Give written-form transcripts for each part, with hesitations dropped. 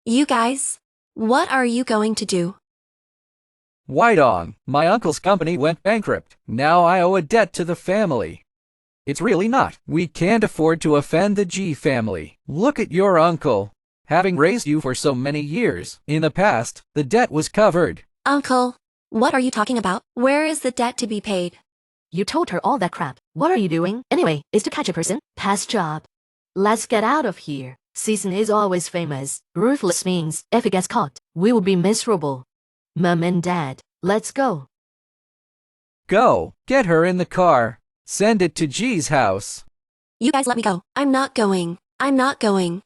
You guys, what are you going to do? Why Dong, my uncle's company went bankrupt. Now I owe a debt to the family. It's really not. We can't afford to offend the G family. Look at your uncle. Having raised you for so many years, in the past, the debt was covered. Uncle, what are you talking about? Where is the debt to be paid? You told her all that crap. What are you doing? Anyway, is to catch a person. Past job. Let's get out of here. Season is always famous. Ruthless means, if it gets caught, we will be miserable. Mom and Dad, let's go. Go, get her in the car. Send it to G's house. You guys let me go. I'm not going. I'm not going.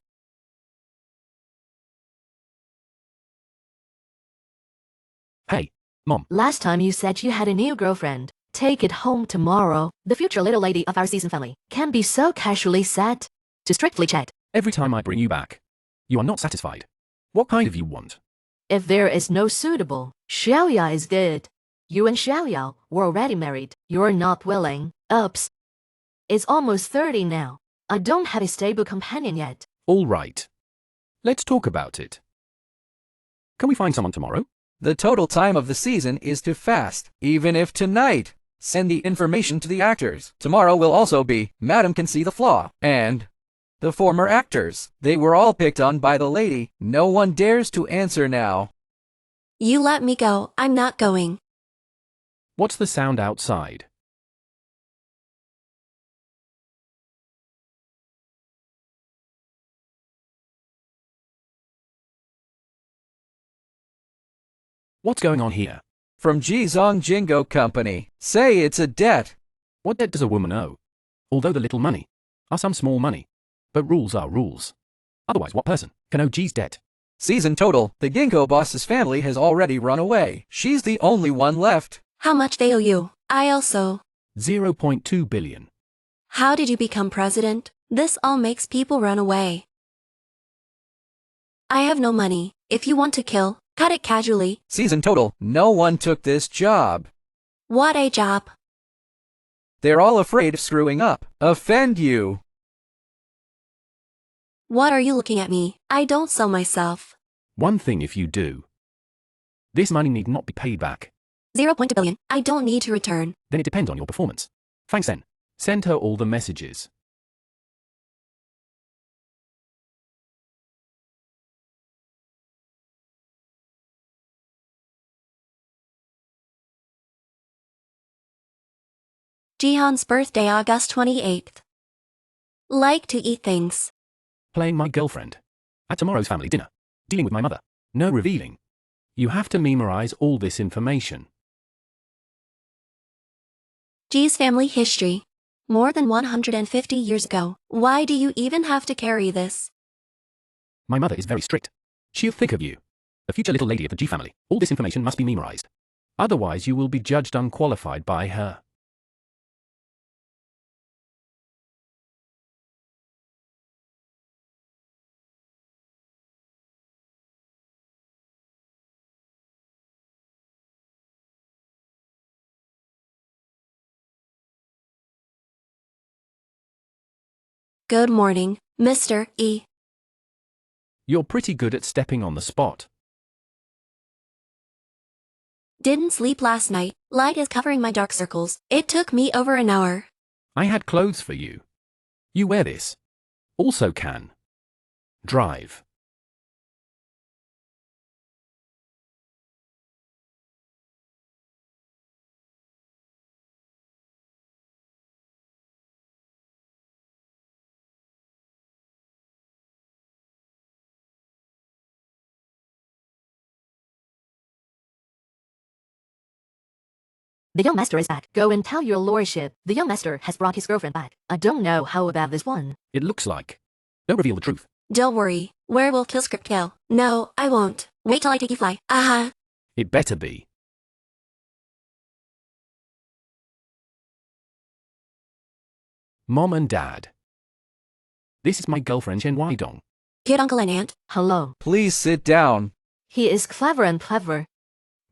Hey, Mom. Last time you said you had a new girlfriend. Take it home tomorrow. The future little lady of our season family can be so casually set to strictly check. Every time I bring you back, you are not satisfied. What kind of you want? If there is no suitable, Xiaoya is good. You and Xiaoya were already married. You're not willing. Oops. It's almost 30 now. I don't have a stable companion yet. All right. Let's talk about it. Can we find someone tomorrow? The total time of the season is to fast. Even if tonight, send the information to the actors. Tomorrow will also be, Madam can see the flaw. And the former actors. They were all picked on by the lady. No one dares to answer now. You let me go. I'm not going. What's the sound outside? What's going on here? From Jizong Jingo Company. Say it's a debt. What debt does a woman owe? Although the little money are some small money. But rules are rules. Otherwise, what person can owe G's debt? Season total, the Ginkgo boss's family has already run away. She's the only one left. How much they owe you? I also. 0.2 billion. How did you become president? This all makes people run away. I have no money. If you want to kill, cut it casually. Season total, no one took this job. What a job. They're all afraid of screwing up. Offend you. What are you looking at me? I don't sell myself. One thing if you do. This money need not be paid back. 0.2 billion. I don't need to return. Then it depends on your performance. Thanks Shen. Send her all the messages. Jihan's birthday August 28th. Like to eat things. Playing my girlfriend. At tomorrow's family dinner. Dealing with my mother. No revealing. You have to memorize all this information. G's family history. More than 150 years ago. Why do you even have to carry this? My mother is very strict. She'll think of you. The future little lady of the G family. All this information must be memorized. Otherwise you will be judged unqualified by her. Good morning, Mr. E. You're pretty good at stepping on the spot. Didn't sleep last night. Light is covering my dark circles. It took me over an hour. I had clothes for you. You wear this. Also can. Drive. The young master is back. Go and tell your lordship. The young master has brought his girlfriend back. I don't know how about this one. It looks like. Don't reveal the truth. Don't worry. Werewolf kill script kill. No, I won't. Wait till I take you fly. Aha. It better be. Mom and Dad. This is my girlfriend Shen Weidong. Kid uncle and aunt. Hello. Please sit down. He is clever and clever.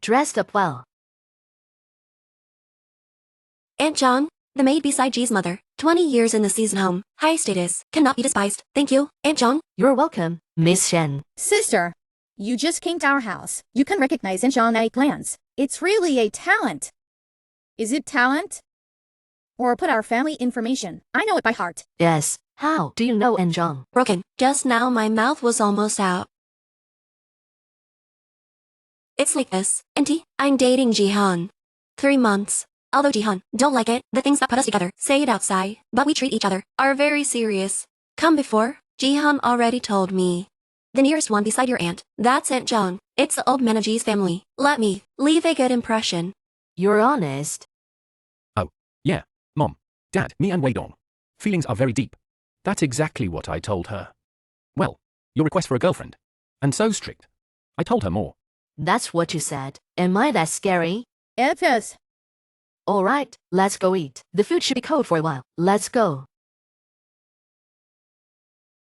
Dressed up well. Aunt John, the maid beside G's mother. 20 years in the season home. High status. Cannot be despised. Thank you, Aunt John. You're welcome, Miss Shen. Sister, You just came to our house. You can recognize ENG plans. It's really a talent. Is it talent? Or put our family information? I know it by heart. Yes. How do you know ENG? Broken. Just now my mouth was almost out. It's like this. Auntie, I'm dating Jihan. 3 months. Although Jihan don't like it, the things that put us together, say it outside, but we treat each other, are very serious. Come before, Jihan already told me. The nearest one beside your aunt, that's Aunt Jung. It's the old man of Ji's family. Let me leave a good impression. You're honest. Oh, yeah. Mom, Dad, me and Wei Dong. Feelings are very deep. That's exactly what I told her. Well, your request for a girlfriend. And so strict. I told her more. That's what you said. Am I that scary? It is. All right, let's go eat. The food should be cold for a while. Let's go.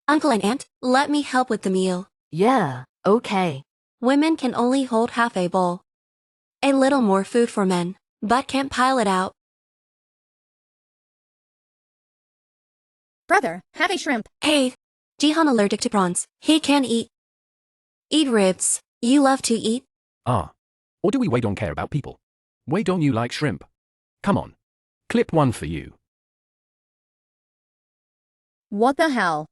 Uncle and aunt, let me help with the meal. Yeah, okay. Women can only hold half a bowl. A little more food for men, but can't pile it out. Brother, have a shrimp. Hey, Jihan allergic to prawns. He can't eat ribs. You love to eat? Ah. Or do we Wei Dong care about people? Wei Dong, you like shrimp. Come on. Clip one for you. What the hell?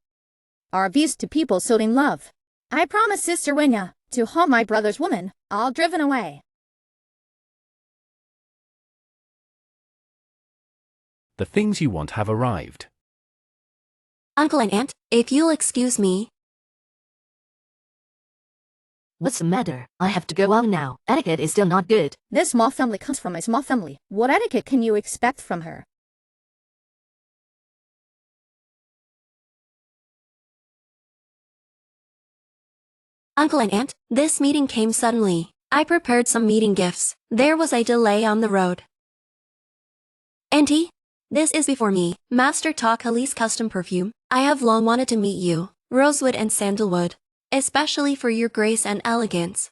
Are these two people so in love? I promised Sister Wenya to hold my brother's woman, all driven away. The things you want have arrived. Uncle and aunt, if you'll excuse me. What's the matter? I have to go out now. Etiquette is still not good. This small family comes from a small family. What etiquette can you expect from her? Uncle and aunt, this meeting came suddenly. I prepared some meeting gifts. There was a delay on the road. Auntie, this is before me. Master Takali's custom perfume. I have long wanted to meet you. Rosewood and sandalwood. Especially for your grace and elegance.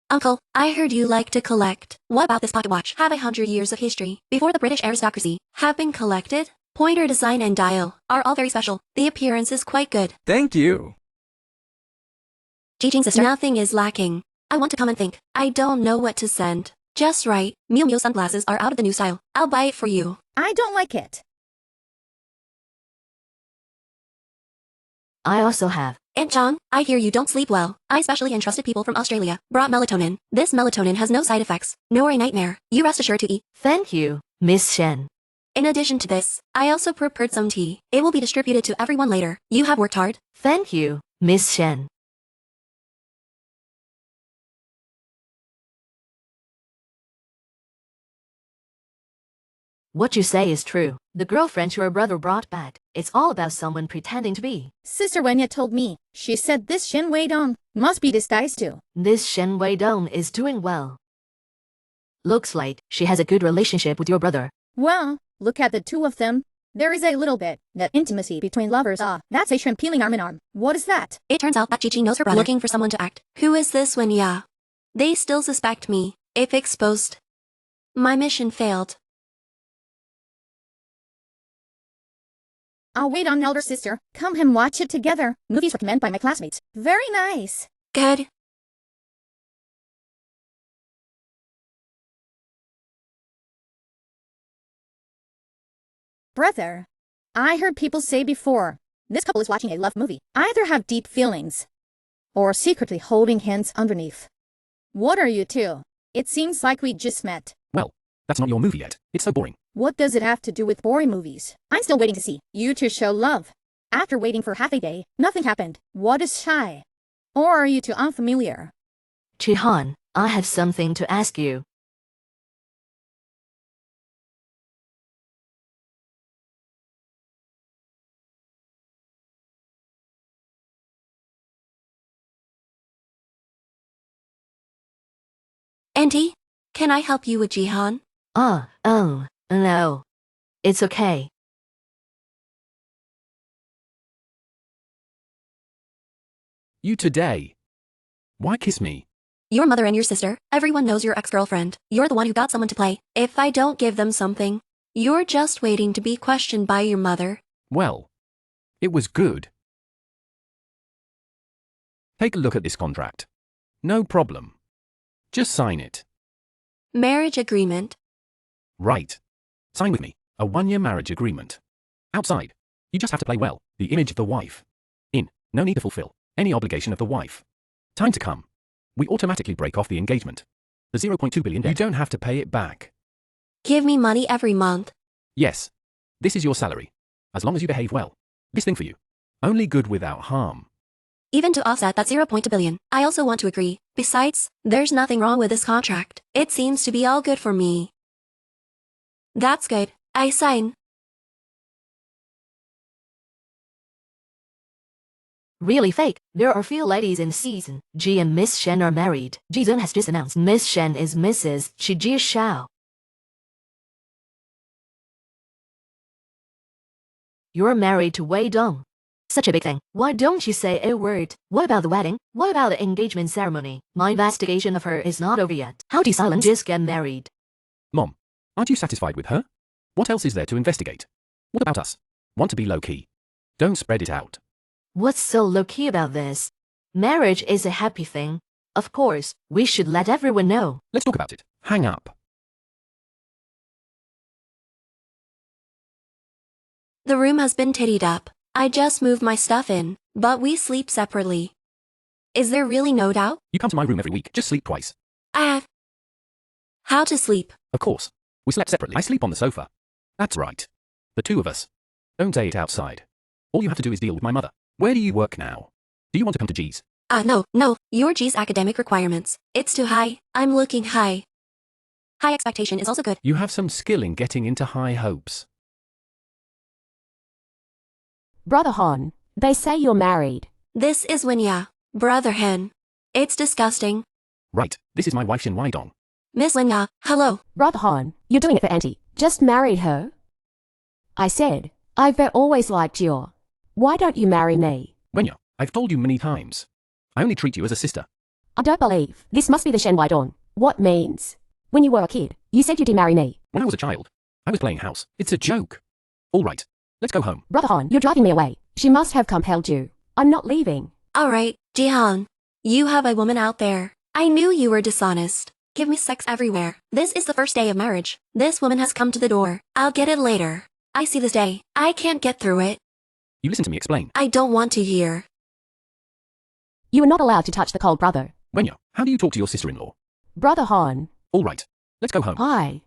Uncle, I heard you like to collect. What about this pocket watch? Have 100 years of history. Before the British aristocracy have been collected. Pointer design and dial are all very special. The appearance is quite good. Thank you. Jijing sister, nothing is lacking. I want to come and think. I don't know what to send. Just right. Miu Miu sunglasses are out of the new style. I'll buy it for you. I don't like it. I also have. Aunt Chong, I hear you don't sleep well. I specially entrusted people from Australia. Brought melatonin. This melatonin has no side effects, nor a nightmare. You rest assured to eat. Thank you, Miss Shen. In addition to this, I also prepared some tea. It will be distributed to everyone later. You have worked hard. Thank you, Miss Shen. What you say is true. The girlfriend your brother brought back, it's all about someone pretending to be. Sister Wenya told me. She said this Shen Wei Dong must be disguised too. This Shen Wei Dong is doing well. Looks like she has a good relationship with your brother. Well, look at the two of them. There is a little bit that intimacy between lovers. That's a shrimp peeling arm in arm. What is that? It turns out that Chichi knows her brother. Looking for someone to act. Who is this when they still suspect me. If exposed, my mission failed. I'll wait on elder sister. Come and watch it together. Movies recommended by my classmates. Very nice. Good. Brother, I heard people say before, this couple is watching a love movie. Either have deep feelings, or secretly holding hands underneath. What are you two? It seems like we just met. Well, that's not your movie yet. It's so boring. What does it have to do with boring movies? I'm still waiting to see you two show love. After waiting for half a day, nothing happened. What is shy? Or are you two unfamiliar? Chihan, I have something to ask you. Auntie, can I help you with Jihan? No. It's okay. You today. Why kiss me? Your mother and your sister, everyone knows your ex-girlfriend. You're the one who got someone to play. If I don't give them something, you're just waiting to be questioned by your mother. Well, it was good. Take a look at this contract. No problem. Just sign it. Marriage agreement. Right. Sign with me. A 1-year marriage agreement. Outside, you just have to play well, the image of the wife. In, no need to fulfill any obligation of the wife. Time to come. We automatically break off the engagement. The 0.2 billion debt. You don't have to pay it back. Give me money every month. Yes. This is your salary. As long as you behave well. This thing for you. Only good without harm. Even to offset that 0.2 billion, I also want to agree. Besides, there's nothing wrong with this contract. It seems to be all good for me. That's good. I sign. Really fake. There are few ladies in season. Ji and Miss Shen are married. Ji-Zun has just announced Miss Shen is Mrs. Ji Shao. You're married to Wei Dong. Such a big thing. Why don't you say a word? What about the wedding? What about the engagement ceremony? My investigation of her is not over yet. How do you silent just get married? Mom, aren't you satisfied with her? What else is there to investigate? What about us? Want to be low-key? Don't spread it out. What's so low-key about this? Marriage is a happy thing. Of course, we should let everyone know. Let's talk about it. Hang up. The room has been tidied up. I just moved my stuff in, but we sleep separately. Is there really no doubt? You come to my room every week. Just sleep twice. How to sleep? Of course. We slept separately. I sleep on the sofa. That's right. The two of us. Don't say it outside. All you have to do is deal with my mother. Where do you work now? Do you want to come to G's? No. Your G's academic requirements. It's too high. I'm looking high. High expectation is also good. You have some skill in getting into high hopes. Brother Han, they say you're married. This is Winya, brother Hen. It's disgusting. Right, this is my wife Shen Weidong. Miss Winya, hello. Brother Han, you're doing it for Auntie. Just married her. I said, I've always liked you. Why don't you marry me? Wenya, I've told you many times. I only treat you as a sister. I don't believe. This must be the Shen Weidong. What means? When you were a kid, you said you'd marry me. When I was a child, I was playing house. It's a joke. All right, let's go home. Brother Han, you're driving me away. She must have compelled you. I'm not leaving. Alright, Jihan. You have a woman out there. I knew you were dishonest. Give me sex everywhere. This is the first day of marriage. This woman has come to the door. I'll get it later. I see this day. I can't get through it. You listen to me explain. I don't want to hear. You are not allowed to touch the cold brother. Wenya, how do you talk to your sister-in-law? Brother Han. All right, let's go home. Hi.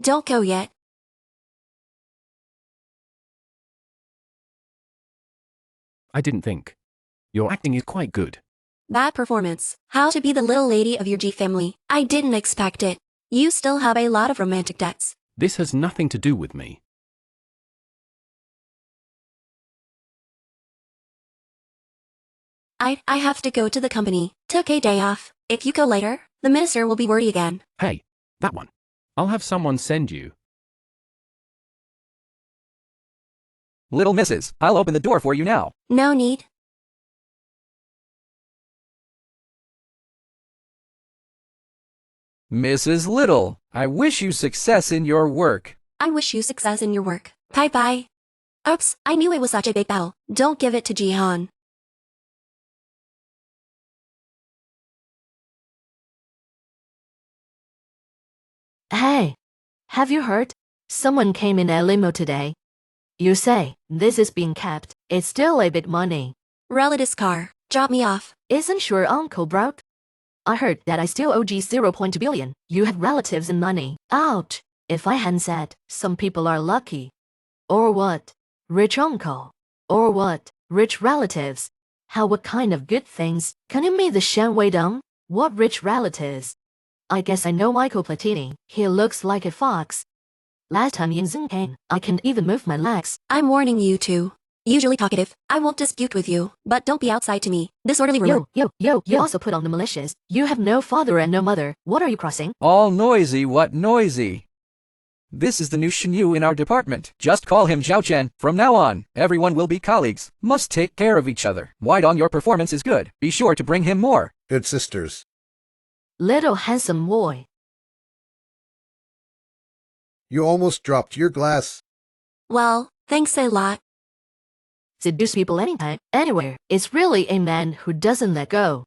Don't go yet. I didn't think. Your acting is quite good. Bad performance. How to be the little lady of your G family. I didn't expect it. You still have a lot of romantic debts. This has nothing to do with me. I have to go to the company. Took a day off. If you go later, the minister will be worried again. Hey, that one. I'll have someone send you. Little missus, I'll open the door for you now. No need. Mrs. Little, I wish you success in your work. I wish you success in your work. Bye-bye. Oops, I knew it was such a big battle. Don't give it to Jihan. Hey, have you heard? Someone came in a limo today. You say, this is being kept. It's still a bit money. Relative's car. Drop me off. Isn't your uncle broke? I heard that I still owe G 0.2 billion. You have relatives and money. Ouch. If I hadn't said, some people are lucky. Or what? Rich uncle. Or what? Rich relatives. What kind of good things? Can you meet the Shen Weidong? What rich relatives? I guess I know Michael Platini. He looks like a fox. Last time Yinzhen came, I can't even move my legs. I'm warning you two. Usually talkative, I won't dispute with you, but don't be outside to me. Disorderly rumor. You also put on the malicious. You have no father and no mother. What are you crossing? All noisy, what noisy? This is the new Shen Yu in our department. Just call him Zhao Chen. From now on, everyone will be colleagues. Must take care of each other. Weidong, your performance is good. Be sure to bring him more. Good sisters. Little handsome boy. You almost dropped your glass. Well, thanks a lot. seduce people anytime, anywhere. It's really a man who doesn't let go.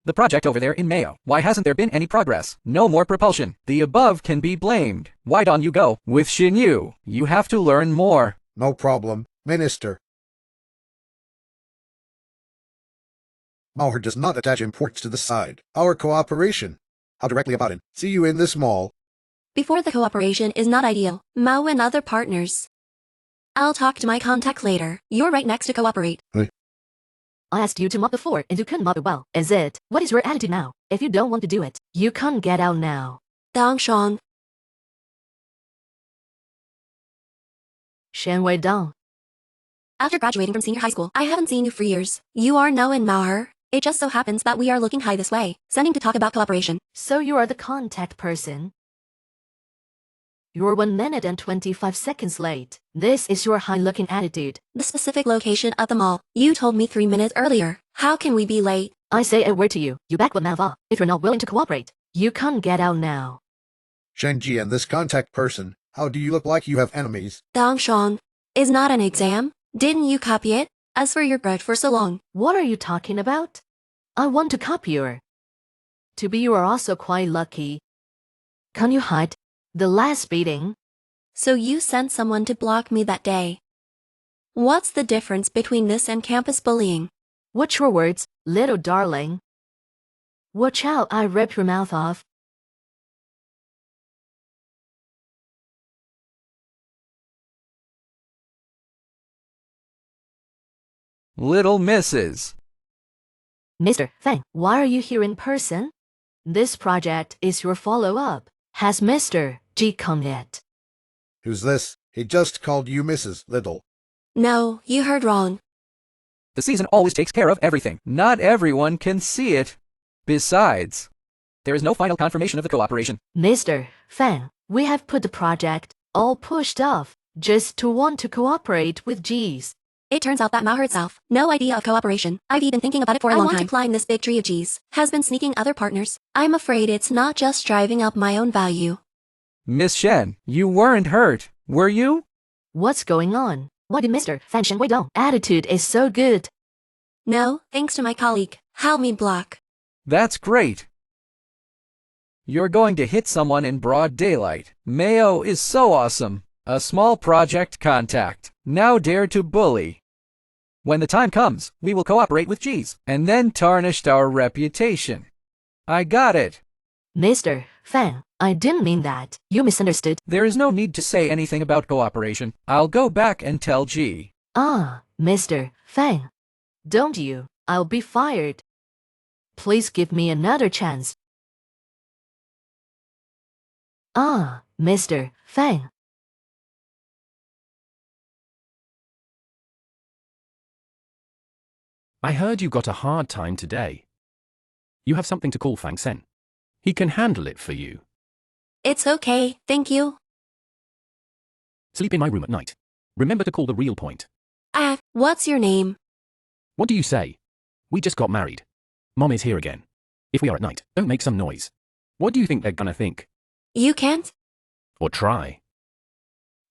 The project over there in Mayo. Why hasn't there been any progress? No more propulsion. The above can be blamed. Why don't you go? With Shen Yu, you have to learn more. No problem, Minister. Mauer does not attach importance to the side. Our cooperation. How directly about it? See you in this mall. Before the cooperation is not ideal. Mao and other partners. I'll talk to my contact later. You're right next to cooperate. I asked you to mop the floor and you couldn't mop it well. Is it? What is your attitude now? If you don't want to do it, you can't get out now. Dang Sean. Shen Wei Dang. After graduating from senior high school, I haven't seen you for years. You are now in Mauer. It just so happens that we are looking high this way, sending to talk about cooperation. So you are the contact person? You're 1 minute and 25 seconds late. This is your high-looking attitude. The specific location of the mall. You told me 3 minutes earlier. How can we be late? I say a word to you. You back with Malva. If you're not willing to cooperate, you can't get out now. Shenji and this contact person, how do you look like you have enemies? Dang Sean. Is not an exam? Didn't you copy it? As for your bread for so long. What are you talking about? I want to copy her. To be you are also quite lucky. Can you hide? The last beating. So you sent someone to block me that day. What's the difference between this and campus bullying? Watch your words, little darling. Watch out, I rip your mouth off. Little Mrs. Mr. Fang, why are you here in person? This project is your follow-up. Has Mr. G come yet? Who's this? He just called you Mrs. Little. No, you heard wrong. The season always takes care of everything. Not everyone can see it. Besides, there is no final confirmation of the cooperation. Mr. Fang, we have put the project all pushed off just to want to cooperate with G's. It turns out that Mao herself, no idea of cooperation. I've been thinking about it for a long time. I want to climb this big tree of G's. Has been sneaking other partners. I'm afraid it's not just driving up my own value. Miss Shen, you weren't hurt, were you? What's going on? Why did Mr. Fan Shen Wei Dong attitude is so good? No, thanks to my colleague. Help me block. That's great. You're going to hit someone in broad daylight. Mayo is so awesome. A small project contact. Now dare to bully. When the time comes, we will cooperate with G's, and then tarnished our reputation. I got it. Mr. Fang, I didn't mean that. You misunderstood. There is no need to say anything about cooperation. I'll go back and tell G. Ah, Mr. Fang. Don't you? I'll be fired. Please give me another chance. Ah, Mr. Fang. I heard you got a hard time today. You have something to call Fang Sen. He can handle it for you. It's okay, thank you. Sleep in my room at night. Remember to call the real point. What's your name? What do you say? We just got married. Mom is here again. If we are at night, don't make some noise. What do you think they're gonna think? You can't? Or try?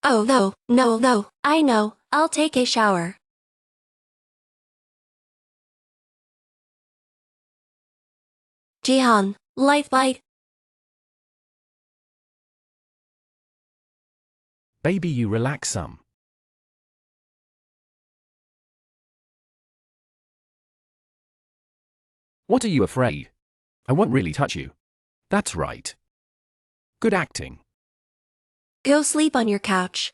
Oh, no. I know. I'll take a shower. Jihan, life bite. Baby, you relax some. What are you afraid? I won't really touch you. That's right. Good acting. Go sleep on your couch.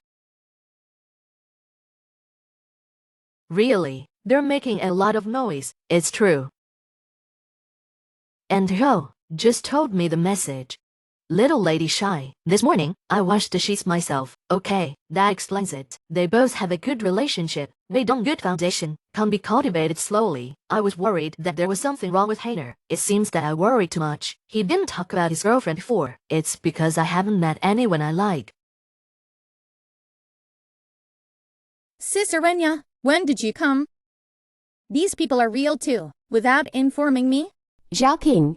Really, they're making a lot of noise. It's true. And Ho just told me the message. Little lady shy. This morning, I washed the sheets myself. Okay, that explains it. They both have a good relationship. They don't good foundation. Can be cultivated slowly. I was worried that there was something wrong with Hainer. It seems that I worry too much. He didn't talk about his girlfriend before. It's because I haven't met anyone I like. Sister Wenya, when did you come? These people are real too, without informing me? Zhao King.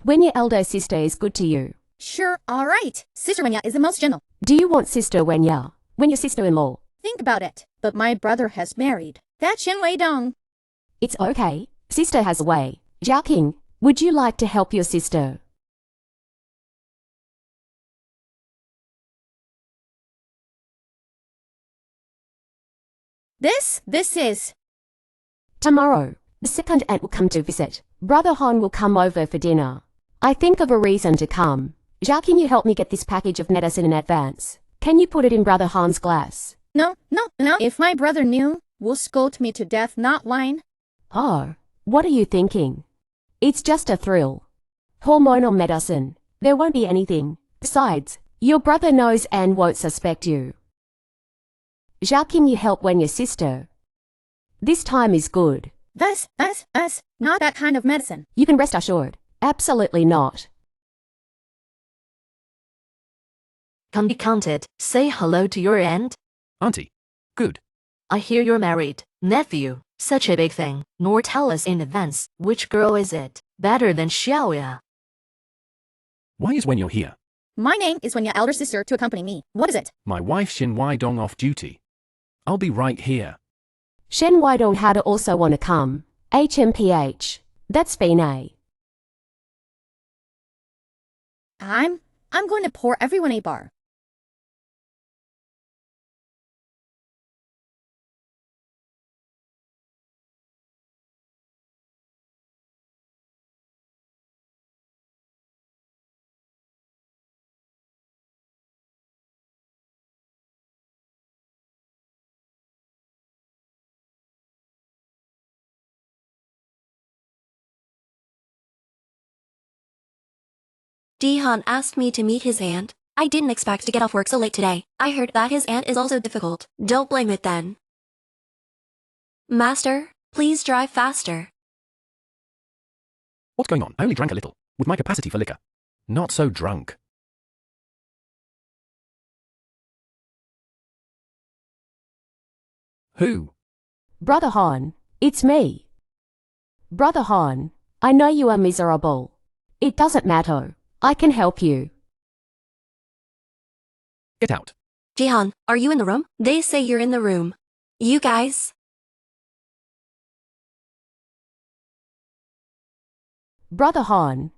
When your elder sister is good to you. Sure, alright. Sister Wenya is the most gentle. Do you want sister Wenya? When your sister-in-law? Think about it. But my brother has married. That Shen Wei Dong. It's okay. Sister has a way. Zhao King, would you like to help your sister? This is. Tomorrow, the second aunt will come to visit. Brother Han will come over for dinner. I think of a reason to come. Zhao, can you help me get this package of medicine in advance? Can you put it in Brother Han's glass? No. If my brother knew, will scold me to death, not whine. Oh, what are you thinking? It's just a thrill. Hormonal medicine. There won't be anything. Besides, your brother knows and won't suspect you. Zhao, can you help when your sister? This time is good. Thus, not that kind of medicine. You can rest assured. Absolutely not. Can be counted. Say hello to your aunt. Auntie. Good. I hear you're married. Nephew. Such a big thing. Nor tell us in advance. Which girl is it? Better than Xiaoya. Why is when you're here? My name is when your elder sister to accompany me. What is it? My wife Shin Wai Dong off duty. I'll be right here. Shen Weidong had also want to come. HMPH. That's been a. I'm going to pour everyone a bar. Dehan asked me to meet his aunt. I didn't expect to get off work so late today. I heard that his aunt is also difficult. Don't blame it then. Master, please drive faster. What's going on? I only drank a little. With my capacity for liquor. Not so drunk. Who? Brother Han, it's me. Brother Han, I know you are miserable. It doesn't matter. I can help you. Get out. Jihan, are you in the room? They say you're in the room. You guys? Brother Han.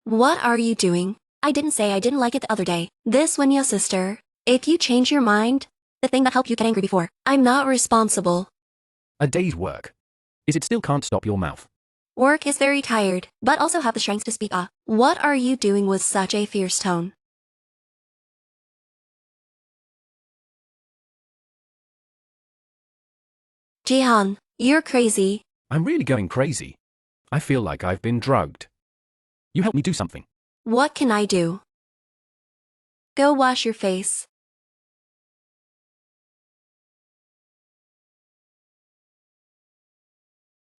What are you doing? I didn't say I didn't like it the other day. This when your sister. If you change your mind, the thing that helped you get angry before, I'm not responsible. A day's work. Is it still can't stop your mouth? Work is very tired, but also have the strength to speak up. What are you doing with such a fierce tone? Jihan, you're crazy. I'm really going crazy. I feel like I've been drugged. You help me do something. What can I do? Go wash your face.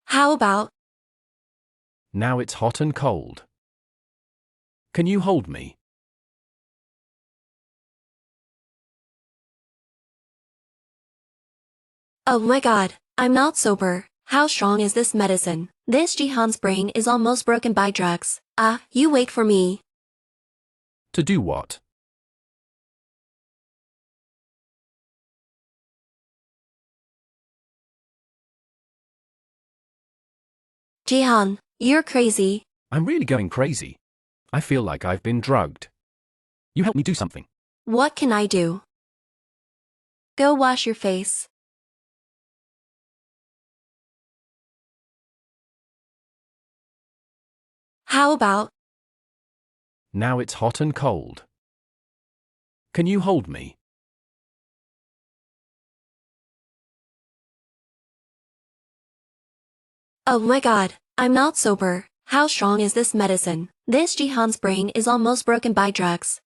How about? Now it's hot and cold. Can you hold me? Oh my god, I'm not sober. How strong is this medicine? This Jihan's brain is almost broken by drugs. You wait for me. To do what? Jihan, you're crazy. I'm really going crazy. I feel like I've been drugged. You help me do something. What can I do? Go wash your face. How about? Now it's hot and cold. Can you hold me? Oh my god, I'm not sober. How strong is this medicine? This Jihan's brain is almost broken by drugs.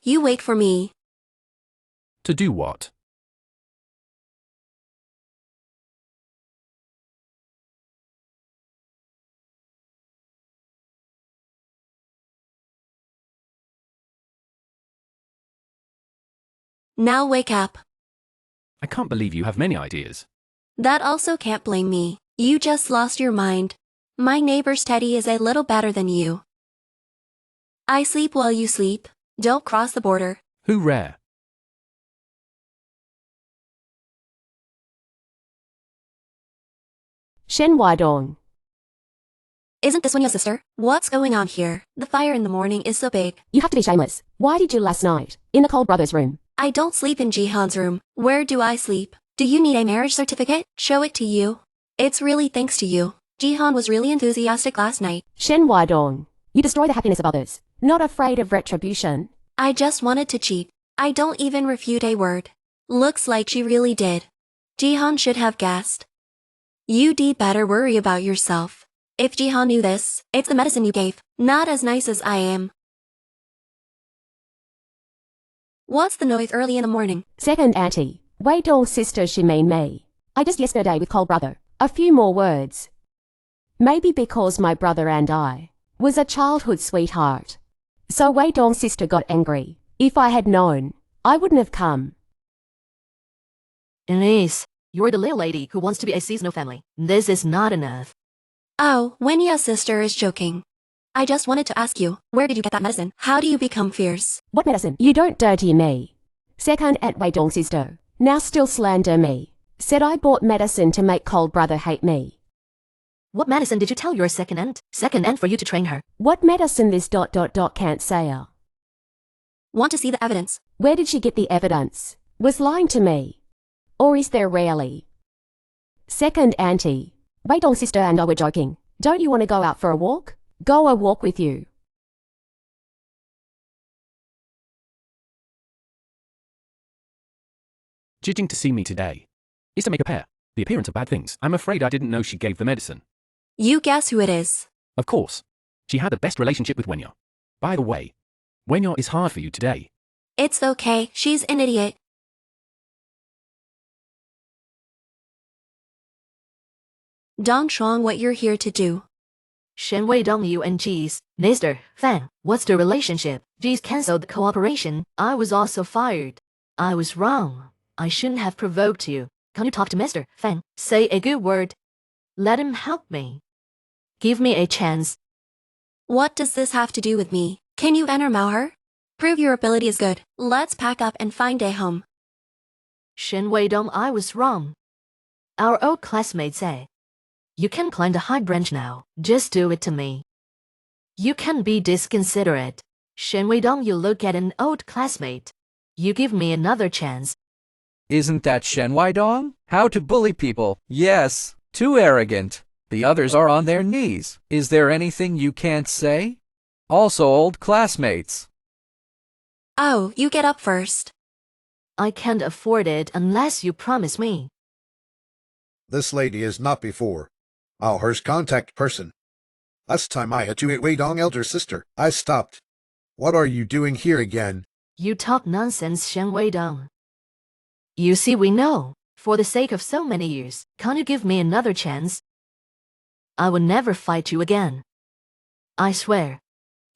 You wait for me. To do what? Now wake up. I can't believe you have many ideas. That also can't blame me. You just lost your mind. My neighbor's Teddy is a little better than you. I sleep while you sleep. Don't cross the border. Who rare? Shen Wadong. Isn't this one your sister? What's going on here? The fire in the morning is so big. You have to be shameless. Why did you last night? In the Cole brothers' room. I don't sleep in Jihan's room. Where do I sleep? Do you need a marriage certificate? Show it to you. It's really thanks to you. Jihan was really enthusiastic last night. Shen Wadong. You destroy the happiness of others. Not afraid of retribution. I just wanted to cheat. I don't even refute a word. Looks like she really did. Jihan should have guessed. You'd better worry about yourself. If Jihan knew this, it's the medicine you gave. Not as nice as I am. What's the noise early in the morning? Second auntie. Wei Dong's sister she mean me. I just yesterday with Cole brother. A few more words. Maybe because my brother and I was a childhood sweetheart. So Wei Dong's sister got angry. If I had known, I wouldn't have come. Elise, you're the little lady who wants to be a seasonal family. This is not enough. Oh, when your sister is joking. I just wanted to ask you, where did you get that medicine? How do you become fierce? What medicine? You don't dirty me. Second aunt Wei Dong's sister. Now still slander me. Said I bought medicine to make Cole brother hate me. What medicine did you tell your second aunt? Second aunt for you to train her. What medicine this ... can't say. Want to see the evidence? Where did she get the evidence? Was lying to me. Or is there really? Second auntie. Wei Dong's sister and I were joking. Don't you want to go out for a walk? Go a walk with you. Judging to see me today is to make a pair. The appearance of bad things. I'm afraid I didn't know she gave the medicine. You guess who it is. Of course. She had the best relationship with Wenyo. By the way, Wenyo is hard for you today. It's okay, she's an idiot. Dong Shuang, what you're here to do. Shen Wei Dong, you and Jeez. Mr. Fang, what's the relationship? Jeez cancelled the cooperation. I was also fired. I was wrong. I shouldn't have provoked you. Can you talk to Mr. Fang? Say a good word. Let him help me. Give me a chance. What does this have to do with me? Can you enter her? Prove your ability is good. Let's pack up and find a home. Shen Wei Dong, I was wrong. Our old classmates say, you can climb the high branch now. Just do it to me. You can be disconsiderate. Shen Wei Dong, you look at an old classmate. You give me another chance. Isn't that Shen Weidong? How to bully people? Yes. Too arrogant. The others are on their knees. Is there anything you can't say? Also old classmates. Oh, you get up first. I can't afford it unless you promise me. This lady is not before. Hearth's contact person. Last time I had to eat Wei Dong elder sister. I stopped. What are you doing here again? You talk nonsense, Shen Wei Dong. You see, we know. For the sake of so many years, can't you give me another chance? I will never fight you again. I swear.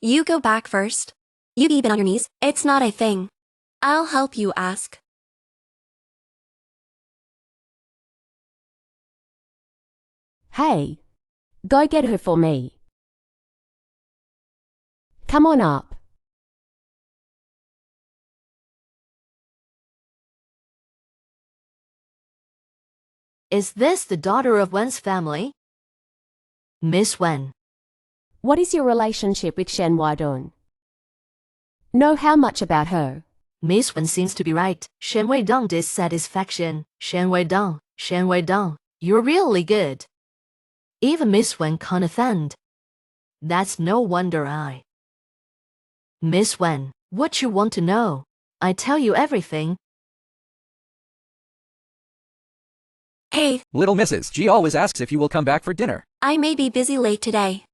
You go back first. You've been on your knees. It's not a thing. I'll help you ask. Hey. Go get her for me. Come on up. Is this the daughter of Wen's family? Miss Wen. What is your relationship with Shen Weidong? Know how much about her? Miss Wen seems to be right. Shen Wei Dong dissatisfaction. Shen Wei Dong, you're really good. Even Miss Wen can't offend. That's no wonder I. Miss Wen, what you want to know? I tell you everything. Hey, Little Mrs. G always asks if you will come back for dinner. I may be busy late today.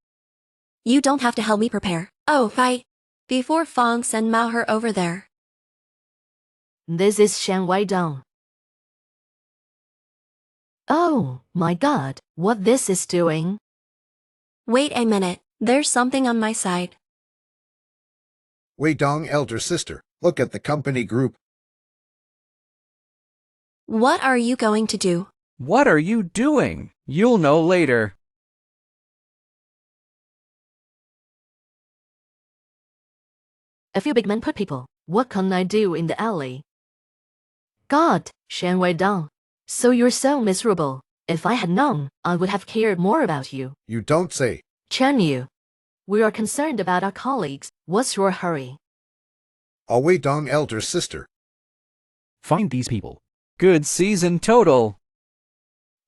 You don't have to help me prepare. Oh, right. Before Fong send her over there. This is Shen Wei Dong. Oh, my God, what this is doing? Wait a minute, there's something on my side. Wei Dong elder sister. Look at the company group. What are you going to do? What are you doing? You'll know later. A few big men put people. What can I do in the alley? God, Shen Wei Dong. So you're so miserable. If I had known, I would have cared more about you. You don't say. Chen Yu, we are concerned about our colleagues. What's your hurry? I'll wait on elder sister. Find these people. Good season total.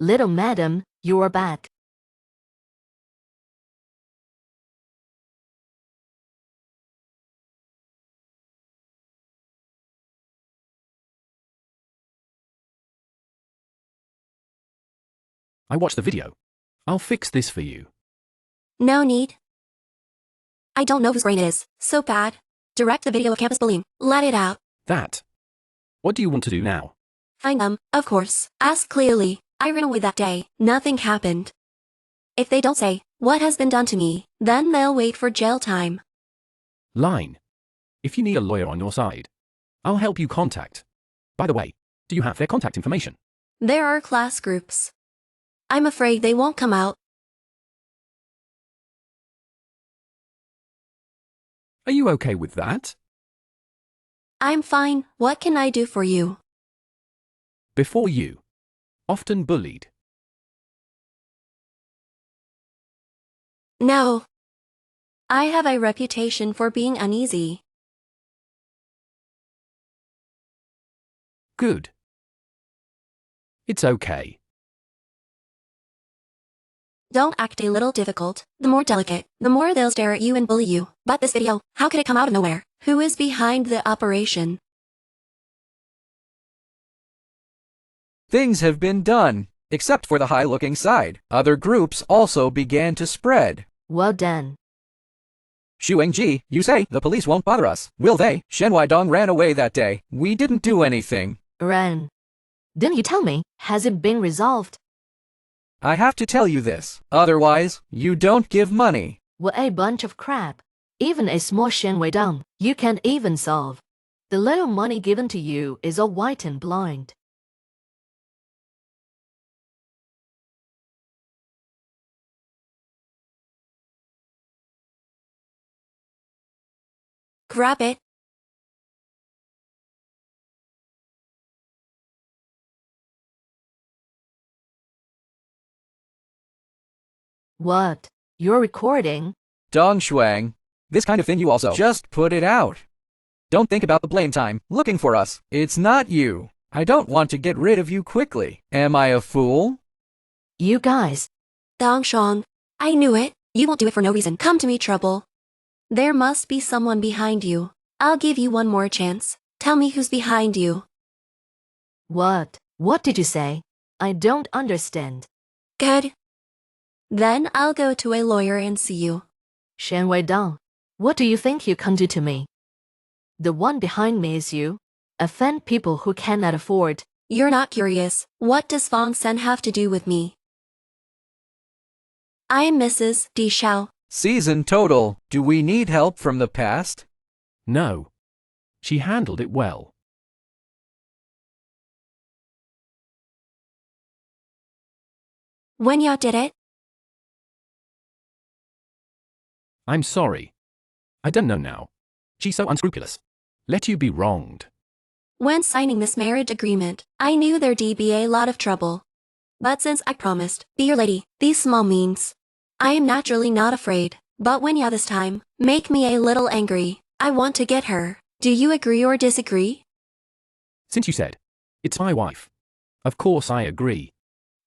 Little madam, you are back. I watched the video. I'll fix this for you. No need. I don't know whose brain it is. So bad. Direct the video of campus bullying. Let it out. That. What do you want to do now? Find them, of course. Ask clearly. I ran away that day. Nothing happened. If they don't say what has been done to me, then they'll wait for jail time. Line. If you need a lawyer on your side, I'll help you contact. By the way, do you have their contact information? There are class groups. I'm afraid they won't come out. Are you okay with that? I'm fine. What can I do for you? Before you. Often bullied. No. I have a reputation for being uneasy. Good. It's okay. Don't act a little difficult. The more delicate, the more they'll stare at you and bully you. But this video, how could it come out of nowhere? Who is behind the operation? Things have been done, except for the high-looking side. Other groups also began to spread. Well done. Shu ENG, you say the police won't bother us. Will they? Shen Weidong ran away that day. We didn't do anything. Ran. Didn't you tell me? Has it been resolved? I have to tell you this. Otherwise, you don't give money. What a bunch of crap. Even a small Shen Weidong, you can't even solve. The little money given to you is all white and blind. Grab it. What? You're recording? Dong Shuang. This kind of thing you also just put it out. Don't think about the blame time looking for us. It's not you. I don't want to get rid of you quickly. Am I a fool? You guys. Dong Shong. I knew it. You won't do it for no reason. Come to me, trouble. There must be someone behind you. I'll give you one more chance. Tell me who's behind you. What? What did you say? I don't understand. Good. Then I'll go to a lawyer and see you. Shen Weidong, what do you think you can do to me? The one behind me is you. Offend people who cannot afford. You're not curious. What does Fong Sen have to do with me? I am Mrs. Di Xiao. Season total. Do we need help from the past? No. She handled it well. When ya did it? I'm sorry. I don't know now. She's so unscrupulous. Let you be wronged. When signing this marriage agreement, I knew there'd be a lot of trouble. But since I promised, be your lady, these small means. I am naturally not afraid, but when ya this time, make me a little angry. I want to get her. Do you agree or disagree? Since you said, it's my wife. Of course I agree.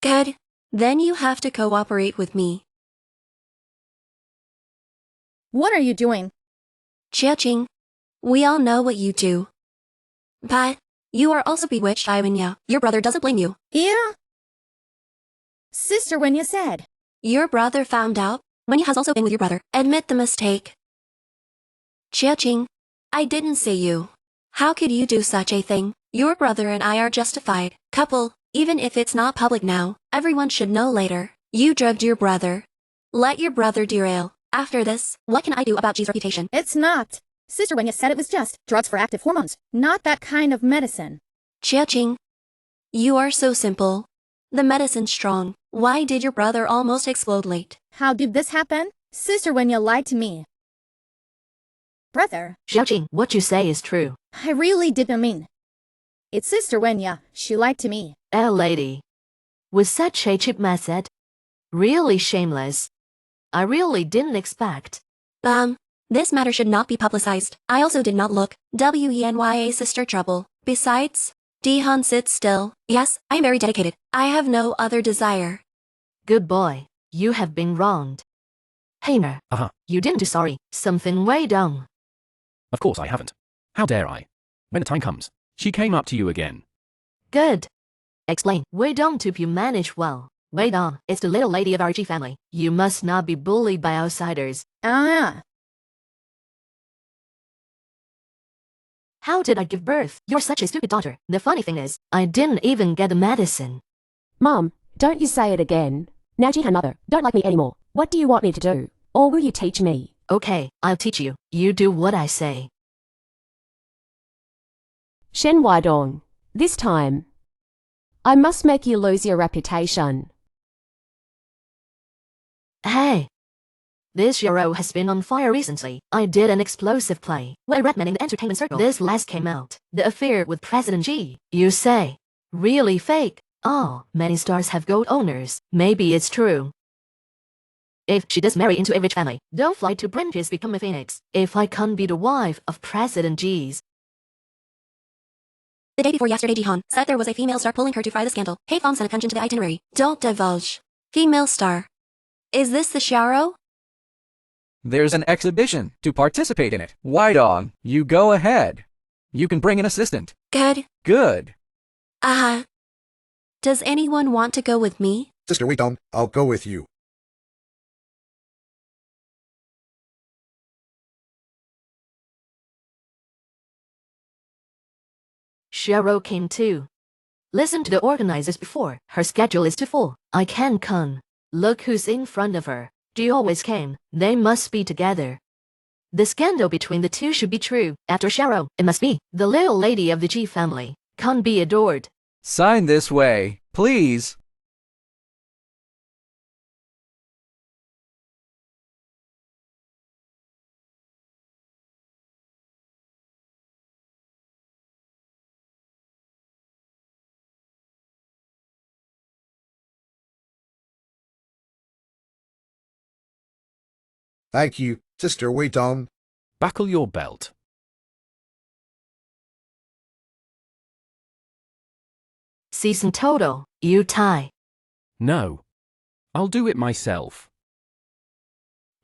Good. Then you have to cooperate with me. What are you doing? Chia-ching. We all know what you do. But you are also bewitched, Iwanya. Your brother doesn't blame you. Yeah? Sister, when you said. Your brother found out. Wenya has also been with your brother. Admit the mistake. Chia-ching. I didn't say you. How could you do such a thing? Your brother and I are justified. Couple, even if it's not public now, everyone should know later. You drugged your brother. Let your brother derail. After this, what can I do about G's reputation? It's not. Sister, when you said it was just drugs for active hormones, not that kind of medicine. Chia-ching. You are so simple. The medicine's strong. Why did your brother almost explode late? How did this happen? Sister, when you lied to me. Brother, Xiaoqing, what you say is true. I really didn't mean. It's Sister Wenya, she lied to me. Lady. with such a cheap method. Really shameless. I really didn't expect. This matter should not be publicized. I also did not look WENYA sister trouble. Besides, Jihan sits still. Yes, I am very dedicated. I have no other desire. Good boy. You have been wronged. Hamer, Uh-huh. you didn't do sorry. Something way down. Of course I haven't. How dare I? When the time comes, she came up to you again. Good. Explain. Wei Dong to you manage well. Wei Dong is the little lady of our G family. You must not be bullied by outsiders. Ah, How did I give birth? You're such a stupid daughter. The funny thing is, I didn't even get the medicine. Mom, don't you say it again. Now Jihan mother, don't like me anymore. What do you want me to do? Or will you teach me? Okay, I'll teach you. You do what I say. Shen Weidong, this time, I must make you lose your reputation. Hey! This show has been on fire recently. I did an explosive play. Well, I read men in the entertainment circle. This last came out. The affair with President G. You say. Really fake? Oh, many stars have gold owners. Maybe it's true. If she does marry into a rich family, don't fly to British become a phoenix. If I can't be the wife of President G's. The day before yesterday, Jihan said there was a female star pulling her to fry the scandal. Hey Fong sent attention to the itinerary. Don't divulge. Female star. Is this the Sharo? There's an exhibition to participate in it. Weidong, you go ahead. You can bring an assistant. Good. Good. Does anyone want to go with me? Sister Wei Dong, I'll go with you. Cheryl came too. Listen to the organizers before. Her schedule is too full. I can't come. Look who's in front of her. She always came. They must be together. The scandal between the two should be true. After Cheryl, it must be the little lady of the G family. Can't be adored. Sign this way, please. Thank you, Sister Wei Dong. Buckle your belt. Season total, you tie. No. I'll do it myself.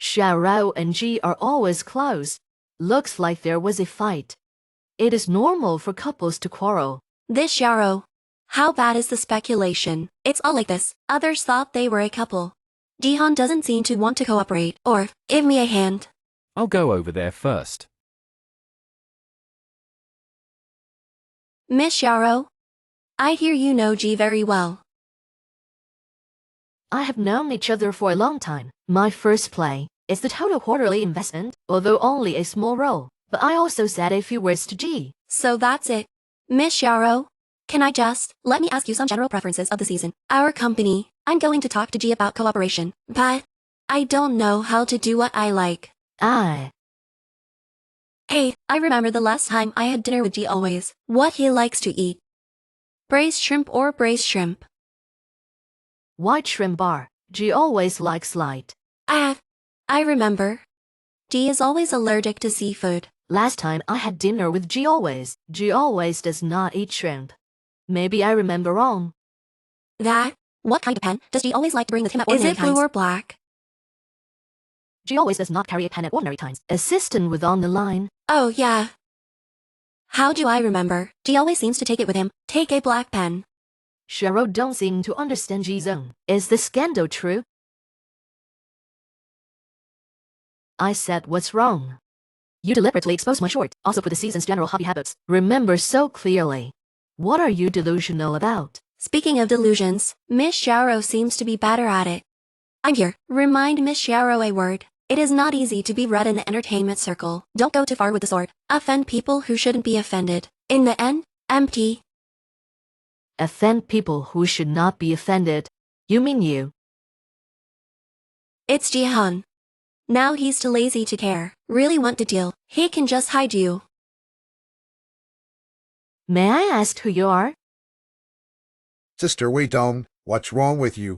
Cheryl and G are always close. Looks like there was a fight. It is normal for couples to quarrel. This Sharo. How bad is the speculation? It's all like this. Others thought they were a couple. Jihan doesn't seem to want to cooperate or give me a hand. I'll go over there first. Miss Sharo, I hear you know G very well. I have known each other for a long time. My first play is the total quarterly investment, although only a small role. But I also said a few words to G. So that's it. Miss Sharo, can I just let me ask you some general preferences of the season? Our company, I'm going to talk to G about cooperation, but I don't know how to do what I like. Hey, I remember the last time I had dinner with G always. What he likes to eat. Braised shrimp or braised shrimp. White shrimp bar. G always likes light. I remember. G is always allergic to seafood. Last time I had dinner with G always does not eat shrimp. Maybe I remember wrong. What kind of pen does G always like to bring with him at Is ordinary it blue times? or black? G always does not carry a pen at ordinary times. Assistant was on the line. Oh yeah. How do I remember? G always seems to take it with him. Take a black pen. Cheryl don't seem to understand G's own. Is the scandal true? I said what's wrong. You deliberately exposed my short, also put the season's general hobby habits. Remember so clearly. What are you delusional about? Speaking of delusions, Miss Sharo seems to be better at it. I'm here. Remind Miss Sharo a word. It is not easy to be read in the entertainment circle. Don't go too far with the sword. Offend people who shouldn't be offended. In the end, empty. Offend people who should not be offended. You mean you? It's Jihan. Now he's too lazy to care. Really want to deal. He can just hide you. May I ask who you are? Sister Wei Dong, What's wrong with you?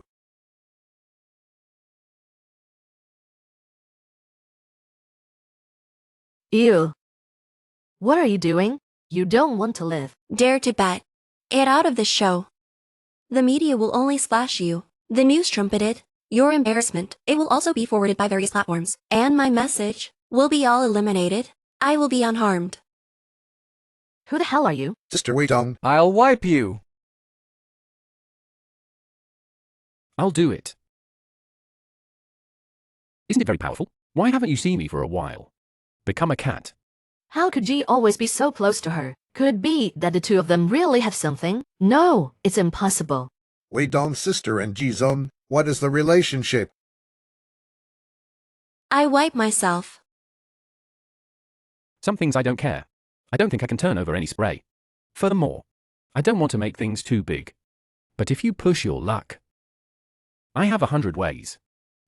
Ew. What are you doing? You don't want to live. Dare to bet. Get out of this show. The media will only splash you. The news trumpeted. Your embarrassment. It will also be forwarded by various platforms. And my message will be all eliminated. I will be unharmed. Who the hell are you? Sister Wei Dong. I'll wipe you. I'll do it. Isn't it very powerful? Why haven't you seen me for a while? Become a cat. How could Ji always be so close to her? Could it be that the two of them really have something? No, it's impossible. Wei Dong's sister and Ji Zong. What is the relationship? I wipe myself. Some things I don't care. I don't think I can turn over any spray. Furthermore, I don't want to make things too big. But if you push your luck, I have 100 ways.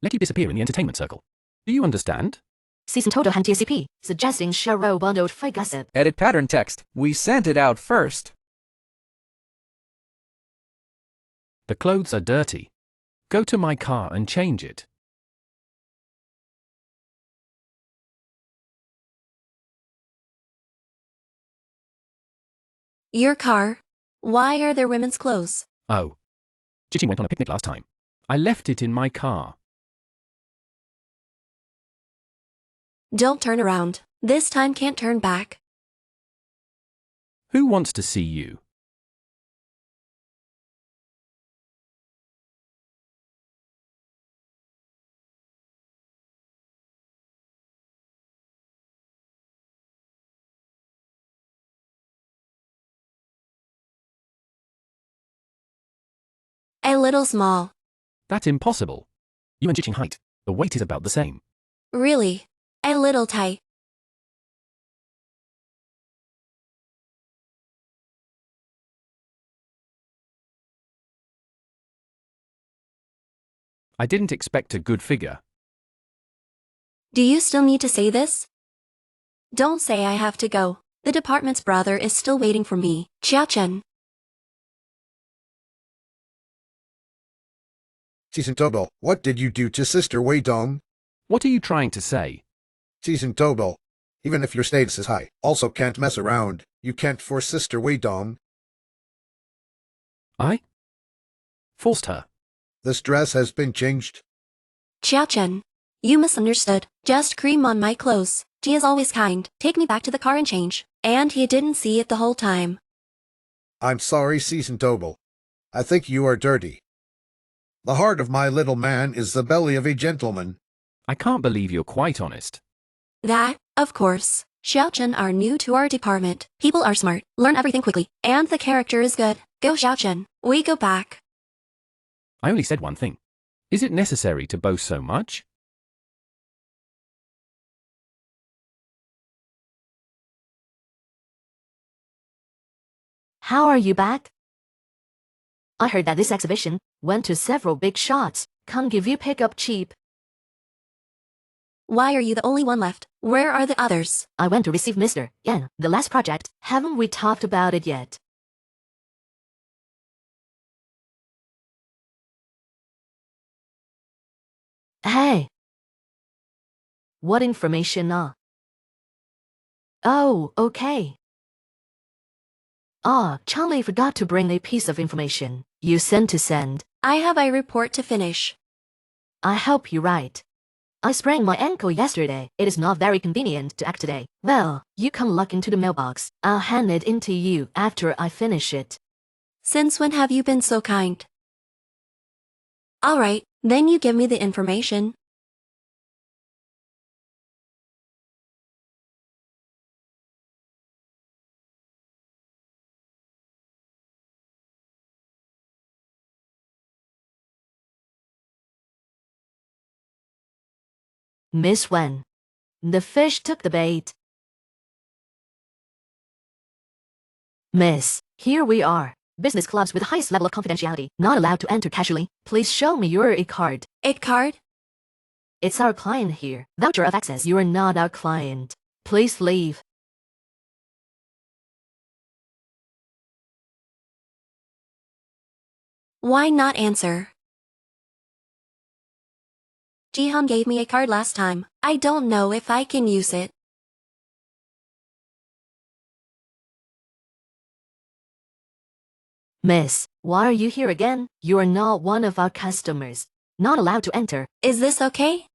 Let you disappear in the entertainment circle. Do you understand? Season total hand TCP, suggesting Shero bundled for gossip. Edit pattern text. We sent it out first. The clothes are dirty. Go to my car and change it. Your car? Why are there women's clothes? Oh. Chichi went on a picnic last time. I left it in my car. Don't turn around. This time can't turn back. Who wants to see you? A little small. That's impossible. You and Chiching height. The weight is about the same. Really? A little tight. I didn't expect a good figure. Do you still need to say this? Don't say I have to go. The department's brother is still waiting for me. Xiao Chen. Season total. What did you do to Sister Wei Dong? What are you trying to say? Season total. Even if your status is high, also can't mess around. You can't force Sister Wei Dong. I forced her. This dress has been changed. Xiao Chen. You misunderstood. Just cream on my clothes. He is always kind. Take me back to the car and change. And he didn't see it the whole time. I'm sorry, Season total. I think you are dirty. The heart of my little man is the belly of a gentleman. I can't believe you're quite honest. That, of course. Xiao Chen are new to our department. People are smart, learn everything quickly, and the character is good. Go Xiao Chen. We go back. I only said one thing. Is it necessary to boast so much? How are you back? I heard that this exhibition went to several big shots. Can't give you pickup cheap. Why are you the only one left? Where are the others? I went to receive Mr. Yan, the last project. Haven't we talked about it yet? Hey. What information? Oh, okay. Charlie forgot to bring a piece of information. You sent to send. I have a report to finish. I hope you're right. I sprained my ankle yesterday. It is not very convenient to act today. Well, you come look into the mailbox. I'll hand it in to you after I finish it. Since when have you been so kind? Alright, then you give me the information. Miss Wen. The fish took the bait. Miss, here we are. Business clubs with the highest level of confidentiality. Not allowed to enter casually. Please show me your e-card. E-card? It's our client here. Voucher of access. You are not our client. Please leave. Why not answer? Jihan gave me a card last time. I don't know if I can use it. Miss, why are you here again? You are not one of our customers. Not allowed to enter. Is this okay?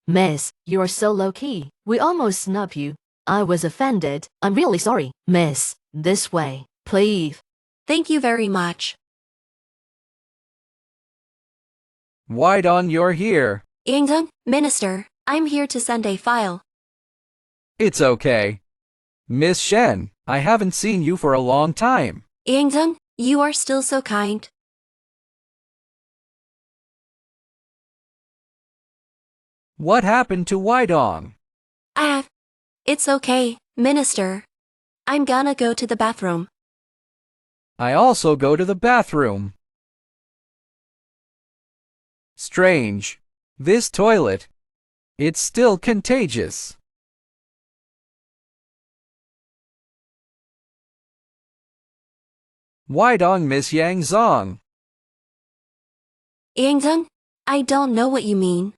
Miss, you're so low-key. We almost snubbed you. I was offended. I'm really sorry. Miss, this way, please. Thank you very much. Why don't you're here? Yangzeng, Minister, I'm here to send a file. It's okay. Miss Shen, I haven't seen you for a long time. Yangzeng, you are still so kind. What happened to Weidong? It's okay, Minister. I'm gonna go to the bathroom. I also go to the bathroom. Strange. This toilet. It's still contagious. Weidong Miss Yang Zong. Yangzeng, I don't know what you mean.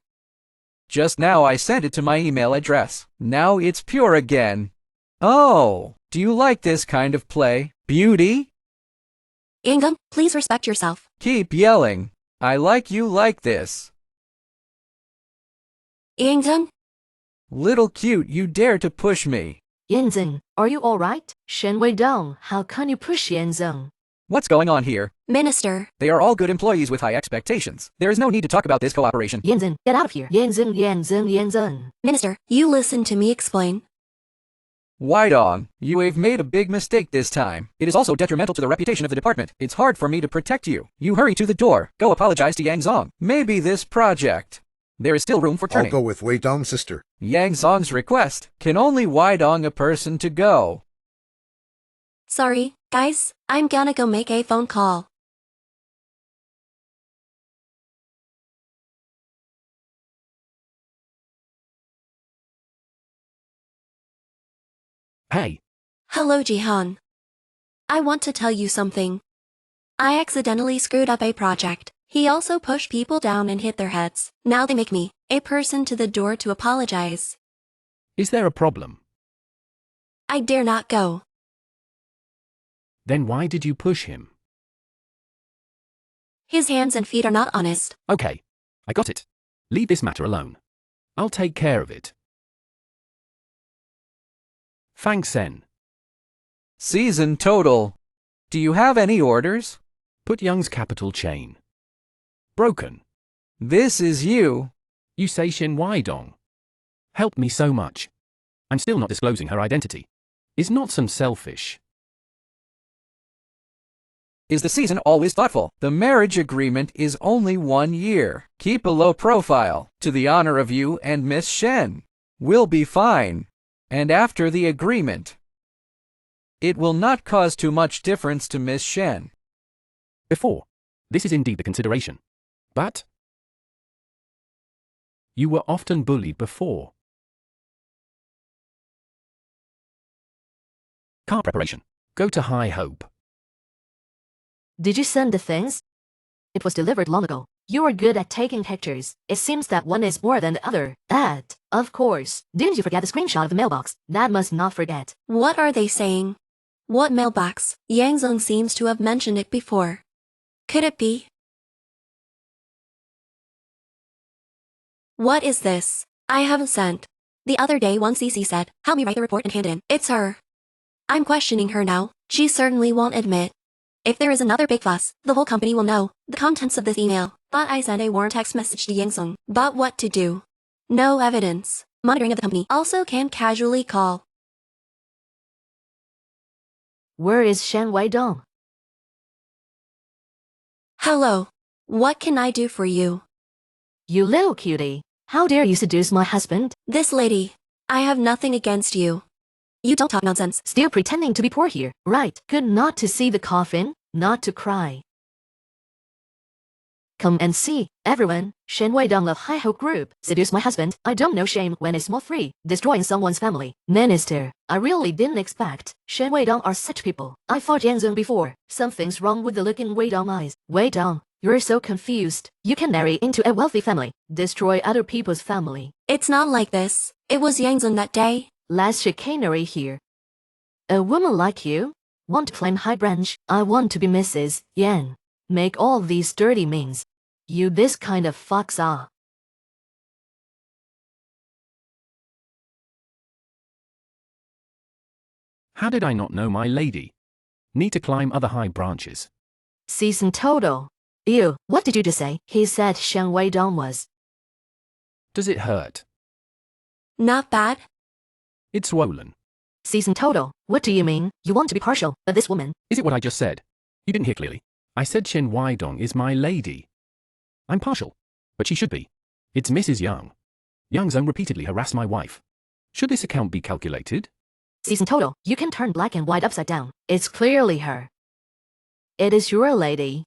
Just now I sent it to my email address. Now it's pure again. Oh, do you like this kind of play, beauty? Yangzeng, please respect yourself. Keep yelling. I like you like this. Yangzeng, Little cute, you dare to push me. Yanzeng, are you alright? Shen Weidong, how can you push Yanzeng? What's going on here? Minister, They are all good employees with high expectations. There is no need to talk about this cooperation. Yanzeng, get out of here. Yanzeng. Minister, you listen to me explain. Weidong, you have made a big mistake this time. It is also detrimental to the reputation of the department. It's hard for me to protect you. You hurry to the door. Go apologize to Yang Zong. Maybe this project. There is still room for I'll turning. go with Wei Dong's sister. Yang Zong's request. Can only Weidong a person to go. Sorry, guys, I'm gonna go make a phone call. Hey, Hello, Jihan. I want to tell you something. I accidentally screwed up a project. He also pushed people down and hit their heads. Now they make me, a person to the door to apologize. is there a problem? I dare not go. Then why did you push him? His hands and feet are not honest. Okay, I got it. Leave this matter alone. I'll take care of it. Thanks, Shen. Season total. Do you have any orders? Put Young's capital chain. Broken. This is you. You say Shen Weidong. Helped me so much. I'm still not disclosing her identity. Is not some selfish. Is the season always thoughtful? The marriage agreement is only 1 year. Keep a low profile, to the honor of you and Miss Shen. We'll be fine. And after the agreement, it will not cause too much difference to Miss Shen. Before. This is indeed the consideration. But you were often bullied before. Car preparation. Go to High Hope. Did you send the things? It was delivered long ago. You are good at taking pictures. It seems that one is more than the other. That, of course. Didn't you forget the screenshot of the mailbox? That must not forget. What are they saying? What mailbox? Yang Zong seems to have mentioned it before. Could it be? What is this? I haven't sent. The other day one CC said, help me write the report and hand it in. It's her. I'm questioning her now. She certainly won't admit. If there is another big fuss, the whole company will know the contents of this email. But I sent a warrant text message to Yang Zong. But what to do? No evidence. Monitoring of the company also can casually call. Where is Shen Weidong? Hello. What can I do for you? You little cutie. How dare you seduce my husband? This lady. I have nothing against you. You don't talk nonsense. Still pretending to be poor here. Right. Good not to see the coffin, not to cry. Come and see, everyone. Shen Weidong of High Hope Group seduced my husband. I don't know shame when it's more free. Destroying someone's family. Minister, I really didn't expect. Shen Weidong are such people. I fought Yang Zeng before. Something's wrong with the look in Weidong eyes. Weidong, you're so confused. You can marry into a wealthy family. Destroy other people's family. It's not like this. It was Yang Zeng that day. Less chicanery here. A woman like you? Want to claim high branch? I want to be Mrs. Yan. Make all these dirty means. You this kind of fox ah. How did I not know my lady? Need to climb other high branches. Season total. Ew, what did you just say? He said Shen Weidong was. Does it hurt? Not bad. It's swollen. Season total. What do you mean? You want to be partial, but this woman. Is it what I just said? You didn't hear clearly. I said Shen Weidong is my lady. I'm partial, but she should be. It's Mrs. Yang. Yang Zeng repeatedly harassed my wife. Should this account be calculated? Season total. You can turn black and white upside down. It's clearly her. It is your lady.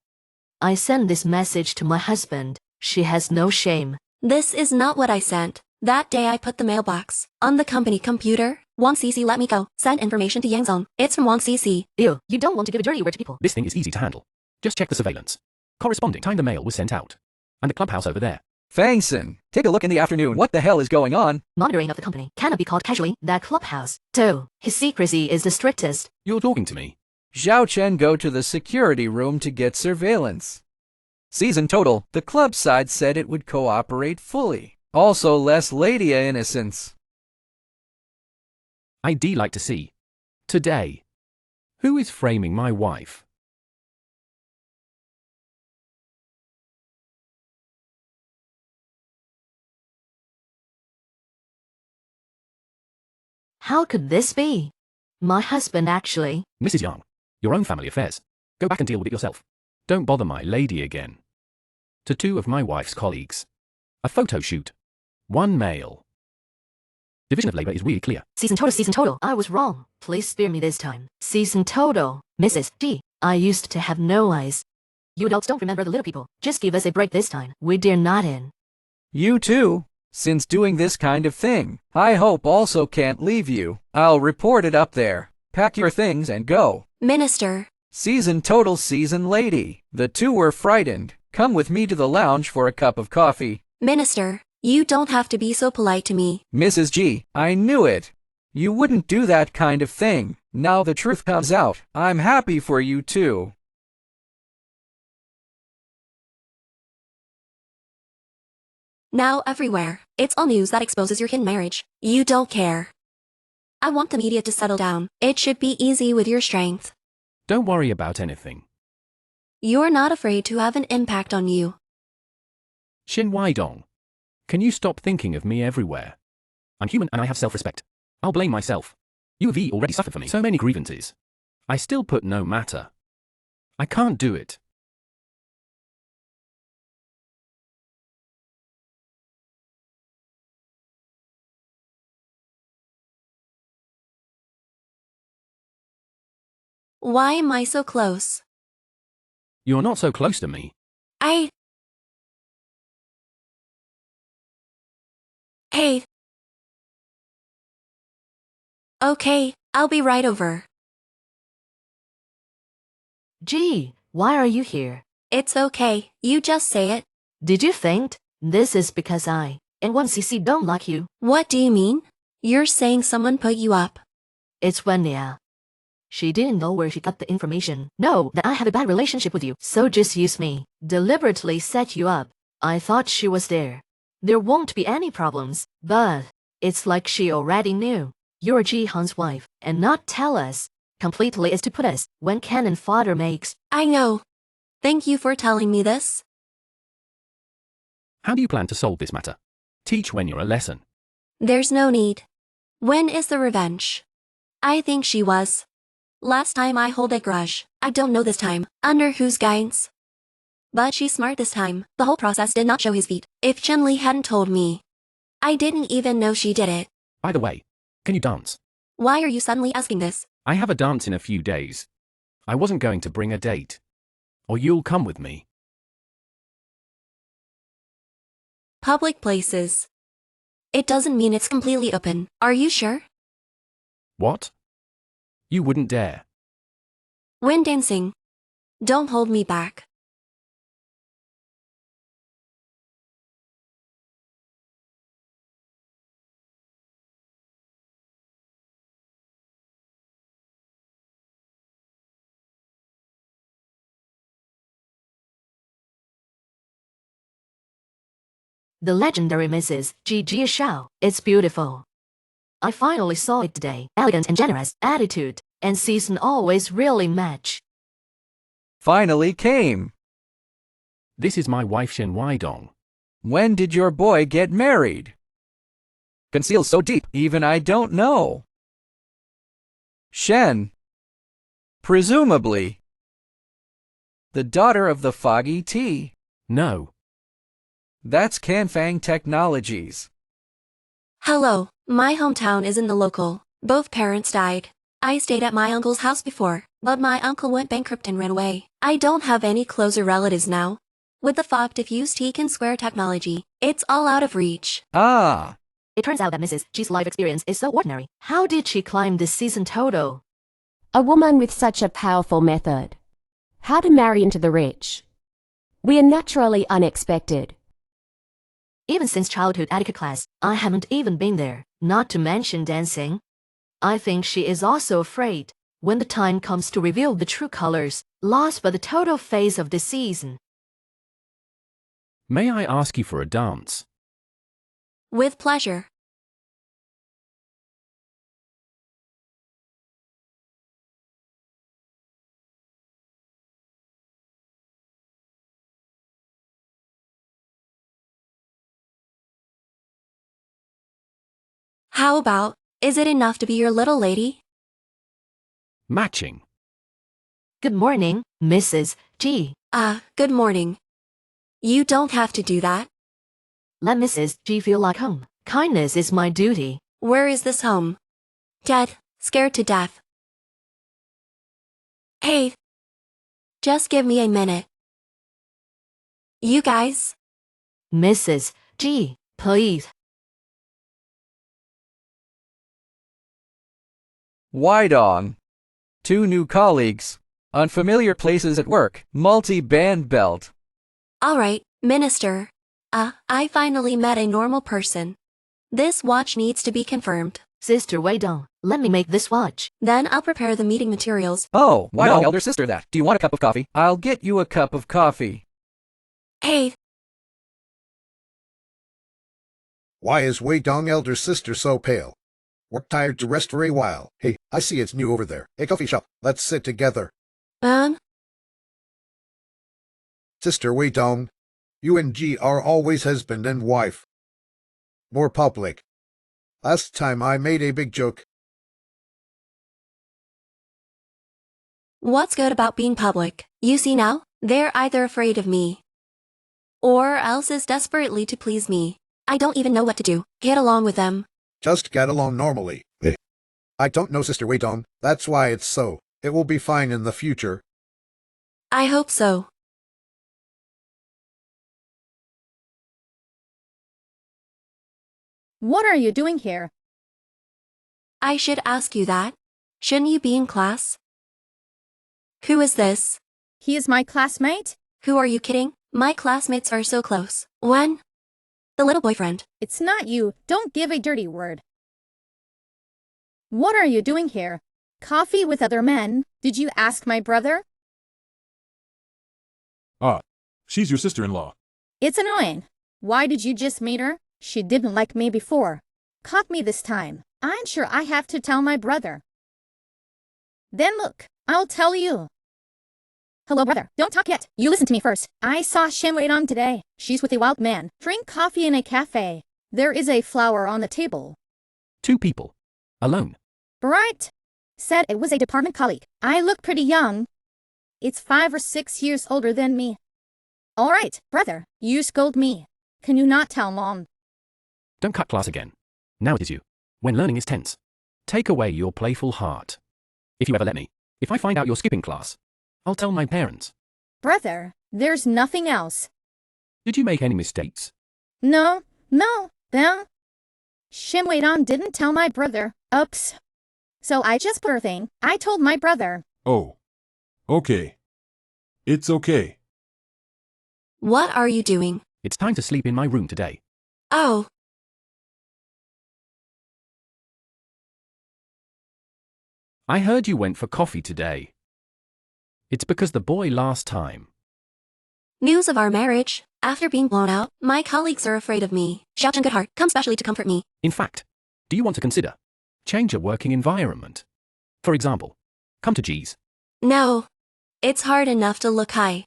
I sent this message to my husband. She has no shame. This is not what I sent. That day I put the mailbox on the company computer. Wang Cici let me go. Send information to Yang Zeng. It's from Wang Cici. Ew, you don't want to give a dirty word to people. This thing is easy to handle. Just check the surveillance. Corresponding time the mail was sent out. And the clubhouse over there. Fangson, take a look in the afternoon. What the hell is going on? Monitoring of the company cannot be called casually that clubhouse. So, his secrecy is the strictest. You're talking to me. Zhao Chen go to the security room to get surveillance. Season total, the club side said it would cooperate fully. Also less lady innocence. I'd like to see. Today. Who is framing my wife? How could this be? My husband actually. Mrs. Yang, your own family affairs. Go back and deal with it yourself. Don't bother my lady again. To two of my wife's colleagues. A photo shoot. One mail. Division of labor is really clear. Season total. I was wrong. Please spare me this time. Season total. Mrs. G. I used to have no eyes. You adults don't remember the little people. Just give us a break this time. We dare not in. You too. Since doing this kind of thing, I hope also can't leave you. I'll report it up there. Pack your things and go. Minister. Season total season lady. The two were frightened. Come with me to the lounge for a cup of coffee. Minister, you don't have to be so polite to me. Mrs. G, I knew it. You wouldn't do that kind of thing. Now the truth comes out. I'm happy for you too. Now everywhere, it's all news that exposes your hidden marriage. You don't care. I want the media to settle down. It should be easy with your strength. Don't worry about anything. You're not afraid to have an impact on you. Shen Weidong, can you stop thinking of me everywhere? I'm human and I have self-respect. I'll blame myself. You have already suffered for me so many grievances. I still put no matter. I can't do it. Why am I so close? You're not so close to me. Hey. Okay, I'll be right over. Gee, why are you here? It's okay, you just say it. Did you faint? This is because I and 1cc don't like you. What do you mean? You're saying someone put you up. It's Wenya. She didn't know where she got the information. No, that I have a bad relationship with you. So just use me. Deliberately set you up. I thought she was there. There won't be any problems. But it's like she already knew. You're Jihan's wife. And not tell us. Completely is to put us when cannon fodder makes. I know. Thank you for telling me this. How do you plan to solve this matter? Teach Wenya a lesson. There's no need. When is the revenge? I think she was. Last time I hold a grudge. I don't know this time, under whose guidance. But she's smart this time. The whole process did not show his feet. If Chen Li hadn't told me, I didn't even know she did it. By the way, can you dance? Why are you suddenly asking this? I have a dance in a few days. I wasn't going to bring a date. Or you'll come with me. Public places. It doesn't mean it's completely open. Are you sure? What? You wouldn't dare. When dancing. Don't hold me back. The legendary Mrs. G Shao. It's beautiful. I finally saw it today. Elegant and generous attitude and season always really match. Finally came. This is my wife Shen Weidong. When did your boy get married? Conceal so deep, even I don't know. Shen. Presumably. The daughter of the Foggy Tea. No. That's Confronting Technologies. Hello, my hometown is in the local. Both parents died. I stayed at my uncle's house before, but my uncle went bankrupt and ran away. I don't have any closer relatives now. With the fog diffused Tegan Square technology, it's all out of reach. Ah. It turns out that Mrs. G's life experience is so ordinary. How did she climb this season total? A woman with such a powerful method. How to marry into the rich. We are naturally unexpected. Even since childhood etiquette class, I haven't even been there, not to mention dancing. I think she is also afraid, when the time comes to reveal the true colors, lost by the total phase of this season. May I ask you for a dance? With pleasure. How about, is it enough to be your little lady? Matching. Good morning, Mrs. G. Good morning. You don't have to do that. Let Mrs. G feel like home. Kindness is my duty. Where is this home? Dead, scared to death. Hey. Just give me a minute. You guys. Mrs. G, please. Weidong. 2 new colleagues. Unfamiliar places at work. Multi-band belt. Alright, Minister. I finally met a normal person. This watch needs to be confirmed. Sister Weidong, let me make this watch. Then I'll prepare the meeting materials. Oh, why No. don't elder sister that? Do you want a cup of coffee? I'll get you a cup of coffee. Hey, Why is Wei Dong elder sister so pale? We're tired to rest for a while. Hey, I see it's new over there. A coffee shop. Let's sit together. Sister Wei Dong, you and G are always husband and wife. More public. Last time I made a big joke. what's good about being public? You see now, they're either afraid of me, or else is desperately to please me. I don't even know what to do. Get along with them. Just get along normally. I don't know Sister Wei Dong. That's why it's so. It will be fine in the future. I hope so. What are you doing here? I should ask you that. Shouldn't you be in class? Who is this? He is my classmate? Who are you kidding? My classmates are so close. When? The little boyfriend. It's not you. Don't give a dirty word. What are you doing here? Coffee with other men? Did you ask my brother? She's your sister-in-law. It's annoying. Why did you just meet her? She didn't like me before. Caught me this time. I'm sure I have to tell my brother. Then look, I'll tell you. Hello, brother. Don't talk yet. You listen to me first. I saw Shen Weidong today. She's with a wild man. Drink coffee in a cafe. There is a flower on the table. 2 people. Alone. Right. Said it was a department colleague. I look pretty young. It's 5 or 6 years older than me. All right, brother. You scold me. Can you not tell Mom? Don't cut class again. Now it is you. When learning is tense. Take away your playful heart. If you ever let me. If I find out you're skipping class, I'll tell my parents. Brother, there's nothing else. Did you make any mistakes? No, then. Shen Weidong didn't tell my brother. Oops. So I just poor thing. I told my brother. Oh. Okay. It's okay. What are you doing? It's time to sleep in my room today. Oh, I heard you went for coffee today. It's because the boy last time. news of our marriage. After being blown out, my colleagues are afraid of me. Xiao Chen Goodheart, come specially to comfort me. In fact, do you want to consider change your working environment? For example, come to G's. No. It's hard enough to look high.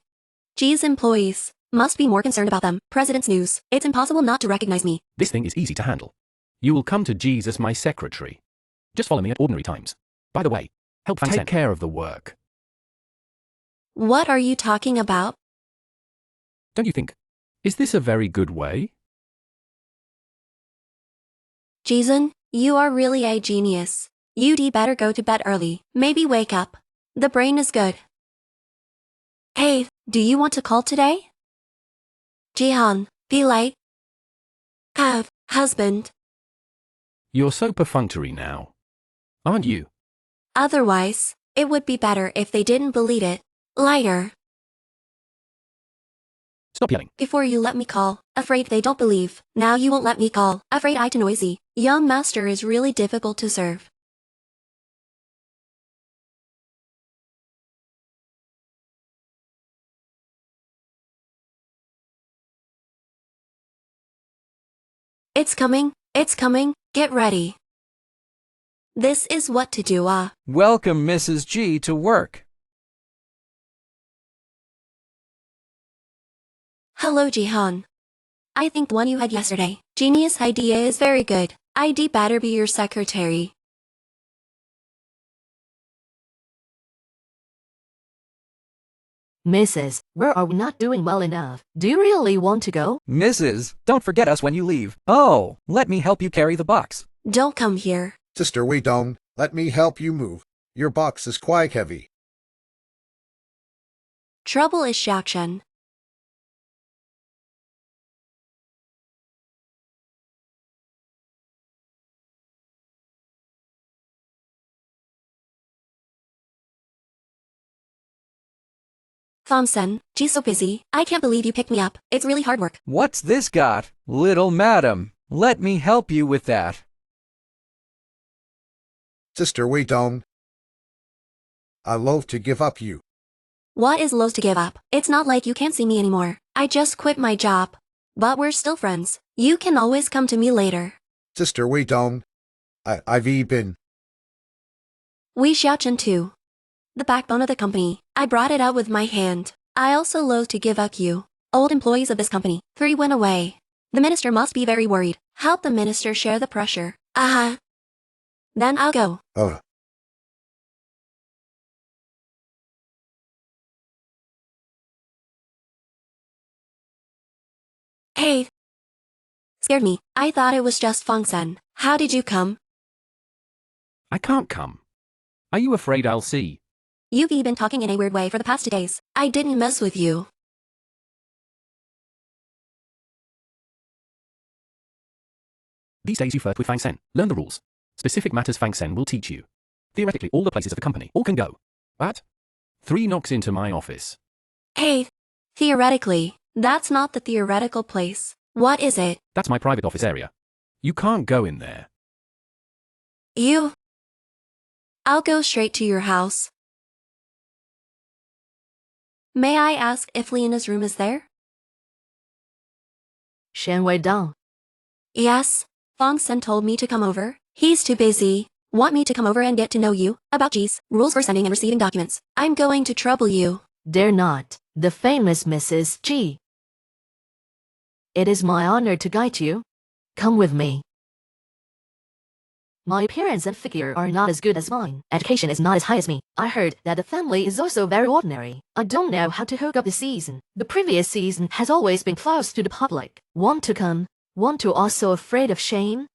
G's employees must be more concerned about them. President's news. It's impossible not to recognize me. This thing is easy to handle. You will come to G's as my secretary. Just follow me at ordinary times. By the way, help Fang take care of the work. What are you talking about? Don't you think? Is this a very good way? Jason, you are really a genius. You'd better go to bed early. Maybe wake up. The brain is good. Hey, do you want to call today? Jihan, be late. Husband. You're so perfunctory now. Aren't you? Otherwise, it would be better if they didn't believe it. Lighter. Stop yelling. Before you let me call, afraid they don't believe. Now you won't let me call, afraid I too noisy. Young master is really difficult to serve. It's coming, get ready. This is what to do, Welcome Mrs. G to work. Hello Jihan. I think the one you had yesterday. Genius idea is very good. I'd better be your secretary. Mrs., where are we not doing well enough? Do you really want to go? Mrs., don't forget us when you leave. Oh, let me help you carry the box. Don't come here. Sister Weidong, let me help you move. Your box is quite heavy. Trouble is Xiaochen. Thomson, geez so busy. I can't believe you picked me up. It's really hard work. What's this got? Little madam, let me help you with that. Sister Weidong, I loathe to give up you. What is loath to give up? It's not like you can't see me anymore. I just quit my job. But we're still friends. You can always come to me later. Sister Weidong, I've been. We Xiaochen too. The backbone of the company. I brought it out with my hand. I also loathe to give up you. Old employees of this company. 3 went away. The minister must be very worried. Help the minister share the pressure. Then I'll go. Hey. Scared me. I thought it was just Fengsen. How did you come? I can't come. Are you afraid I'll see? You've been talking in a weird way for the past 2 days. I didn't mess with you. These days you flirt with Fang Sen. Learn the rules. Specific matters Fang Sen will teach you. Theoretically, all the places of the company, all can go. But 3 knocks into my office. Hey. Theoretically, that's not the theoretical place. What is it? That's my private office area. You can't go in there. You. I'll go straight to your house. May I ask if Lena's room is there? Shen Weidong. Yes. Fengsen told me to come over. He's too busy. Want me to come over and get to know you? About G's rules for sending and receiving documents. I'm going to trouble you. Dare not. The famous Mrs. G. It is my honor to guide you. Come with me. My appearance and figure are not as good as mine. Education is not as high as me. I heard that the family is also very ordinary. I don't know how to hook up the season. The previous season has always been closed to the public. Want to come? Want to also afraid of shame?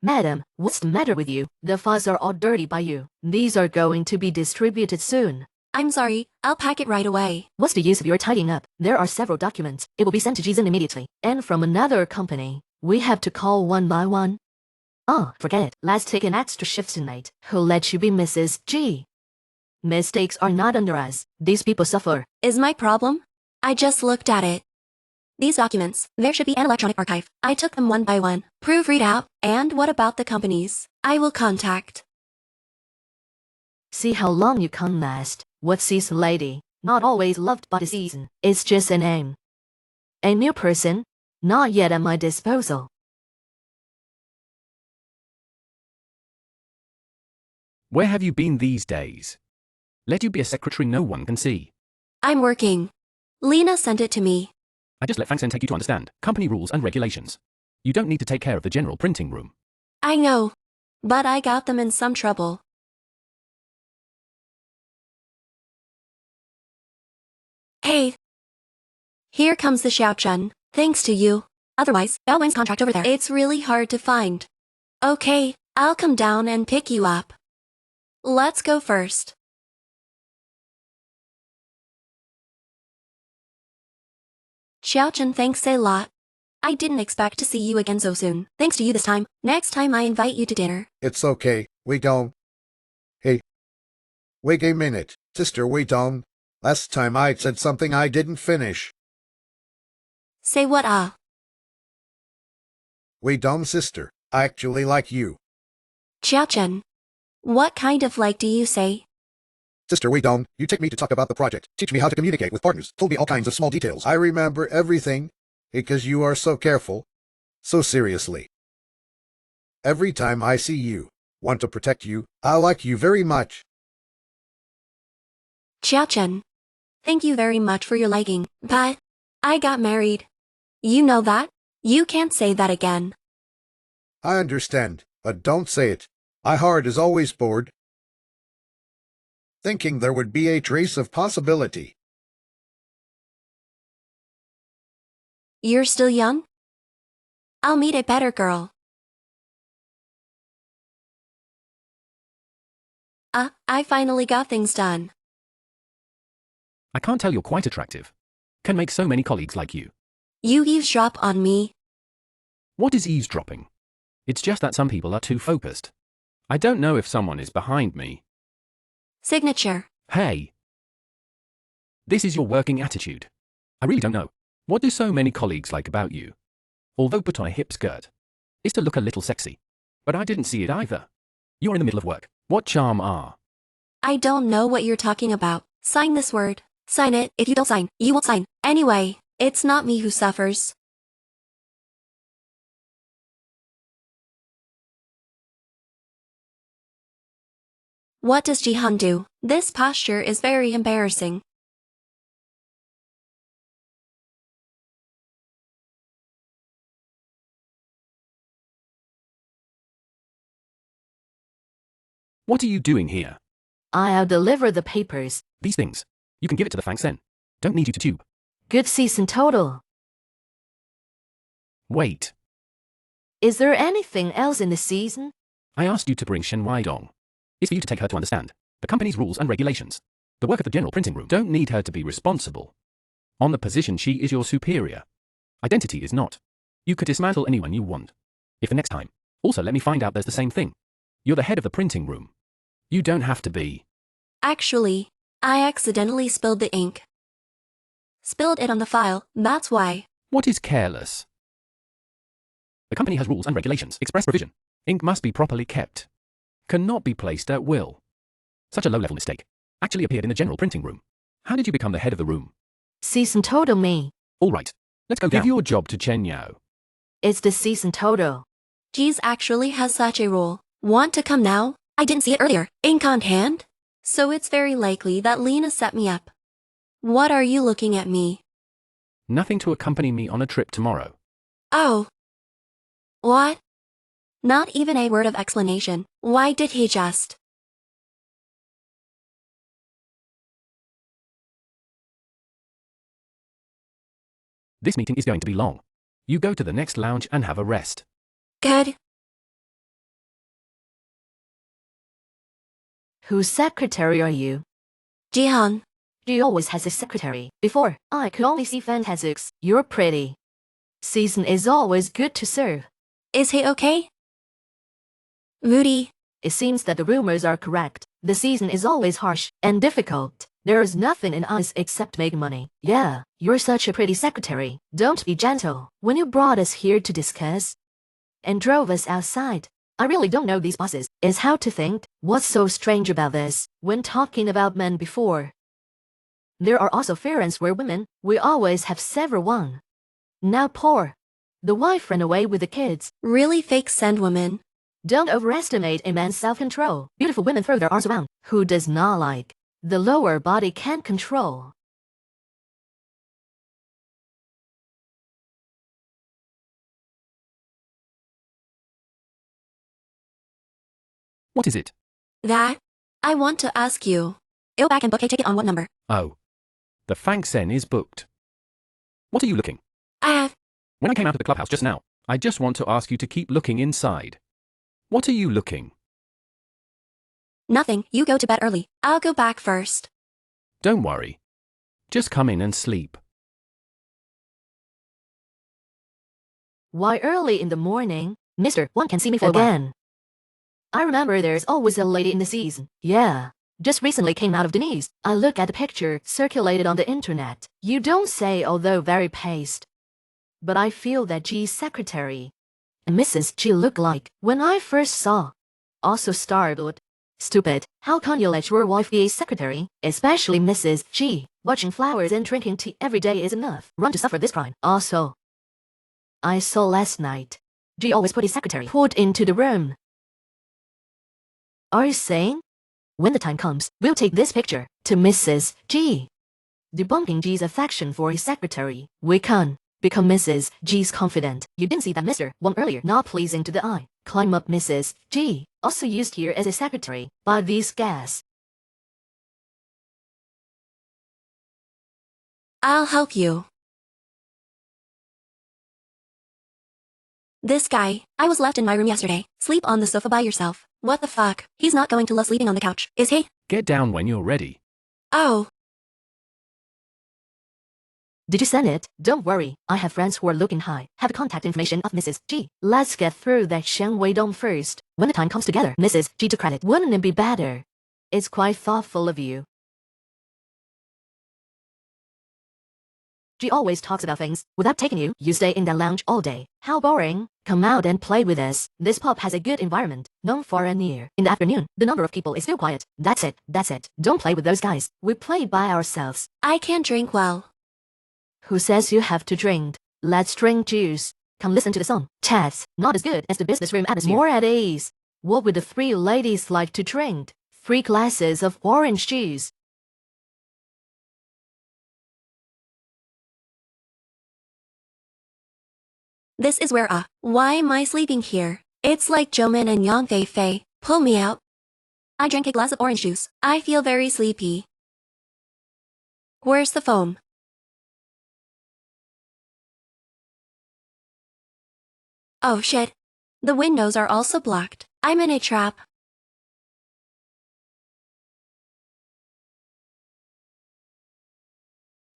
Madam, what's the matter with you? The files are all dirty by you. These are going to be distributed soon. I'm sorry, I'll pack it right away. What's the use of your tidying up? There are several documents. It will be sent to Jizen immediately. And from another company. We have to call one by one. Oh, forget it. Let's take an extra shift tonight. Who let you be Mrs. G? Mistakes are not under us. These people suffer. Is my problem? I just looked at it. These documents, there should be an electronic archive. I took them one by one. Proofread out. And what about the companies? I will contact. See how long you can last. What's this lady? Not always loved by the season. It's just an aim. A new person? Not yet at my disposal. Where have you been these days? Let you be a secretary no one can see. I'm working. Lena sent it to me. I just let Fang Sen take you to understand company rules and regulations. You don't need to take care of the general printing room. I know. But I got them in some trouble. Hey. Here comes the Xiaochun. Thanks to you. Otherwise, Bell wins contract over there. It's really hard to find. Okay, I'll come down and pick you up. Let's go first. Xiaochun, thanks a lot. I didn't expect to see you again so soon. Thanks to you this time. Next time I invite you to dinner. It's okay. We don't. Hey. Wait a minute, sister, we don't. Last time I said something I didn't finish. Say what, ah? We don't, sister. I actually like you. Xiaochun. What kind of like do you say? Sister, we don't. You take me to talk about the project. Teach me how to communicate with partners. Told me all kinds of small details. I remember everything. Because you are so careful. So seriously. Every time I see you, want to protect you, I like you very much. Xiaochun. Thank you very much for your liking, but I got married. You know that? You can't say that again. I understand, but don't say it. My heart is always bored, thinking there would be a trace of possibility. You're still young? I'll meet a better girl. I finally got things done. I can't tell you're quite attractive. Can make so many colleagues like you. You eavesdrop on me. What is eavesdropping? It's just that some people are too focused. I don't know if someone is behind me. Signature. Hey. This is your working attitude. I really don't know. What do so many colleagues like about you? Although put on a hip skirt. Is to look a little sexy. But I didn't see it either. You're in the middle of work. What charm are? I don't know what you're talking about. Sign this word. Sign it. If you don't sign, you won't sign. Anyway, it's not me who suffers. What does Jihan do? This posture is very embarrassing. What are you doing here? I'll deliver the papers. These things. You can give it to the Fang Sen. Don't need you to tube. Good season total. Wait. Is there anything else in the season? I asked you to bring Shen Weidong. It's for you to take her to understand the company's rules and regulations. The work of the general printing room. Don't need her to be responsible. On the position, she is your superior. Identity is not. You could dismantle anyone you want. If the next time. Also, let me find out there's the same thing. You're the head of the printing room. You don't have to be. Actually, I accidentally spilled the ink. Spilled it on the file, that's why. What is careless? The company has rules and regulations. Express provision. Ink must be properly kept. Cannot be placed at will. Such a low-level mistake. Actually appeared in the general printing room. How did you become the head of the room? Season total me. All right. Let's go down. Give your job to Chen Yao. It's the season total. Geez actually has such a rule. Want to come now? I didn't see it earlier. Ink on hand? So it's very likely that Lena set me up. What are you looking at me? Nothing to accompany me on a trip tomorrow. Oh. What? Not even a word of explanation. Why did he just? This meeting is going to be long. You go to the next lounge and have a rest. Good. Whose secretary are you? Jihan. She always has a secretary. Before, I could only see fantastics. You're pretty. Season is always good to serve. Is he okay? Rudy. It seems that the rumors are correct. The season is always harsh and difficult. There is nothing in us except making money. Yeah, you're such a pretty secretary. Don't be gentle. When you brought us here to discuss and drove us outside, I really don't know these bosses. Is how to think. What's so strange about this? When talking about men before, there are also parents where women, we always have several one. Now poor. The wife ran away with the kids. Really fake send woman. Don't overestimate a man's self-control. Beautiful women throw their arms around. Who does not like? The lower body can't control. What is it? That? I want to ask you. Go back and book a ticket on what number? Oh. The Fang Sen is booked. What are you looking? I have. When I came out of the clubhouse just now, I just want to ask you to keep looking inside. What are you looking? Nothing. You go to bed early. I'll go back first. Don't worry. Just come in and sleep. Why early in the morning? Mister, one can see me for again. I remember there's always a lady in the season. Yeah. Just recently came out of Denise. I look at the picture circulated on the internet. You don't say, although very paced. But I feel that G's secretary and Mrs. G look like when I first saw. Also startled. Stupid. How can you let your wife be a secretary, especially Mrs. G? Watching flowers and drinking tea every day is enough. Run to suffer this crime. Also, I saw last night. G always put his secretary put into the room. Are you saying? When the time comes, we'll take this picture to Mrs. G. Debunking G's affection for his secretary, we can become Mrs. G's confidant. You didn't see that Mr. One earlier, not pleasing to the eye. Climb up Mrs. G, also used here as a secretary by these guests. I'll help you. This guy, I was left in my room yesterday. Sleep on the sofa by yourself. What the fuck? He's not going to love sleeping on the couch, is he? Get down when you're ready. Oh. Did you send it? Don't worry, I have friends who are looking high. Have the contact information of Mrs. G. Let's get through that Shen Weidong first. When the time comes together, Mrs. G to credit. Wouldn't it be better? It's quite thoughtful of you. G always talks about things. Without taking you, you stay in the lounge all day. How boring. Come out and play with us. This pub has a good environment, known far and near. In the afternoon, the number of people is still quiet. That's it. Don't play with those guys. We play by ourselves. I can't drink well. Who says you have to drink? Let's drink juice. Come listen to the song. Chats, not as good as the business room atmosphere. More at ease. What would the three ladies like to drink? 3 glasses of orange juice. This is where why am I sleeping here? It's like Jomin and Yang Fei Fei. Pull me out. I drank a glass of orange juice. I feel very sleepy. Where's the foam? Oh shit. The windows are also blocked. I'm in a trap.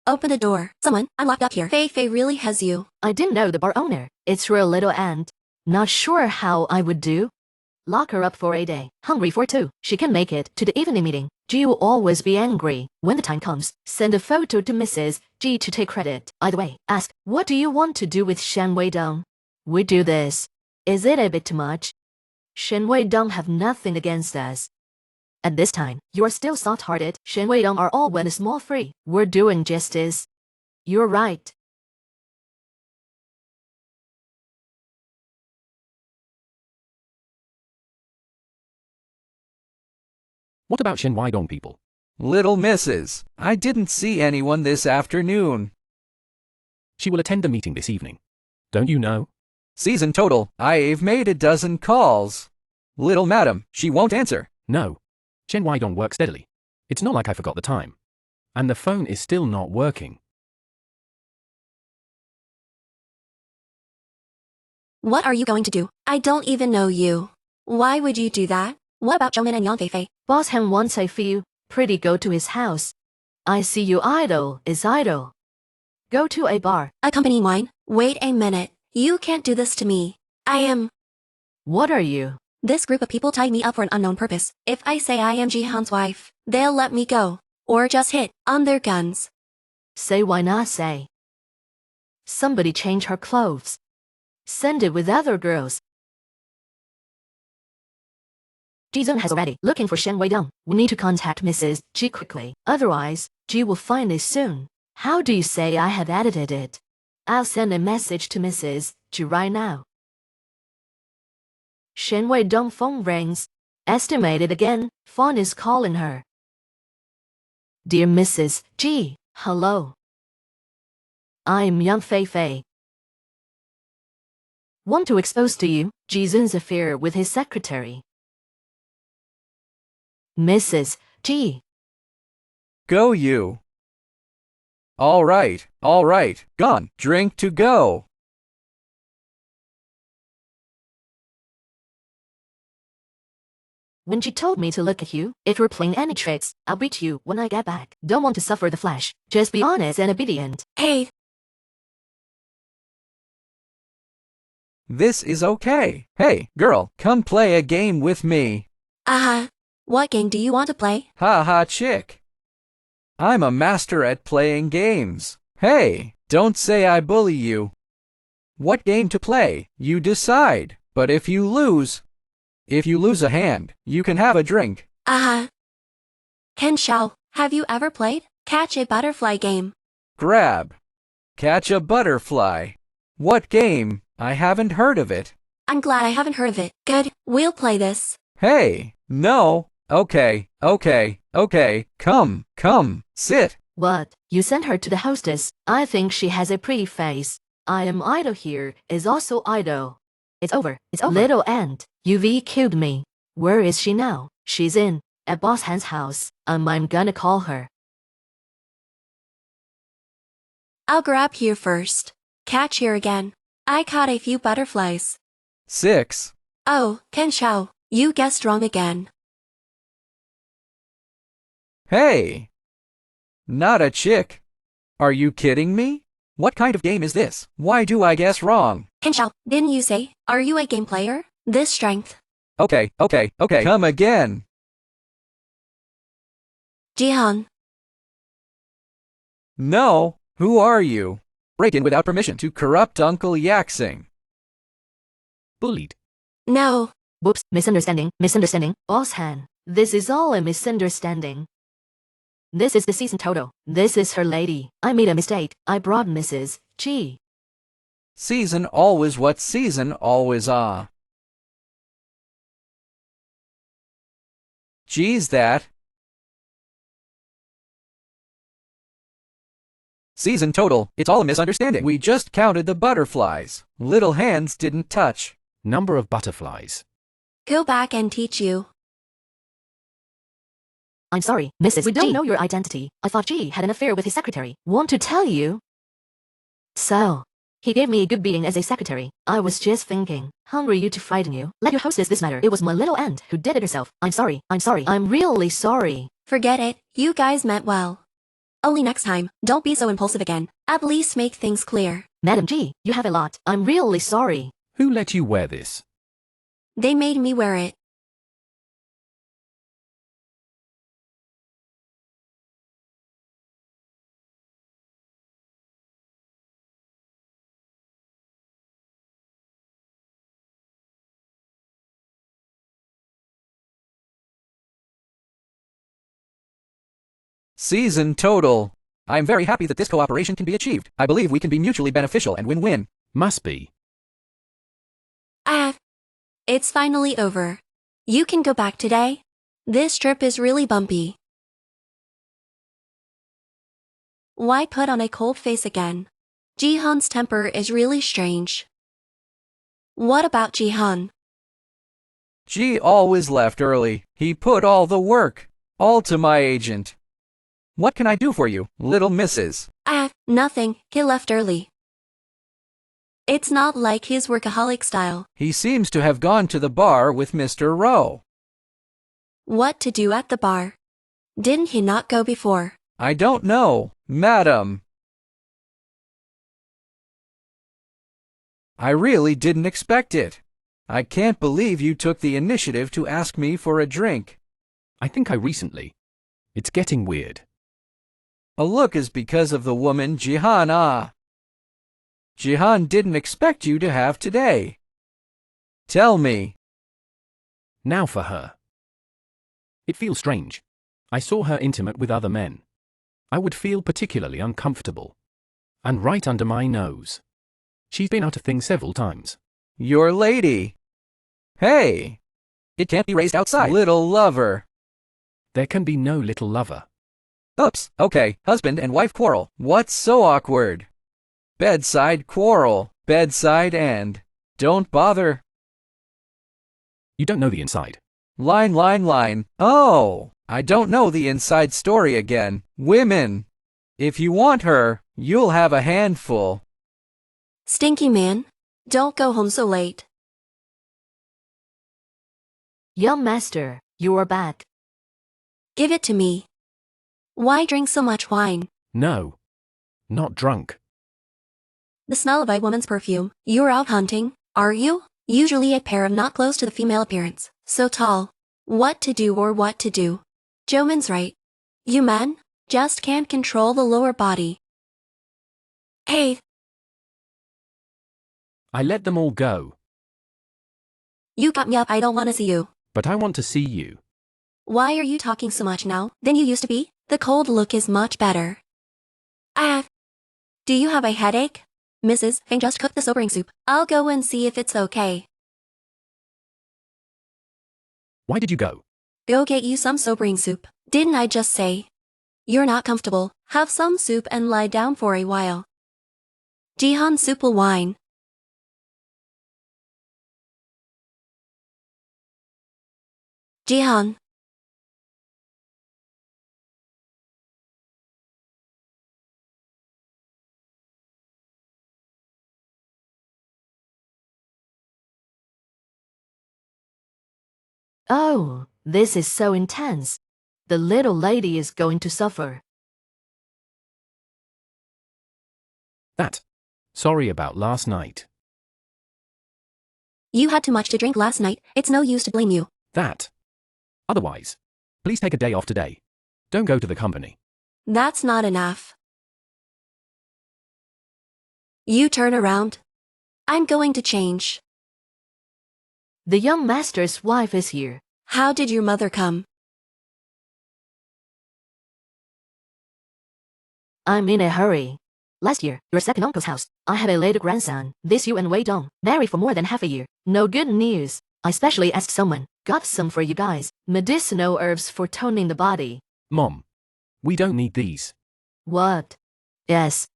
Open the door. Someone, I'm locked up here. Fei Fei really has you. I didn't know the bar owner. It's real little aunt. Not sure how I would do. Lock her up for a day. Hungry for 2. She can make it to the evening meeting. G will always be angry. When the time comes, send a photo to Mrs. G to take credit. Either way, ask, what do you want to do with Shen Weidong? We do this. Is it a bit too much? Shen Weidong have nothing against us. At this time, you are still soft-hearted. Shen Weidong are all when small free. We're doing justice. You're right. What about Shen Weidong people? Little Mrs., I didn't see anyone this afternoon. She will attend the meeting this evening. Don't you know? Season total, I've made a dozen calls. Little madam, she won't answer. No. Shen Weidong works steadily. It's not like I forgot the time. And the phone is still not working. What are you going to do? I don't even know you. Why would you do that? What about Zhongmin and Yang Feifei? Boss Han wants a few pretty go to his house. I see you idle is idle. Go to a bar. Accompanying wine? Wait a minute. You can't do this to me. I am. What are you? This group of people tied me up for an unknown purpose. If I say I am Jihan's wife, they'll let me go. Or just hit on their guns. Say why not say? Somebody change her clothes. Send it with other girls. Jizun has already looking for Shen Weidong. We need to contact Mrs. G quickly. Otherwise, G will find it soon. How do you say I have edited it? I'll send a message to Mrs. G right now. Shen Weidong phone rings. Estimated again. Fawn is calling her. Dear Mrs. G, hello. I'm Yang Feifei. Want to expose to you Jizun's affair with his secretary. Mrs. G. Go you. All right. Gone. Drink to go. When she told me to look at you, if you're playing any tricks, I'll beat you when I get back. Don't want to suffer the flash. Just be honest and obedient. Hey, This is okay. Hey, girl, come play a game with me. what game do you want to play? Ha ha, chick. I'm a master at playing games. Hey, don't say I bully you. What game to play, you decide. But if you lose a hand, you can have a drink. Ken Shao, have you ever played Catch a Butterfly game? Grab. Catch a butterfly. What game? I haven't heard of it. I'm glad I haven't heard of it. Good, we'll play this. Hey, no. Okay. Come, sit. What? You sent her to the hostess. I think she has a pretty face. I am idle here is also idle. It's over. Little ant, you've EQ'd me. Where is she now? She's at Boss Han's house. I'm gonna call her. I'll grab here first. Catch here again. I caught a few butterflies. 6. Oh, Ken Shao, you guessed wrong again. Hey. Not a chick. Are you kidding me? What kind of game is this? Why do I guess wrong? Ken Shao, didn't you say, are you a game player? This strength. Okay. Come again. Jihan. No. Who are you? Break in without permission to corrupt Uncle Yaxing. Bullied. No. Whoops, misunderstanding. Boss Han, this is all a misunderstanding. This is the season total. This is her lady. I made a mistake. I brought Mrs. G. Season always what season always ah. Geez that. Season total, it's all a misunderstanding. We just counted the butterflies. Little hands didn't touch. Number of butterflies. Go back and teach you. I'm sorry, Mrs. We don't know your identity. I thought G had an affair with his secretary. Want to tell you? So, he gave me a good beating as a secretary. I was just thinking, hungry you to frighten you. Let your hostess this matter. It was my little aunt who did it herself. I'm sorry. I'm really sorry. Forget it, you guys meant well. Only next time, don't be so impulsive again. At least make things clear. Madam G, you have a lot. I'm really sorry. Who let you wear this? They made me wear it. Season total. I'm very happy that this cooperation can be achieved. I believe we can be mutually beneficial and win-win. Must be. It's finally over. You can go back today. This trip is really bumpy. Why put on a cold face again? Jihan's temper is really strange. What about Jihan? G always left early. He put all the work. All to my agent. What can I do for you, little missus? Nothing. He left early. It's not like his workaholic style. He seems to have gone to the bar with Mr. Rowe. What to do at the bar? Didn't he not go before? I don't know, madam. I really didn't expect it. I can't believe you took the initiative to ask me for a drink. I think I recently. It's getting weird. A look is because of the woman Jihan. Jihan didn't expect you to have today. Tell me. Now for her. It feels strange. I saw her intimate with other men. I would feel particularly uncomfortable. And right under my nose. She's been out of things several times. Your lady. Hey! It can't be raised outside. Little lover. There can be no little lover. Oops, okay, husband and wife quarrel. What's so awkward? Bedside quarrel. Bedside and. Don't bother. You don't know the inside. Line. Oh, I don't know the inside story again. Women. If you want her, you'll have a handful. Stinky man, don't go home so late. Young master, you are back. Give it to me. Why drink so much wine? No. Not drunk. The smell of a woman's perfume. You're out hunting, are you? Usually a pair of not close to the female appearance. So tall. What to do or what to do? Joman's right. You men just can't control the lower body. Hey, I let them all go. you got me up. I don't want to see you. But I want to see you. Why are you talking so much now than you used to be? The cold look is much better. Do you have a headache? Mrs. Fang just cooked the sobering soup. I'll go and see if it's okay. Why did you go? Go get you some sobering soup. Didn't I just say? You're not comfortable. Have some soup and lie down for a while. Jihan soup will wine. Jihan. Oh, this is so intense. The little lady is going to suffer. That. Sorry about last night. You had too much to drink last night. It's no use to blame you. That. Otherwise, please take a day off today. Don't go to the company. That's not enough. You turn around. I'm going to change. The young master's wife is here. How did your mother come? I'm in a hurry. Last year, your second uncle's house, I had a little grandson. This you and Wei Dong, married for more than half a year. No good news. I specially asked someone, got some for you guys. Medicinal herbs for toning the body. Mom. We don't need these. What? Yes.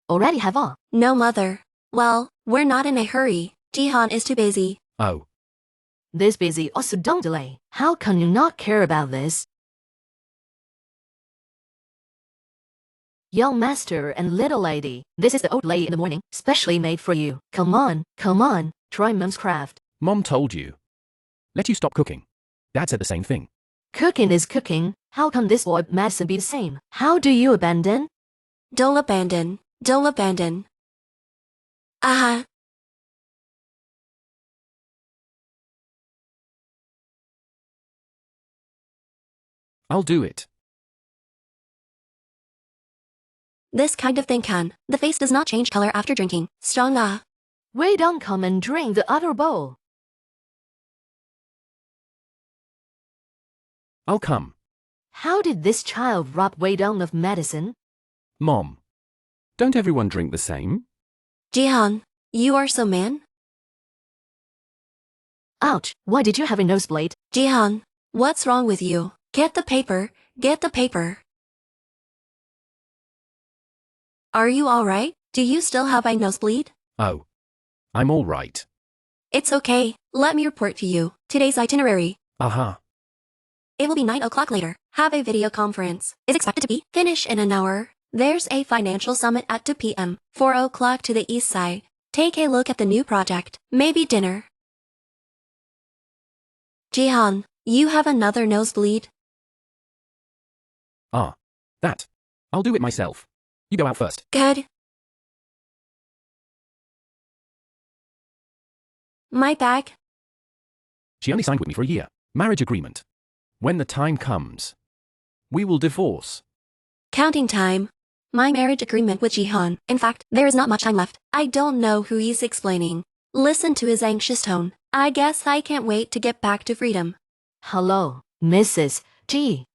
Already have all. No, mother. Well, we're not in a hurry. Jihan is too busy. Oh. This busy also don't delay. How can you not care about this? Young master and little lady, this is the oat lay in the morning, specially made for you. Come on, try mom's craft. Mom told you. Let you stop cooking. Dad said the same thing. Cooking is cooking. How can this boy medicine be the same? How do you abandon? Don't abandon. Don't abandon. Aha. I'll do it. This kind of thing can. The face does not change color after drinking. Strong ah. Wei Dong, come and drink the other bowl. I'll come. How did this child rob Wei Dong of medicine? Mom. Don't everyone drink the same? Jihan, you are so man. Ouch, why did you have a nosebleed? Jihan, what's wrong with you? Get the paper, get the paper. Are you alright? Do you still have a nosebleed? Oh. I'm all right. It's okay, let me report to you. Today's itinerary. Aha. It will be 9 o'clock later. Have a video conference. Is expected to be finished in an hour. There's a financial summit at 2 p.m. 4 o'clock to the east side. Take a look at the new project. Maybe dinner. Jihan, You have another nosebleed? Ah, that. I'll do it myself. You go out first. Good. My bag? She only signed with me for a year. Marriage agreement. When the time comes, we will divorce. Counting time. My marriage agreement with Jihan. In fact, there is not much time left. I don't know who he's explaining. Listen to his anxious tone. I guess I can't wait to get back to freedom. Hello, Mrs. G.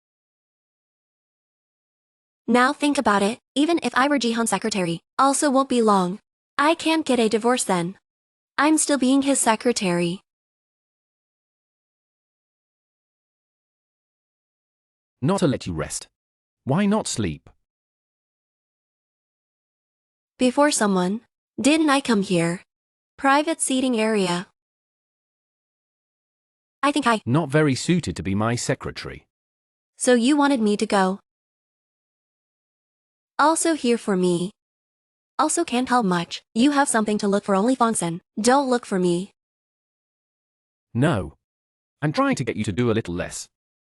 Now think about it. Even if I were Jihan's secretary, also won't be long. I can't get a divorce then. I'm still being his secretary. Not to let you rest. Why not sleep? Before someone, didn't I come here? Private seating area. I think Not very suited to be my secretary. So you wanted me to go. Also here for me. Also can't help much. You have something to look for only Fonsen. Don't look for me. No. I'm trying to get you to do a little less.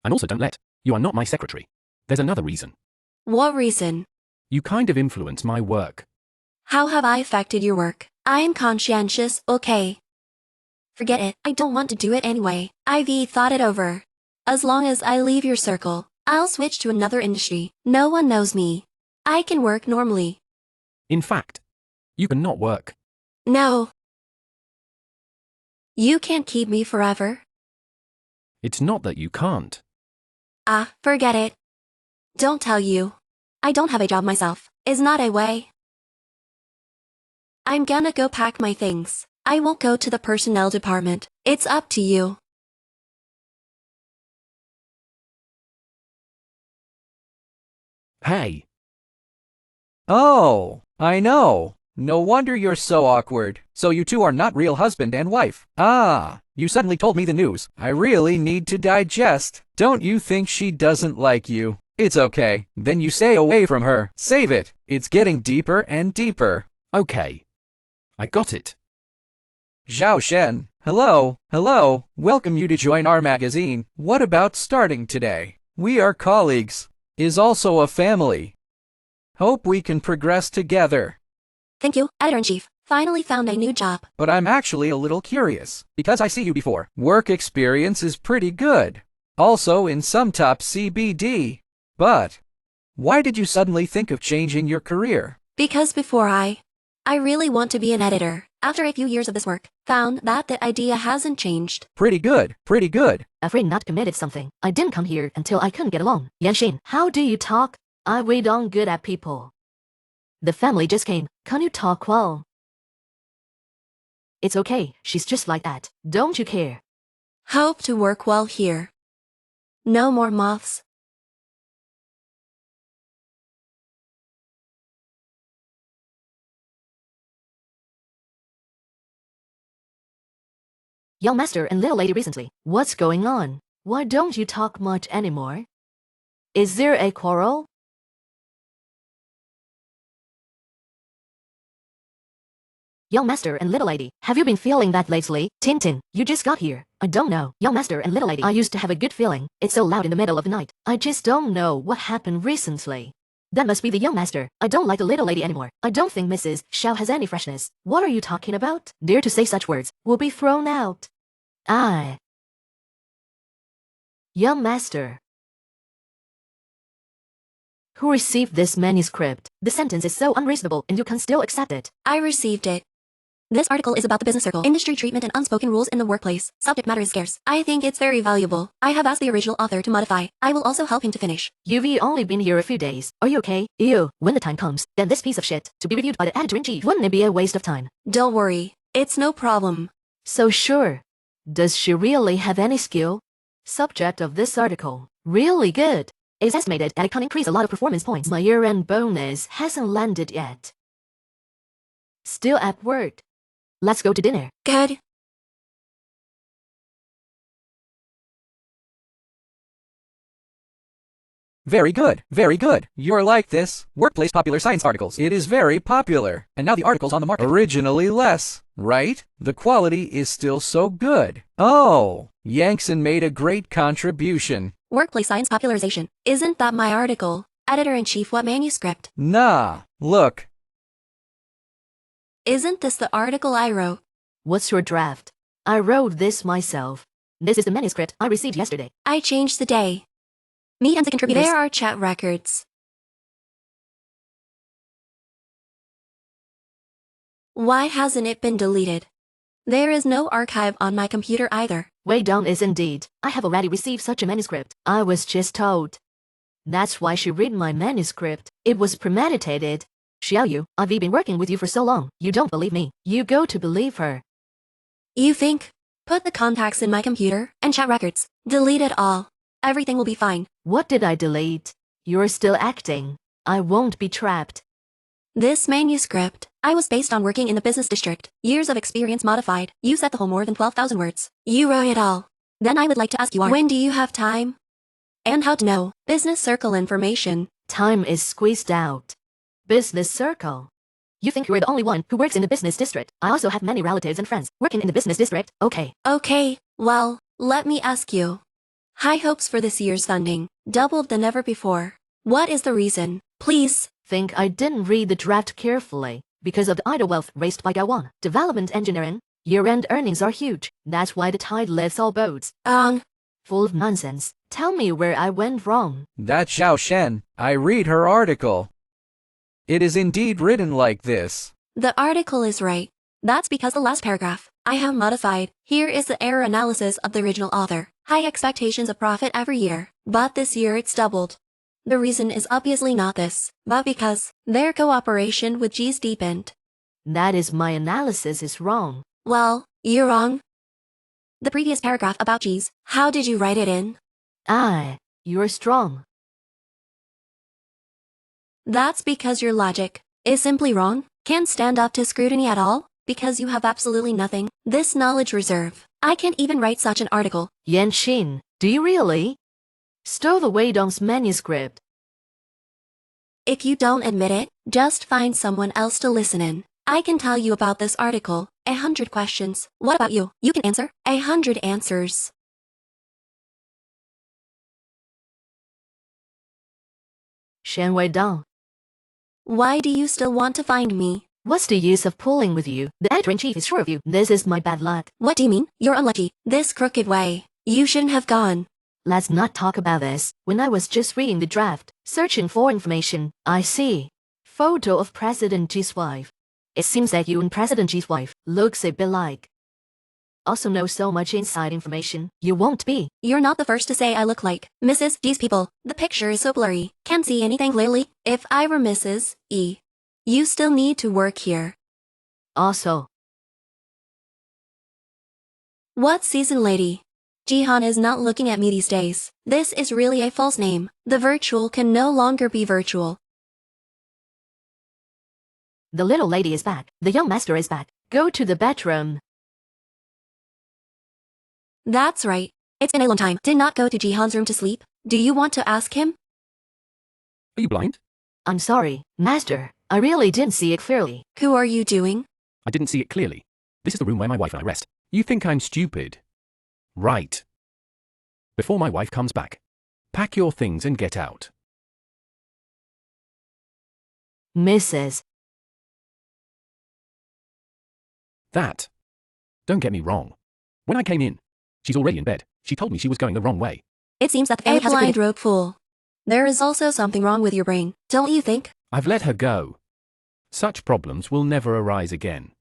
And also don't let. You are not my secretary. There's another reason. What reason? You kind of influence my work. How have I affected your work? I'm conscientious, okay? Forget it. I don't want to do it anyway. I've thought it over. As long as I leave your circle, I'll switch to another industry. No one knows me. I can work normally. In fact, you cannot work. No. You can't keep me forever. It's not that you can't. Forget it. Don't tell you. I don't have a job myself. It's not a way. I'm gonna go pack my things. I won't go to the personnel department. It's up to you. Hey, Oh, I know. No wonder you're so awkward. So you two are not real husband and wife. Ah, you suddenly told me the news. I really need to digest. Don't you think she doesn't like you? It's okay. Then you stay away from her. Save it. It's getting deeper and deeper. okay. I got it. Zhao Shen. Hello. Hello. Welcome you to join our magazine. What about starting today? We are colleagues. Is also a family. Hope we can progress together. Thank you, Editor-in-Chief. Finally found a new job. But I'm actually a little curious, because I see you before. Work experience is pretty good. Also in some top CBD. But why did you suddenly think of changing your career? Because before I really want to be an editor. After a few years of this work, found that the idea hasn't changed. Pretty good, pretty good. Afraid not committed something. I didn't come here until I couldn't get along. Yanshin, how do you talk? I wait on good at people. The family just came. Can you talk well? It's okay. She's just like that. Don't you care? Hope to work well here. No more moths. Young master and little lady recently. What's going on? Why don't you talk much anymore? Is there a quarrel? Young master and little lady, have you been feeling that lately? Tintin, you just got here. I don't know. Young master and little lady, I used to have a good feeling. It's so loud in the middle of the night. I just don't know what happened recently. That must be the young master. I don't like the little lady anymore. I don't think Mrs. Xiao has any freshness. What are you talking about? Dare to say such words will be thrown out. Young master. Who received this manuscript? The sentence is so unreasonable and you can still accept it. I received it. This article is about the business circle, industry treatment and unspoken rules in the workplace. Subject matter is scarce. I think it's very valuable. I have asked the original author to modify. I will also help him to finish. You've only been here a few days. Are you okay? Ew. When the time comes, then this piece of shit to be reviewed by the editor-in-chief. Wouldn't it be a waste of time? Don't worry. It's no problem. So sure. Does she really have any skill? Subject of this article. Really good. It's estimated that it can increase a lot of performance points. My year-end bonus hasn't landed yet. Still at work. Let's go to dinner. Good. Very good, very good. You're like this. Workplace popular science articles. It is very popular. And now the article's on the market. Originally less, right? The quality is still so good. Oh, Yankson made a great contribution. Workplace science popularization. Isn't that my article? Editor-in-chief, what manuscript? Nah, look. Isn't this the article I wrote? What's your draft? I wrote this myself. This is the manuscript I received yesterday. I changed the day. Meet and the contributors. There are chat records. Why hasn't it been deleted? There is no archive on my computer either. Way down is indeed. I have already received such a manuscript. I was just told. That's why she read my manuscript. It was premeditated. Xiao Yu, I've been working with you for so long. You don't believe me. You go to believe her. You think? Put the contacts in my computer and chat records. Delete it all. Everything will be fine. What did I delete? You're still acting. I won't be trapped. This manuscript, I was based on working in the business district. Years of experience modified. You said the whole more than 12,000 words. You wrote it all. Then I would like to ask you, when do you have time? And how to know. Business circle information. Time is squeezed out. Business circle. You think you're the only one who works in the business district. I also have many relatives and friends working in the business district. Okay. Okay, well, let me ask you. High hopes for this year's funding. Doubled than ever before. What is the reason? Please. Think I didn't read the draft carefully. Because of the idle wealth raised by Gaiwan. Development engineering. Year-end earnings are huge. That's why the tide lifts all boats. Full of nonsense. Tell me where I went wrong. That's Xiao Shen. I read her article. It is indeed written like this. The article is right. That's because the last paragraph I have modified. Here is the error analysis of the original author. High expectations of profit every year, but this year it's doubled. The reason is obviously not this, but because their cooperation with G's deepened. That is my analysis is wrong. Well, you're wrong. The previous paragraph about G's, how did you write it in? You're strong. That's because your logic is simply wrong, can't stand up to scrutiny at all, because you have absolutely nothing. This knowledge reserve. I can't even write such an article. Yan Xin, do you really? Stole the Wei Dong's manuscript. If you don't admit it, just find someone else to listen in. I can tell you about this article. 100 questions. What about you? You can answer 100 answers. Shen Wei Dong. Why do you still want to find me? What's the use of pulling with you? The editor-in-chief is sure of you. This is my bad luck. What do you mean? You're unlucky. This crooked way. You shouldn't have gone. Let's not talk about this. When I was just reading the draft, searching for information, I see photo of President G's wife. It seems that you and President G's wife looks a bit like. Also know so much inside information. You won't be. You're not the first to say I look like Mrs. G's people. The picture is so blurry. Can't see anything clearly. If I were Mrs. E, you still need to work here. Also. What season lady? Jihan is not looking at me these days. This is really a false name. The virtual can no longer be virtual. The little lady is back. The young master is back. Go to the bedroom. That's right. It's been a long time. Did not go to Jihan's room to sleep. Do you want to ask him? Are you blind? I'm sorry, master. I really didn't see it clearly. Who are you doing? I didn't see it clearly. This is the room where my wife and I rest. You think I'm stupid? Right. Before my wife comes back. Pack your things and get out. Mrs. That. Don't get me wrong. When I came in, she's already in bed. She told me she was going the wrong way. It seems that the family has a blind rope fool. There is also something wrong with your brain, don't you think? I've let her go. Such problems will never arise again.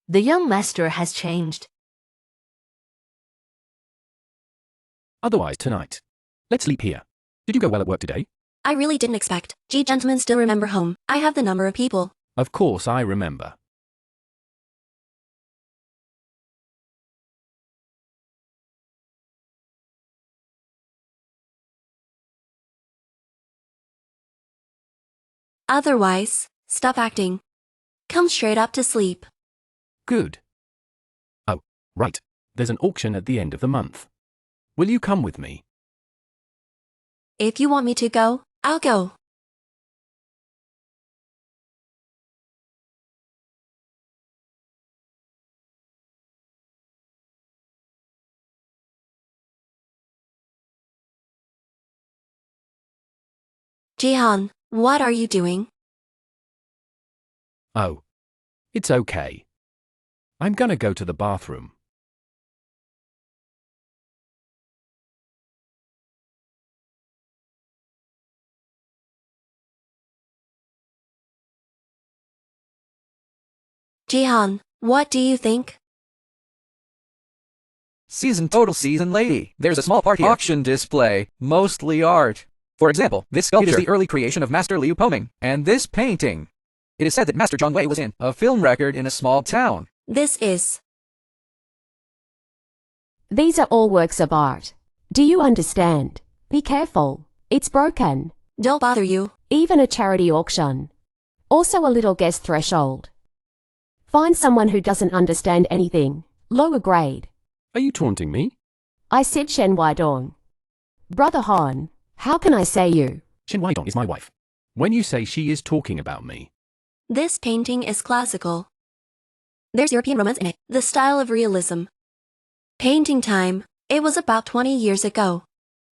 The young master has changed. Otherwise tonight. Let's sleep here. Did you go well at work today? I really didn't expect. Gee, gentlemen still remember home. I have the number of people. Of course I remember. Otherwise, stop acting. Come straight up to sleep. Good. Oh, right. there's an auction at the end of the month. Will you come with me? If you want me to go, I'll go. Jihan, what are you doing? Oh. It's okay. I'm gonna go to the bathroom. Jihan, what do you think? Total season lady. There's a small part here. Auction display, mostly art. For example, this sculpture is the early creation of Master Liu Poming, and this painting. It is said that Master Zhang Wei was in a film record in a small town. This is. These are all works of art. Do you understand? Be careful. It's broken. Don't bother you. Even a charity auction. Also a little guest threshold. Find someone who doesn't understand anything. Lower grade. Are you taunting me? I said Shen Weidong. Brother Han, how can I say you? Shen Weidong is my wife. When you say she is talking about me. This painting is classical. There's European romance in it, the style of realism. Painting time, it was about 20 years ago.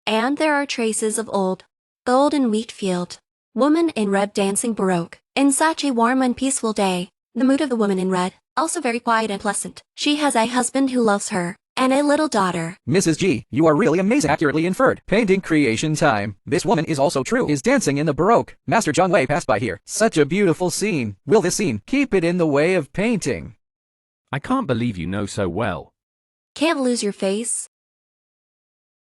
And there are traces of old, golden wheat field. Woman in red dancing Baroque. In such a warm and peaceful day, the mood of the woman in red, also very quiet and pleasant. She has a husband who loves her, and a little daughter. Mrs. G, you are really amazing. Accurately inferred. Painting creation time. This woman is also true. Is dancing in the Baroque. Master Zhang Wei passed by here. Such a beautiful scene. Will this scene keep it in the way of painting? I can't believe you know so well. Can't lose your face.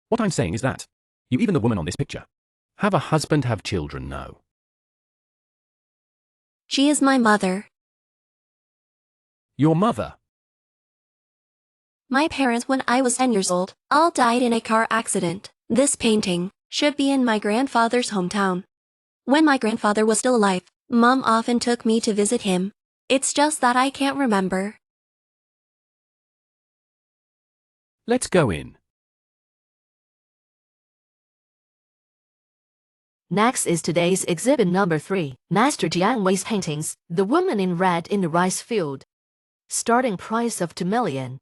What I'm saying is that you, even the woman on this picture, have a husband, have children, no. She is my mother. Your mother. My parents, when I was 10 years old, all died in a car accident. This painting should be in my grandfather's hometown. When my grandfather was still alive, Mom often took me to visit him. It's just that I can't remember. Let's go in. Next is today's exhibit number 3, Master Jiang Wei's paintings, The Woman in Red in the Rice Field. Starting price of 2 million.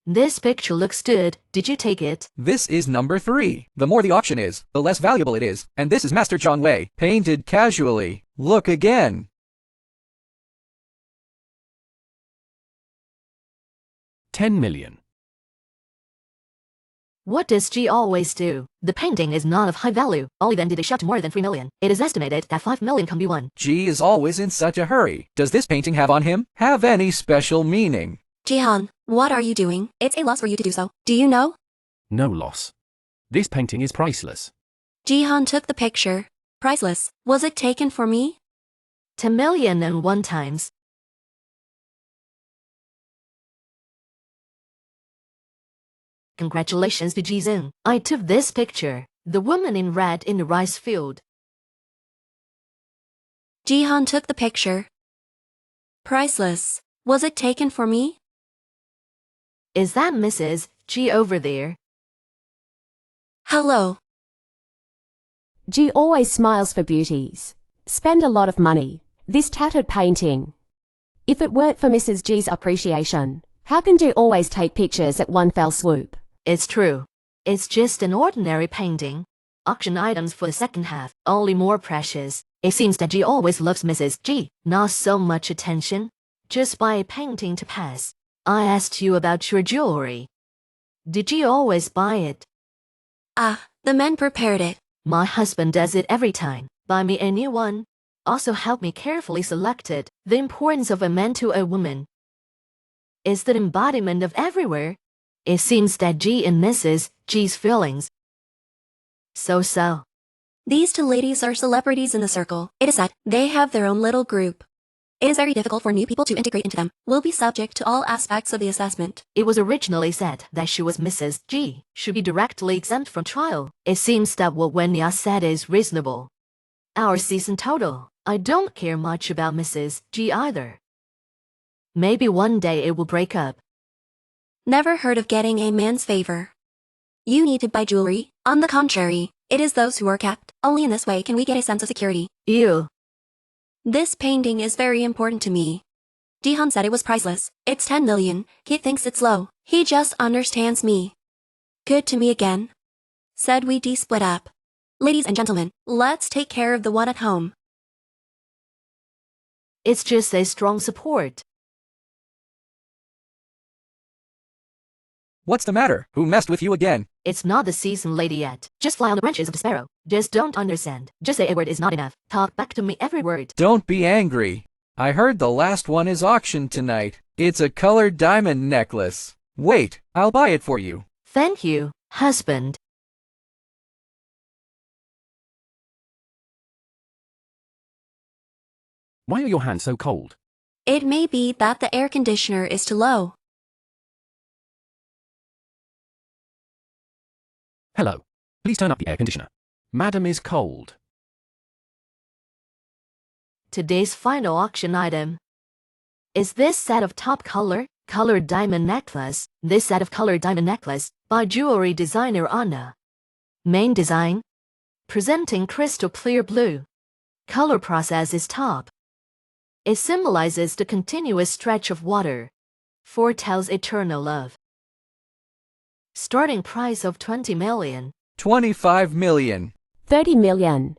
This picture looks good, did you take it? This is number 3. The more the auction is, the less valuable it is. And this is Master Zhang Wei, painted casually. Look again. 10 million. What does G always do? The painting is not of high value, only then did it shut to more than 3 million. It is estimated that 5 million can be won. G is always in such a hurry. Does this painting have on him have any special meaning? Jihan, what are you doing? It's a loss for you to do so. Do you know? No loss. This painting is priceless. Jihan took the picture. Priceless. Was it taken for me? 10 million and 1 times. Congratulations to Jizeng. I took this picture, The Woman in Red in the Rice Field. Jihan took the picture. Priceless. Was it taken for me? Is that Mrs. G over there? Hello. G always smiles for beauties. Spend a lot of money. This tattered painting. If it weren't for Mrs. G's appreciation, how can G always take pictures at one fell swoop? It's true. It's just an ordinary painting. Auction items for the second half, only more precious. It seems that G always loves Mrs. G. Not so much attention. Just buy a painting to pass. I asked you about your jewelry. Did you always buy it? Ah, the men prepared it. My husband does it every time. Buy me a new one. Also help me carefully select it. The importance of a man to a woman is the embodiment of everywhere. It seems that G and Mrs. G's feelings. So. These 2 ladies are celebrities in the circle. It is said they have their own little group. It is very difficult for new people to integrate into them. Will be subject to all aspects of the assessment. It was originally said that she was Mrs. G, should be directly exempt from trial. It seems that what Wenya said is reasonable. Our season total. I don't care much about Mrs. G either. Maybe one day it will break up. Never heard of getting a man's favor. You need to buy jewelry. On the contrary, it is those who are kept. Only in this way can we get a sense of security. Ew. This painting is very important to me. Jihan said it was priceless. It's 10 million. He thinks it's low. He just understands me. Good to me again. Said we split up. Ladies and gentlemen, let's take care of the one at home. It's just a strong support. What's the matter? Who messed with you again? It's not the season lady yet. Just fly on the branches of the sparrow. Just don't understand. Just say a word is not enough. Talk back to me every word. Don't be angry. I heard the last one is auctioned tonight. It's a colored diamond necklace. Wait, I'll buy it for you. Thank you, husband. Why are your hands so cold? It may be that the air conditioner is too low. Hello. Please turn up the air conditioner. Madam is cold. Today's final auction item is this set of top colored diamond necklace. This set of colored diamond necklace by jewelry designer Anna. Main design, presenting crystal clear blue. Color process is top. It symbolizes the continuous stretch of water. Foretells eternal love. Starting price of 20 million. 25 million. 30 million.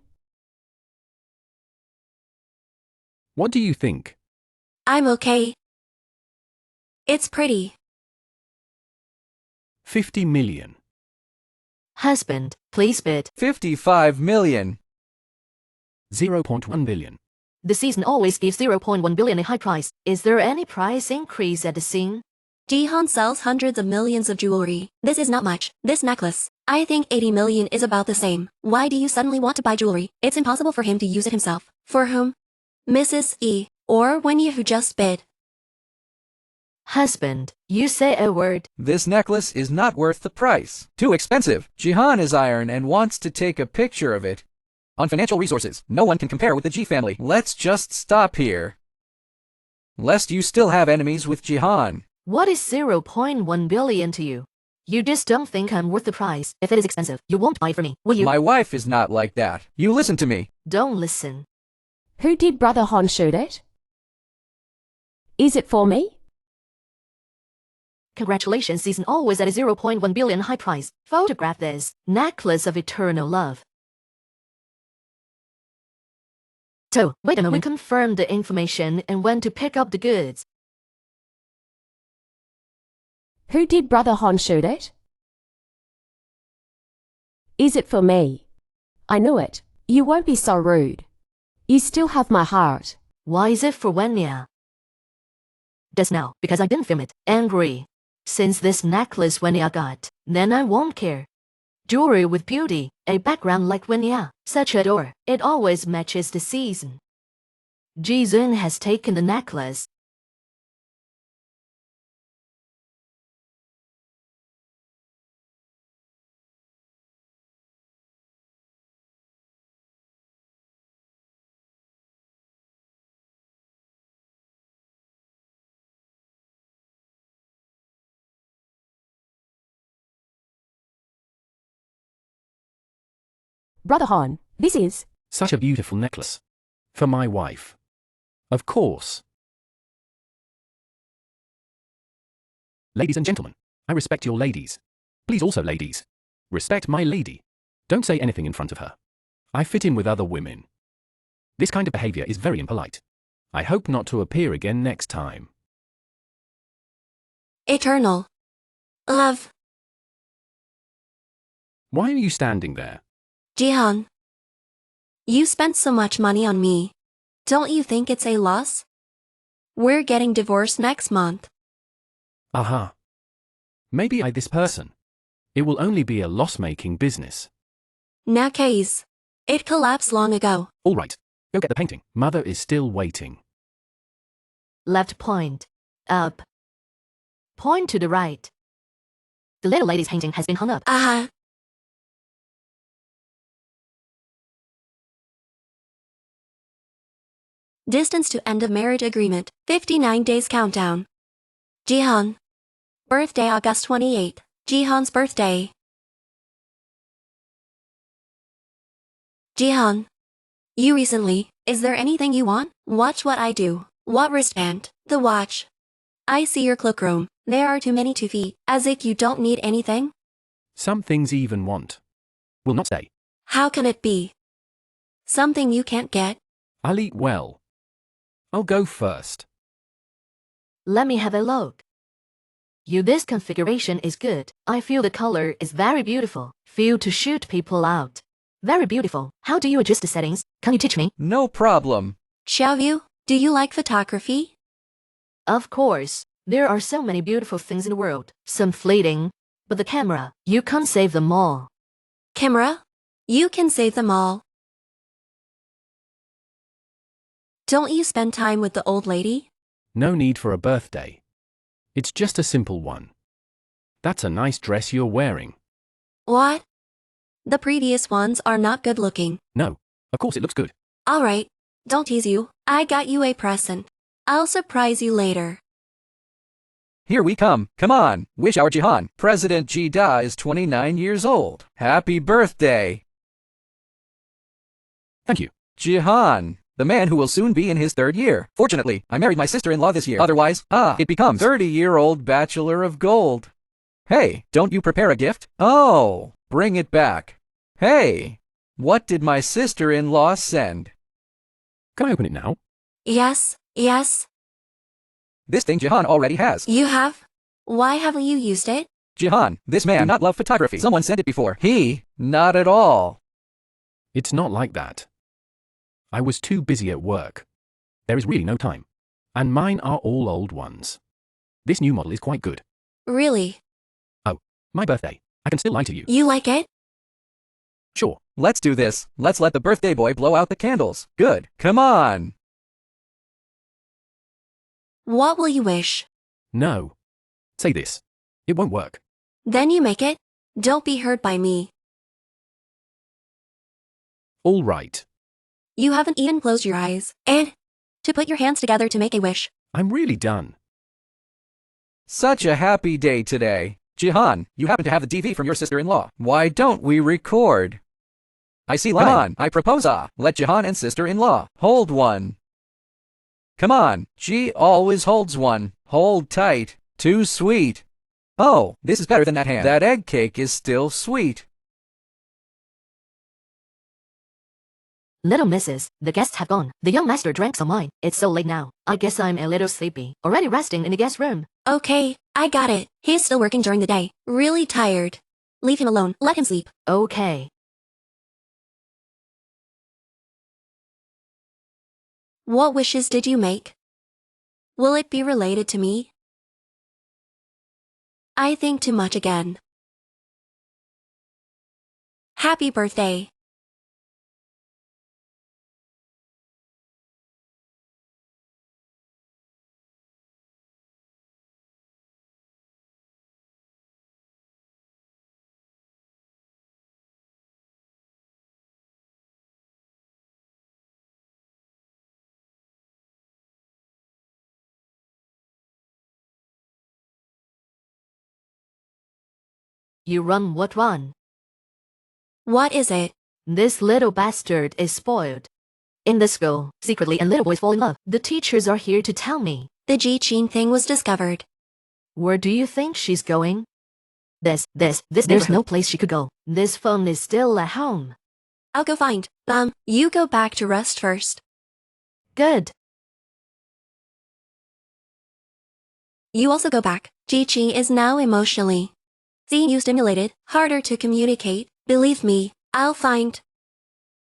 What do you think? I'm okay. It's pretty. 50 million. Husband, please bid. 55 million. 0.1 billion. The season always gives 0.1 billion a high price. Is there any price increase at the scene? Jihan sells hundreds of millions of jewelry. This is not much. This necklace, I think 80 million is about the same. Why do you suddenly want to buy jewelry? It's impossible for him to use it himself. For whom? Mrs. E. Or when you who just bid. Husband, you say a word. This necklace is not worth the price. Too expensive. Jihan is iron and wants to take a picture of it. On financial resources, no one can compare with the G family. Let's just stop here. Lest you still have enemies with Jihan. What is 0.1 billion to you? You just don't think I'm worth the price. If it is expensive, you won't buy it for me, will you? My wife is not like that. You listen to me. Don't listen. Who did Brother Hon shoot it? Is it for me? Congratulations, season always at a 0.1 billion high price. Photograph this necklace of eternal love. So, wait a moment. We confirmed the information and went to pick up the goods. Who did Brother Hon shoot it? Is it for me? I knew it. You won't be so rude. You still have my heart. Why is it for Wenya? Just now, because I didn't film it. Angry. Since this necklace Wenya got, then I won't care. Jewelry with beauty, a background like Wenya, such adore. It always matches the season. Jizun has taken the necklace. Brother Hon, this is... Such a beautiful necklace. For my wife. Of course. Ladies and gentlemen, I respect your ladies. Please also, ladies, respect my lady. Don't say anything in front of her. I fit in with other women. This kind of behavior is very impolite. I hope not to appear again next time. Eternal love. Why are you standing there? Jihan, you spent so much money on me. Don't you think it's a loss? We're getting divorced next month. Aha. Maybe I this person. It will only be a loss-making business. Na case. It collapsed long ago. All right. Go get the painting. Mother is still waiting. Left point. Up. Point to the right. The little lady's painting has been hung up. Aha. Distance to end of marriage agreement. 59 days countdown. Jihan, Birthday August 28th. Jihan's birthday. Jihan. You recently, is there anything you want? Watch what I do. What wristband? The watch. I see your cloakroom. There are too many 2 feet. As if you don't need anything? Some things even want. Will not stay. How can it be? Something you can't get? I'll eat well. I'll go first. Let me have a look. This configuration is good. I feel the color is very beautiful. Feel to shoot people out. Very beautiful. How do you adjust the settings? Can you teach me? No problem. Xiaoyu, do you like photography? Of course. There are so many beautiful things in the world. Some fleeting. But the camera, you can't save them all. Camera? You can save them all. Don't you spend time with the old lady? No need for a birthday. It's just a simple one. That's a nice dress you're wearing. What? The previous ones are not good looking. No, of course it looks good. Alright, don't tease you. I got you a present. I'll surprise you later. Here we come. Come on. Wish our Jihan. President Jida is 29 years old. Happy birthday. Thank you. Jihan, the man who will soon be in his 3rd year. Fortunately, I married my sister-in-law this year. Otherwise, it becomes 30-year-old bachelor of gold. Hey, don't you prepare a gift? Oh, bring it back. Hey, what did my sister-in-law send? Can I open it now? Yes, yes. This thing Jihan already has. You have? Why haven't you used it? Jihan, this man does not love photography. Someone sent it before. Not at all. It's not like that. I was too busy at work. There is really no time. And mine are all old ones. This new model is quite good. Really? Oh, my birthday. I can still lie to you. You like it? Sure. Let's do this. Let's let the birthday boy blow out the candles. Good. Come on. What will you wish? No. Say this. It won't work. Then you make it. Don't be hurt by me. All right. You haven't even closed your eyes. And to put your hands together to make a wish. I'm really done. Such a happy day today. Jihan, you happen to have the DV from your sister-in-law. Why don't we record? I see line. Come on, I propose let Jihan and sister-in-law hold one. Come on, she always holds one. Hold tight. Too sweet. Oh, this is better than that hand. That egg cake is still sweet. Little missus, the guests have gone. The young master drank some wine. It's so late now. I guess I'm a little sleepy. Already resting in the guest room. Okay, I got it. He's still working during the day. Really tired. Leave him alone. Let him sleep. Okay. What wishes did you make? Will it be related to me? I think too much again. Happy birthday. You run what run? What is it? This little bastard is spoiled. In the school, secretly and little boys fall in love. The teachers are here to tell me. The Ji-Chin thing was discovered. Where do you think she's going? There's no place she could go. This phone is still at home. I'll go find. You go back to rest first. Good. You also go back. Ji-Chi is now emotionally. Seeing you stimulated, harder to communicate. Believe me, I'll find.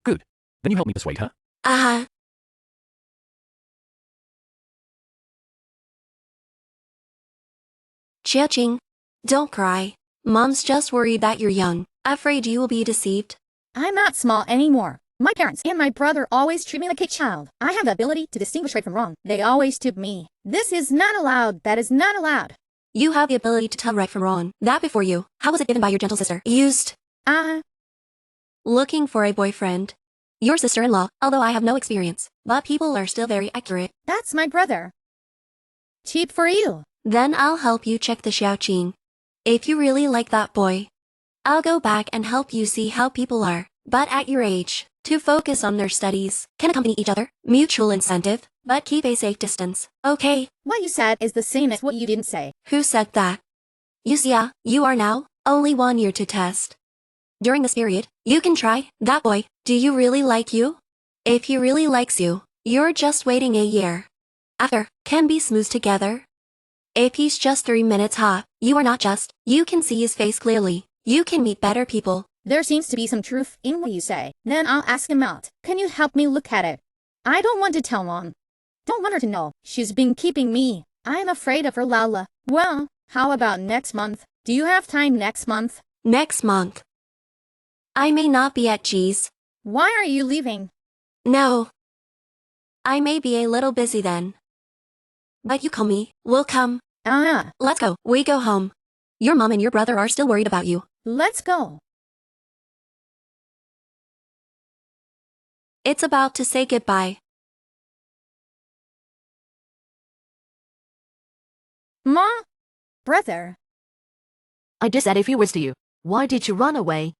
Good. Then you help me persuade her. Uh-huh. Chia-Ching, don't cry. Mom's just worried that you're young. Afraid you will be deceived. I'm not small anymore. My parents and my brother always treat me like a child. I have the ability to distinguish right from wrong. They always tube me. This is not allowed. That is not allowed. You have the ability to tell right from wrong. That before you. How was it given by your gentle sister? Used. Looking for a boyfriend. Your sister-in-law, although I have no experience. But people are still very accurate. That's my brother. Cheap for you. Then I'll help you check the Xiaoqing. If you really like that boy, I'll go back and help you see how people are, but at your age, to focus on their studies, can accompany each other, mutual incentive, but keep a safe distance, okay? What you said is the same as what you didn't say. Who said that? You see, you are now only 1 year to test. During this period, you can try that boy. Do you really like you? If he really likes you, you're just waiting a year. After, can be smooth together. If he's just 3 minutes hot, you are not just, you can see his face clearly. You can meet better people. There seems to be some truth in what you say. Then I'll ask him out. Can you help me look at it? I don't want to tell Mom. Don't want her to know. She's been keeping me. I'm afraid of her, Lala. Well, how about next month? Do you have time next month? Next month. I may not be at G's. Why are you leaving? No. I may be a little busy then. But you call me, we'll come. Let's go. We go home. Your mom and your brother are still worried about you. Let's go. It's about to say goodbye. Ma? Brother? I just said a few words to you. Why did you run away?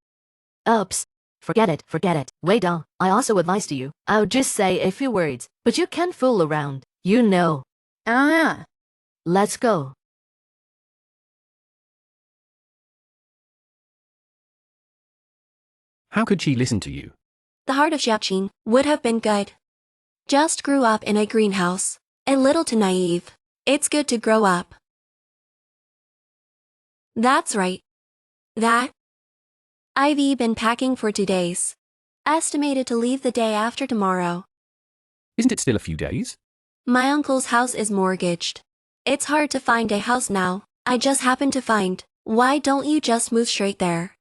Oops. Forget it, forget it. Wait on. I also advised you. I'll just say a few words, but you can't fool around. You know. Let's go. How could she listen to you? The heart of Xiaoqing would have been good. Just grew up in a greenhouse. A little too naive. It's good to grow up. That's right. I've been packing for 2 days. Estimated to leave the day after tomorrow. Isn't it still a few days? My uncle's house is mortgaged. It's hard to find a house now. I just happened to find. Why don't you just move straight there?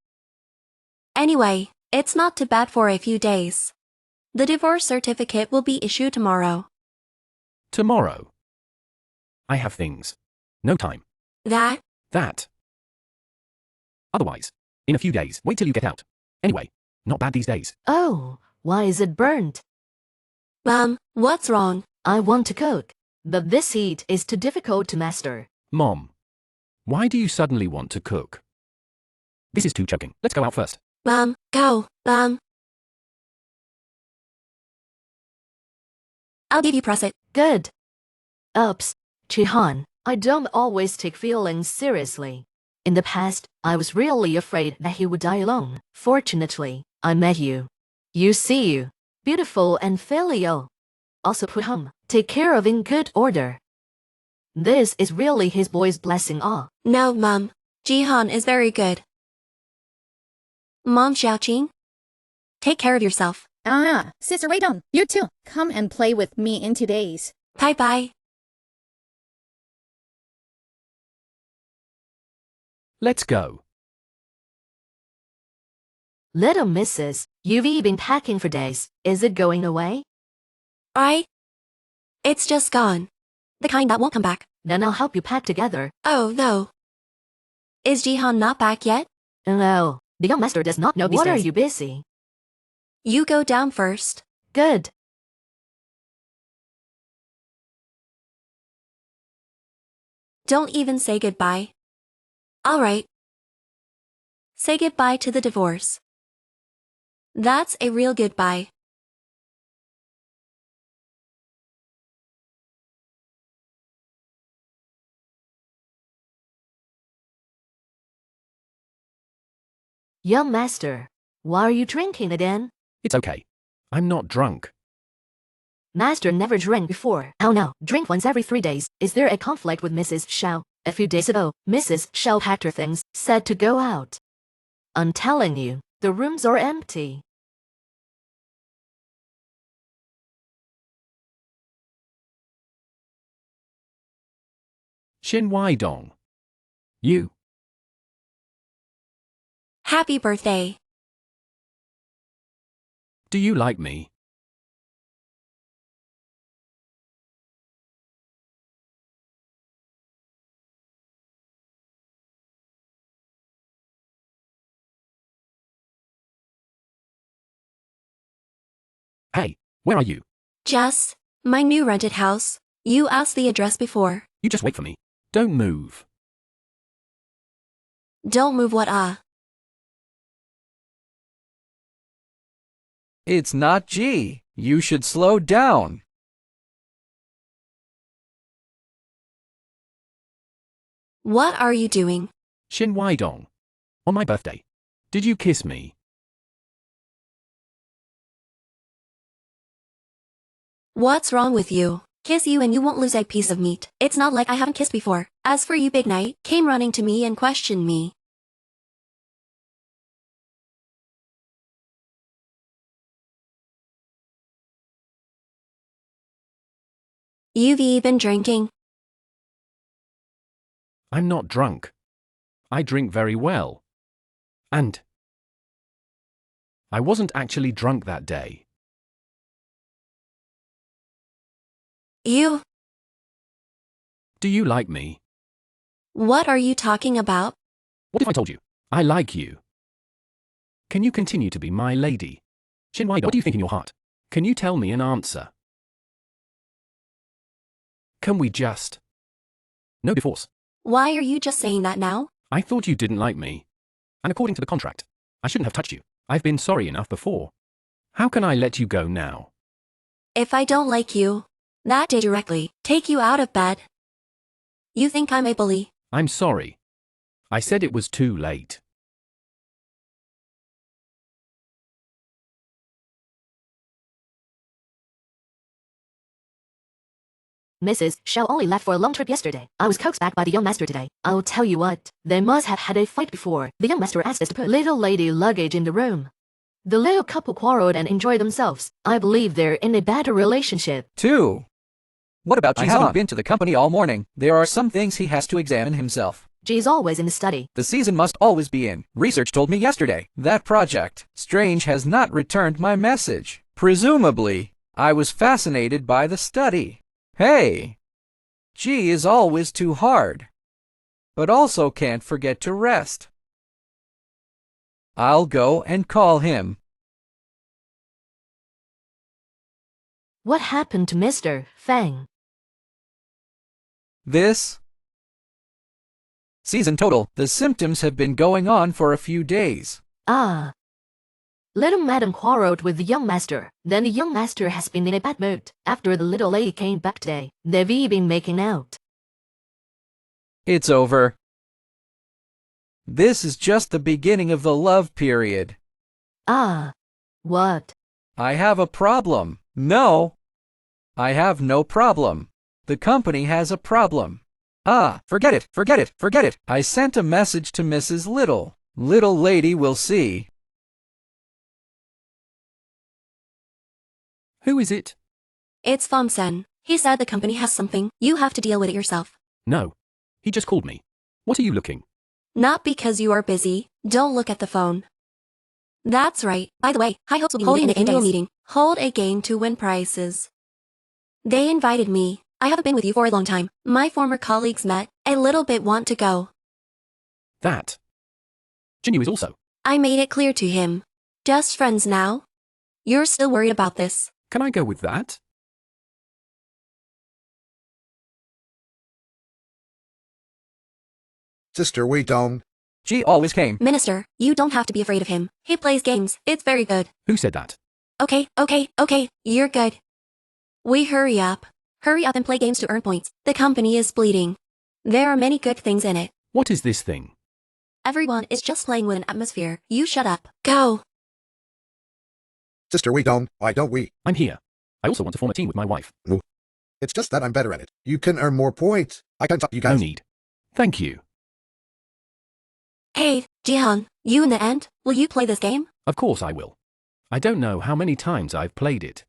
Anyway, it's not too bad for a few days. The divorce certificate will be issued tomorrow. Tomorrow. I have things. No time. That? Otherwise, in a few days, wait till you get out. Anyway, not bad these days. Oh, why is it burnt? What's wrong? I want to cook, but this heat is too difficult to master. Mom, why do you suddenly want to cook? This is too choking. Let's go out first. Go. I'll give you press it. Good. Oops, Chihan, I don't always take feelings seriously. In the past, I was really afraid that he would die alone. Fortunately, I met you. You see you. Beautiful and filial. Also put him, take care of in good order. This is really his boy's blessing. No, Mom. Jihan is very good. Mom Xiaoqing? Take care of yourself. Sister, wait on. You too. Come and play with me in 2 days. Bye-bye. Let's go. Little missus, you've been packing for days. Is it going away? It's just gone. The kind that won't come back. Then I'll help you pack together. Oh, no. Is Jihan not back yet? No, the young master does not know these days. What are you busy? You go down first. Good. Don't even say goodbye. All right. Say goodbye to the divorce. That's a real goodbye. Young master, why are you drinking again? It's okay. I'm not drunk. Master never drank before. Oh no, drink once every 3 days. Is there a conflict with Mrs. Shao? A few days ago, Mrs. Shao packed her things, said to go out. I'm telling you, the rooms are empty. Shen Dong. You. Happy birthday. Do you like me? Hey, where are you? Jess, my new rented house. You asked the address before. You just wait for me. Don't move. Don't move what It's not G. You should slow down. What are you doing? Shin Wai-dong. On my birthday. Did you kiss me? What's wrong with you? Kiss you and you won't lose a piece of meat. It's not like I haven't kissed before. As for you, Big Night, came running to me and questioned me. You've been drinking. I'm not drunk. I drink very well. And I wasn't actually drunk that day. You. Do you like me? What are you talking about? What if I told you? I like you. Can you continue to be my lady? Shin Wai-dong, what do you think in your heart? Can you tell me an answer? Can we just? No divorce. Why are you just saying that now? I thought you didn't like me. And according to the contract, I shouldn't have touched you. I've been sorry enough before. How can I let you go now? If I don't like you, that day directly, take you out of bed. You think I'm a bully? I'm sorry. I said it was too late. Mrs. Shao only left for a long trip yesterday. I was coaxed back by the young master today. I'll tell you what, they must have had a fight before. The young master asked us to put little lady luggage in the room. The little couple quarreled and enjoyed themselves. I believe they're in a bad relationship. 2. What about I Jihan? haven't Been to the company all morning. There are some things he has to examine himself. G's always in the study. The season must always be in. Research told me yesterday. That project. Strange has not returned my message. Presumably, I was fascinated by the study. Hey! G is always too hard. But also can't forget to rest. I'll go and call him. What happened to Mr. Fang? This season total, the symptoms have been going on for a few days. Ah. Little madam quarreled with the young master. Then the young master has been in a bad mood. After the little lady came back today, they've been making out. It's over. This is just the beginning of the love period. Ah. What? I have a problem. No. I have no problem. The company has a problem. Ah, forget it, forget it, forget it. I sent a message to Mrs. Little. Little lady will see. Who is it? It's Sen. He said the company has something. You have to deal with it yourself. No. He just called me. What are you looking? Not because you are busy. Don't look at the phone. That's right. By the way, High Hopes will be holding an annual meeting. Hold a game to win prizes. They invited me. I haven't been with you for a long time. My former colleagues met. A little bit want to go. That. Jinyu is also. I made it clear to him. Just friends now. You're still worried about this. Can I go with that? Sister, we don't. G always came. Minister, you don't have to be afraid of him. He plays games. It's very good. Who said that? Okay, you're good. We hurry up. Hurry up and play games to earn points. The company is bleeding. There are many good things in it. What is this thing? Everyone is just playing with an atmosphere. You shut up. Go. Sister, we don't. Why don't we? I'm here. I also want to form a team with my wife. It's just that I'm better at it. You can earn more points. I can talk you No guys. need. Thank you. Hey, Jihan, you in the end, will you play this game? Of course I will. I don't know how many times I've played it.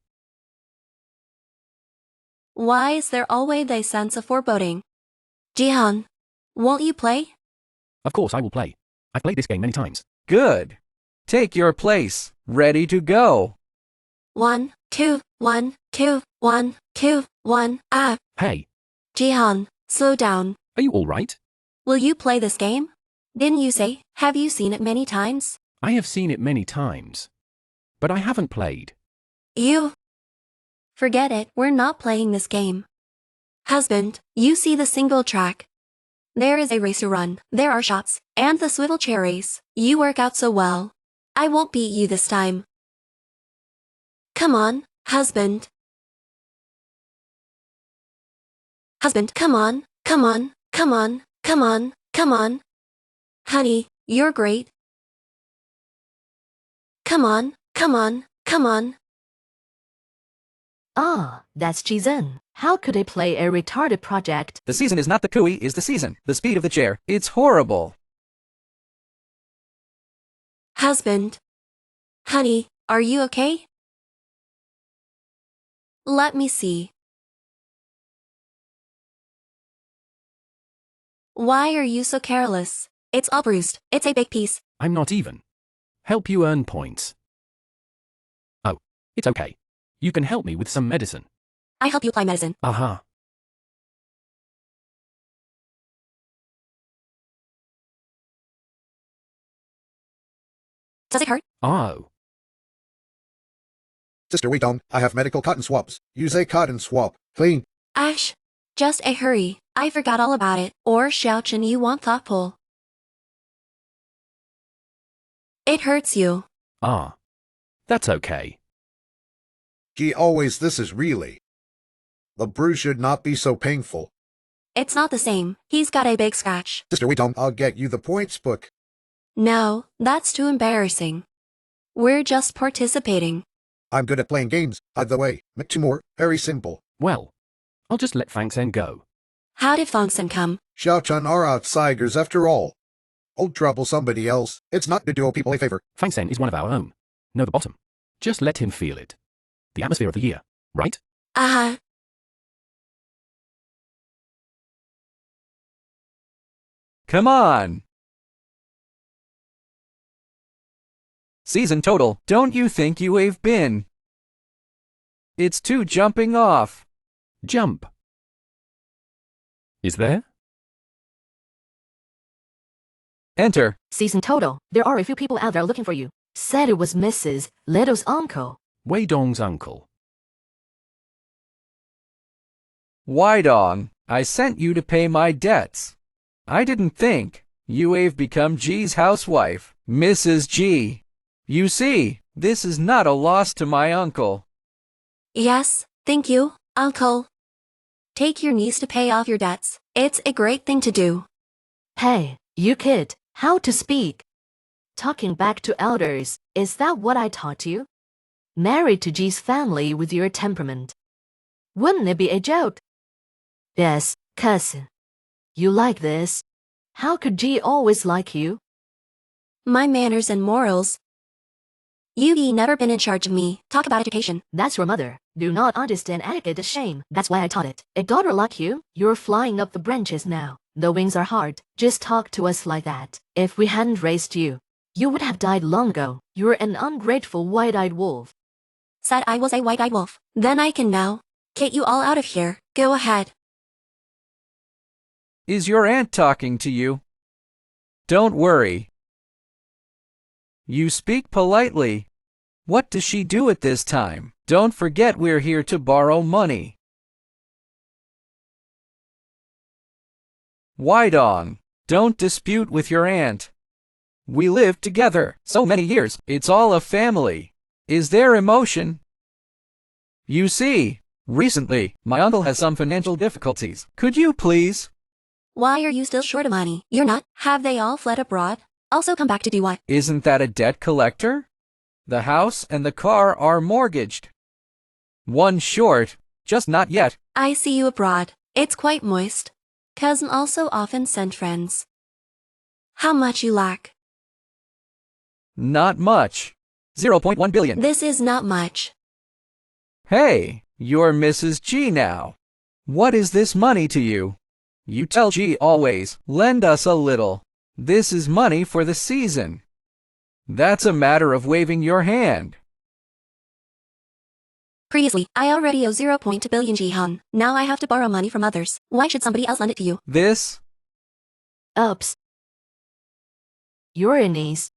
Why is there always a sense of foreboding? Jihan, won't you play? Of course I will play. I've played this game many times. Good. Take your place. Ready to go. 1, 2, 1, 2, 1, 2, 1, ah. Hey, Jihan, slow down. are you all right? Will you play this game? Didn't you say, have you seen it many times? I have seen it many times. But I haven't played. You. Forget it, we're not playing this game. Husband, you see the single track. There is a race to run, there are shots, and the swivel chair race. You work out so well. I won't beat you this time. Come on, husband. Husband, come on, come on, come on, come on, come on. Honey, you're great. Come on, come on, come on. Ah, that's Jizen. How could they play a retarded project? The season is not the cooey, is the season. The speed of the chair. It's horrible. Husband. Honey, are you okay? Let me see. Why are you so careless? It's all bruised. It's a big piece. I'm not even. Help you earn points. Oh, it's okay. You can help me with some medicine. I help you apply medicine. Aha. Does it hurt? Oh. Sister, wait on. I have medical cotton swabs. Use a cotton swab. Clean. Ash. Just a hurry. I forgot all about it. Or shout and you want thoughtful. It hurts you. Ah. That's okay. Gee, always this is really. The bruise should not be so painful. It's not the same. He's got a big scratch. Sister, wait on. I'll get you the points book. No, that's too embarrassing. We're just participating. I'm good at playing games. By the way, make two more. Very simple. Well, I'll just let Fangsen go. How did Fongsen come? Xiaochan are outsiders after all. I'll trouble somebody else. It's not to do people a favor. Fangsen is one of our own. Know the bottom. Just let him feel it. The atmosphere of the year, right? Uh-huh. Come on. Season total. Don't you think you've been? It's two jumping off. Jump. Is there? Enter. Season total. There are a few people out there looking for you. Said it was Mrs. Little's uncle. Wei Dong's uncle. Wydong, I sent you to pay my debts. I didn't think you've become G's housewife, Mrs. G. You see, this is not a loss to my uncle. Yes, thank you, Uncle. Take your niece to pay off your debts. It's a great thing to do. Hey, you kid, how to speak. Talking back to elders, is that what I taught you? Married to G's family with your temperament. Wouldn't it be a joke? Yes, cousin. You like this? How could G always like you? My manners and morals. You've never been in charge of me. Talk about education. That's your mother. Do not understand etiquette is shame. That's why I taught it. A daughter like you, you're flying up the branches now. The wings are hard. Just talk to us like that. If we hadn't raised you, you would have died long ago. You're an ungrateful white-eyed wolf. Said I was a white-eyed wolf. Then I can now get you all out of here. Go ahead. Is your aunt talking to you? Don't worry. You speak politely. What does she do at this time? Don't forget we're here to borrow money. Wydong, don't dispute with your aunt. We lived together so many years. It's all a family. Is there emotion? You see, recently, my uncle has some financial difficulties. Could you please? Why are you still short of money? You're not. Have they all fled abroad? Also come back to do what? Isn't that a debt collector? The house and the car are mortgaged. One short, just not yet. I see you abroad. It's quite moist. Cousin also often send friends. How much you lack? Not much. 0.1 billion. This is not much. Hey, you're Mrs. G now. What is this money to you? You tell G always, lend us a little. This is money for the season. That's a matter of waving your hand. Previously, I already owe 0.2 billion Jihan. Now I have to borrow money from others. Why should somebody else lend it to you? This? Oops. Your niece.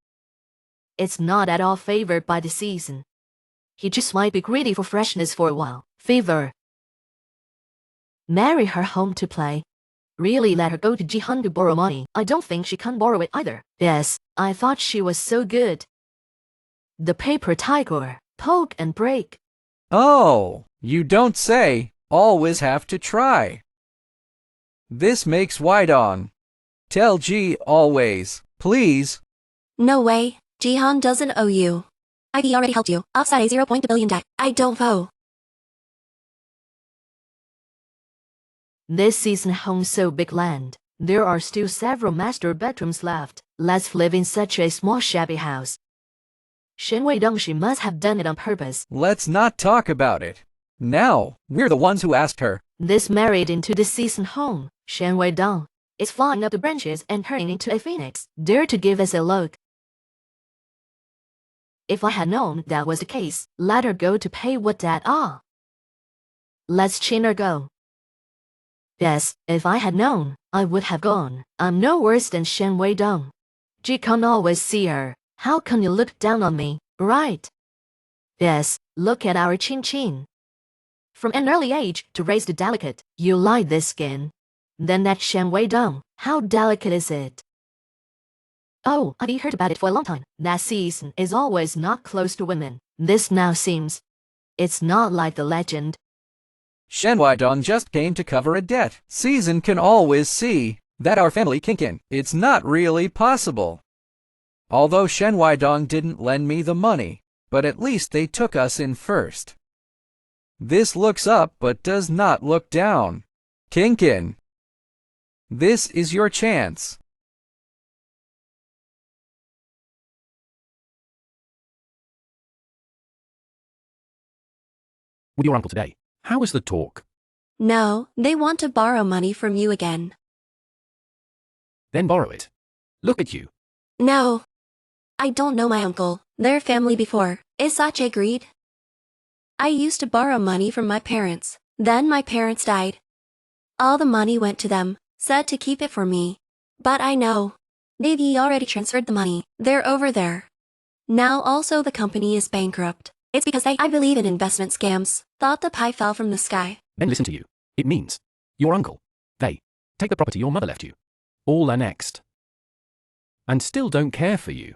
It's not at all favored by the season. He just might be greedy for freshness for a while. Fever. Marry her home to play. really let her go to Jihan to borrow money. I don't think she can borrow it either. Yes, I thought she was so good. The paper tiger, poke and break. Oh, you don't say. Always have to try. This makes Wydong. Tell G always, please. No way, Jihan doesn't owe you. I already helped you. Offside a 0.2 billion debt. I don't owe. This season home so big land. There are still several master bedrooms left. Let's live in such a small shabby house. Shen Weidong, she must have done it on purpose. Let's not talk about it. Now, we're the ones who asked her. This married into the season home. Shen Weidong is flying up the branches and turning into a phoenix. Dare to give us a look. If I had known that was the case, let her go to pay what that are. Let's chin her go. Yes, if I had known, I would have gone. I'm no worse than Shen Weidong. Ji can always see her. How can you look down on me, right? Yes, look at our chin chin. From an early age to raise the delicate, you like this skin. Then that Shen Weidong, how delicate is it? Oh, I've heard about it for a long time. That season is always not close to women. This now seems. It's not like the legend. Shen Weidong just came to cover a debt. Season can always see that our family kinkin. It's not really possible. Although Shen Weidong didn't lend me the money, but at least they took us in first. This looks up but does not look down. Kinkin. This is your chance. With your uncle today, how was the talk? No, they want to borrow money from you again. Then borrow it. Look at you. No. I don't know my uncle, their family before. Is such a greed? I used to borrow money from my parents. Then my parents died. All the money went to them, said to keep it for me. But I know. They've already transferred the money. They're over there. Now also the company is bankrupt. It's because I believe in investment scams. Thought the pie fell from the sky. Then listen to you. It means your uncle. They take the property your mother left you. All annexed. And still don't care for you.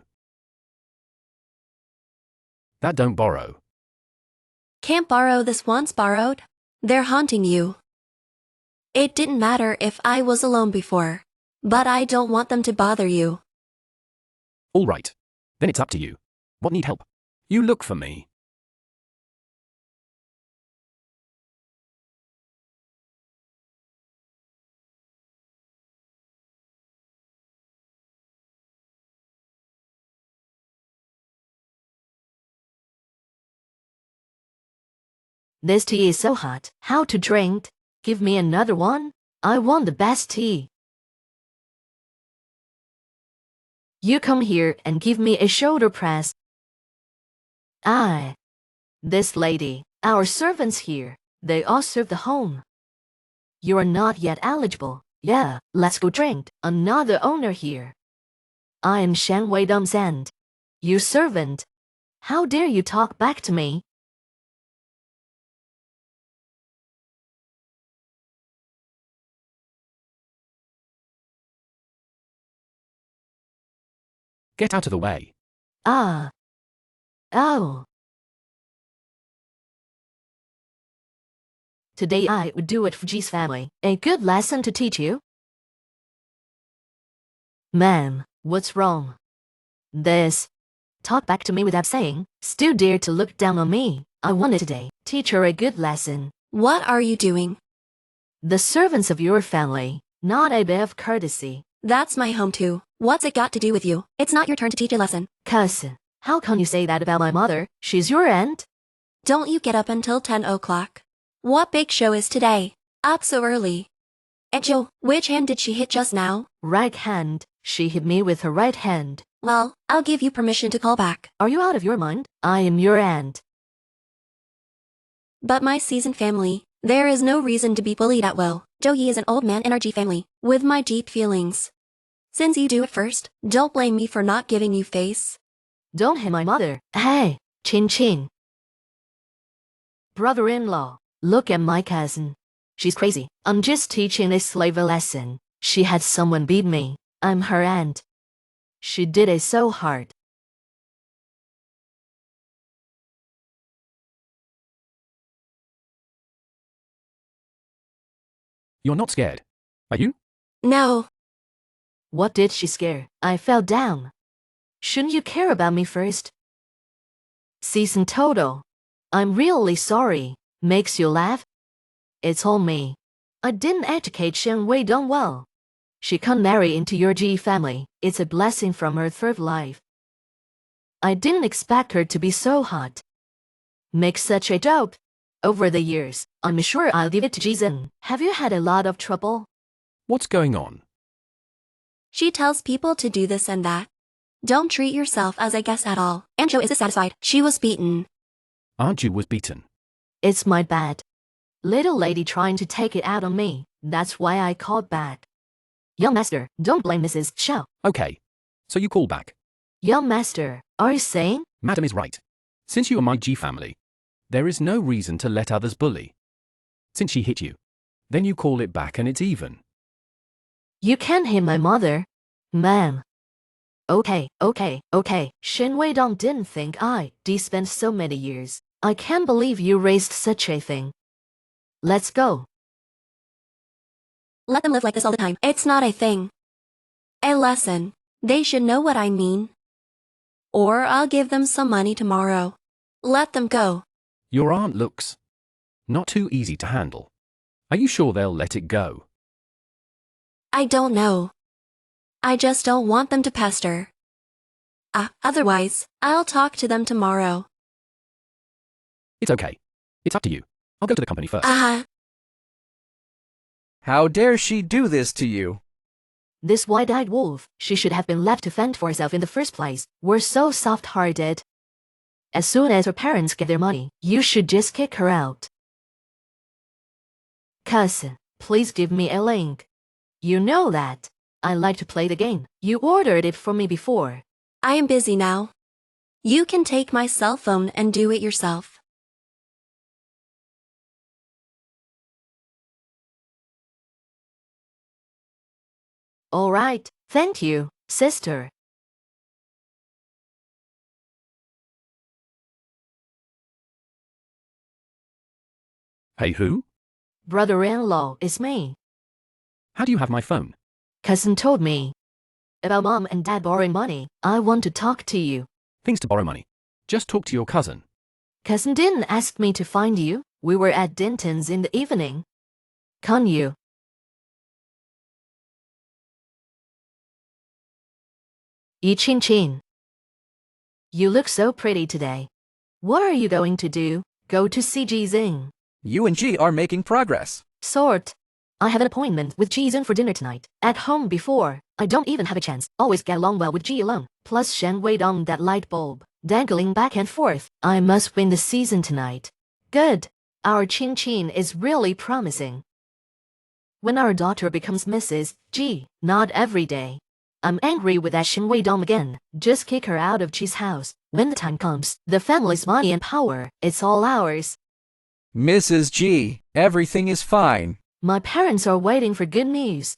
That don't borrow. Can't borrow this once borrowed. They're haunting you. It didn't matter if I was alone before. But I don't want them to bother you. All right. Then it's up to you. What need help? You look for me. This tea is so hot. How to drink? Give me another one. I want the best tea. You come here and give me a shoulder press. This lady, our servants here, they all serve the home. You are not yet eligible. Yeah, let's go drink. Another owner here. I am Shen Weidong's aunt. You servant. How dare you talk back to me? Get out of the way. Oh. Today I would do it for G's family. A good lesson to teach you. Ma'am, what's wrong? This. Talk back to me without saying. Still dare to look down on me. I wanted today. Teach her a good lesson. What are you doing? The servants of your family, not a bit of courtesy. That's my home too. What's it got to do with you? It's not your turn to teach a lesson. Cousin, how can you say that about my mother? She's your aunt. Don't you get up until 10 o'clock. What big show is today? Up so early. And Joe, which hand did she hit just now? Right hand. She hit me with her right hand. Well, I'll give you permission to call back. Are you out of your mind? I am your aunt. But my seasoned family, there is no reason to be bullied at will. Joe Yi is an old man in our G family, with my deep feelings. Since you do it first, don't blame me for not giving you face. Don't hit my mother. Hey, chin chin. Brother-in-law, look at my cousin. She's crazy. I'm just teaching this slave a lesson. She had someone beat me. I'm her aunt. She did it so hard. You're not scared, are you? No. What did she scare? I fell down. Shouldn't you care about me first? Season total. I'm really sorry. Makes you laugh? It's all me. I didn't educate Shen Wei done well. She can't marry into your G family. It's a blessing from her third life. I didn't expect her to be so hot. Make such a dope. Over the years, I'm sure I'll give it to Jizhen. Have you had a lot of trouble? What's going on? She tells people to do this and that. Don't treat yourself as a guest at all. Anjo is dissatisfied. She was beaten. Aren't you was beaten? It's my bad. Little lady trying to take it out on me. That's why I called back. Young master, don't blame Mrs. Xiao. Okay. So you call back. Young master, are you saying? Madam is right. Since you are my G family, there is no reason to let others bully. Since she hit you, then you call it back and it's even. You can't hit my mother. Ma'am. Okay. Shen Weidong didn't think I'd spent so many years. I can't believe you raised such a thing. Let's go. Let them live like this all the time. It's not a thing. A lesson. They should know what I mean. Or I'll give them some money tomorrow. Let them go. Your aunt looks not too easy to handle. Are you sure they'll let it go? I don't know. I just don't want them to pester. Otherwise, I'll talk to them tomorrow. It's okay. It's up to you. I'll go to the company first. How dare she do this to you? This wide-eyed wolf, she should have been left to fend for herself in the first place. We're so soft-hearted. As soon as her parents get their money, you should just kick her out. Cousin, please give me a link. You know that. I like to play the game. You ordered it for me before. I am busy now. You can take my cell phone and do it yourself. All right, thank you, sister. Hey, who? Brother-in-law, it's me. How do you have my phone? Cousin told me about mom and dad borrowing money. I want to talk to you. Things to borrow money. Just talk to your cousin. Cousin didn't ask me to find you. We were at Denton's in the evening. Can't you? Chin. You look so pretty today. What are you going to do? Go to see Jizhen. You and G are making progress. Sort. I have an appointment with Jizhen for dinner tonight. At home before. I don't even have a chance. Always get along well with G alone. Plus Shen weighed on that light bulb. Dangling back and forth. I must win the season tonight. Good. Our Chin is really promising. When our daughter becomes Mrs. G, not every day. I'm angry with that Shen Weidong again. Just kick her out of Chi's house. When the time comes, the family's money and power, it's all ours. Mrs. G, everything is fine. My parents are waiting for good news.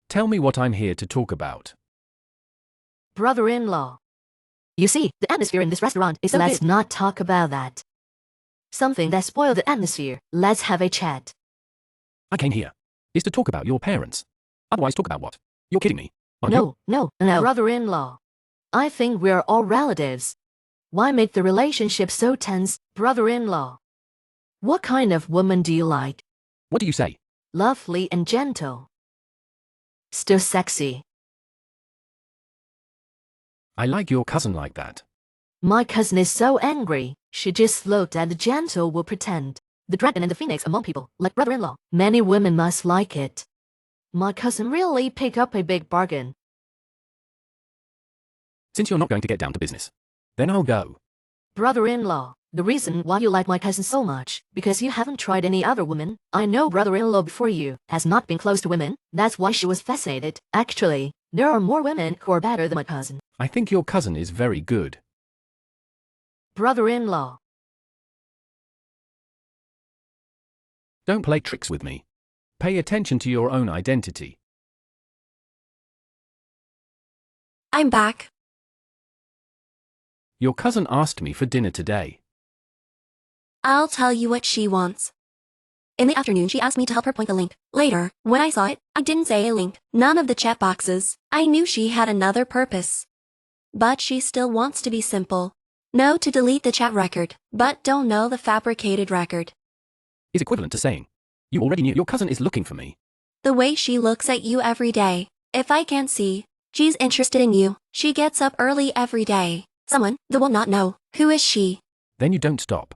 Tell me what I'm here to talk about. Brother-in-law. You see, the atmosphere in this restaurant is so Let's good. Not talk about that. Something that spoiled the atmosphere. Let's have a chat. I came here is to talk about your parents. Otherwise, talk about what? You're kidding me, aren't you? No. Brother-in-law. I think we're all relatives. Why make the relationship so tense, brother-in-law? What kind of woman do you like? What do you say? Lovely and gentle. Still sexy. I like your cousin like that. My cousin is so angry. She just looked at the gentle will pretend. The dragon and the phoenix among people, like brother-in-law. Many women must like it. My cousin really picked up a big bargain. Since you're not going to get down to business, then I'll go. Brother-in-law, the reason why you like my cousin so much, because you haven't tried any other woman. I know brother-in-law before you has not been close to women. That's why she was fascinated. Actually, There are more women who are better than my cousin. I think your cousin is very good. Brother-in-law. Don't play tricks with me. Pay attention to your own identity. I'm back. Your cousin asked me for dinner today. I'll tell you what she wants. In the afternoon, she asked me to help her point the link. Later, when I saw it, I didn't say a link, none of the chat boxes. I knew she had another purpose. But she still wants to be simple. No to delete the chat record, but don't know the fabricated record. Is equivalent to saying, you already knew your cousin is looking for me. The way she looks at you every day. If I can't see, she's interested in you. She gets up early every day. Someone that will not know. Who is she? Then you don't stop.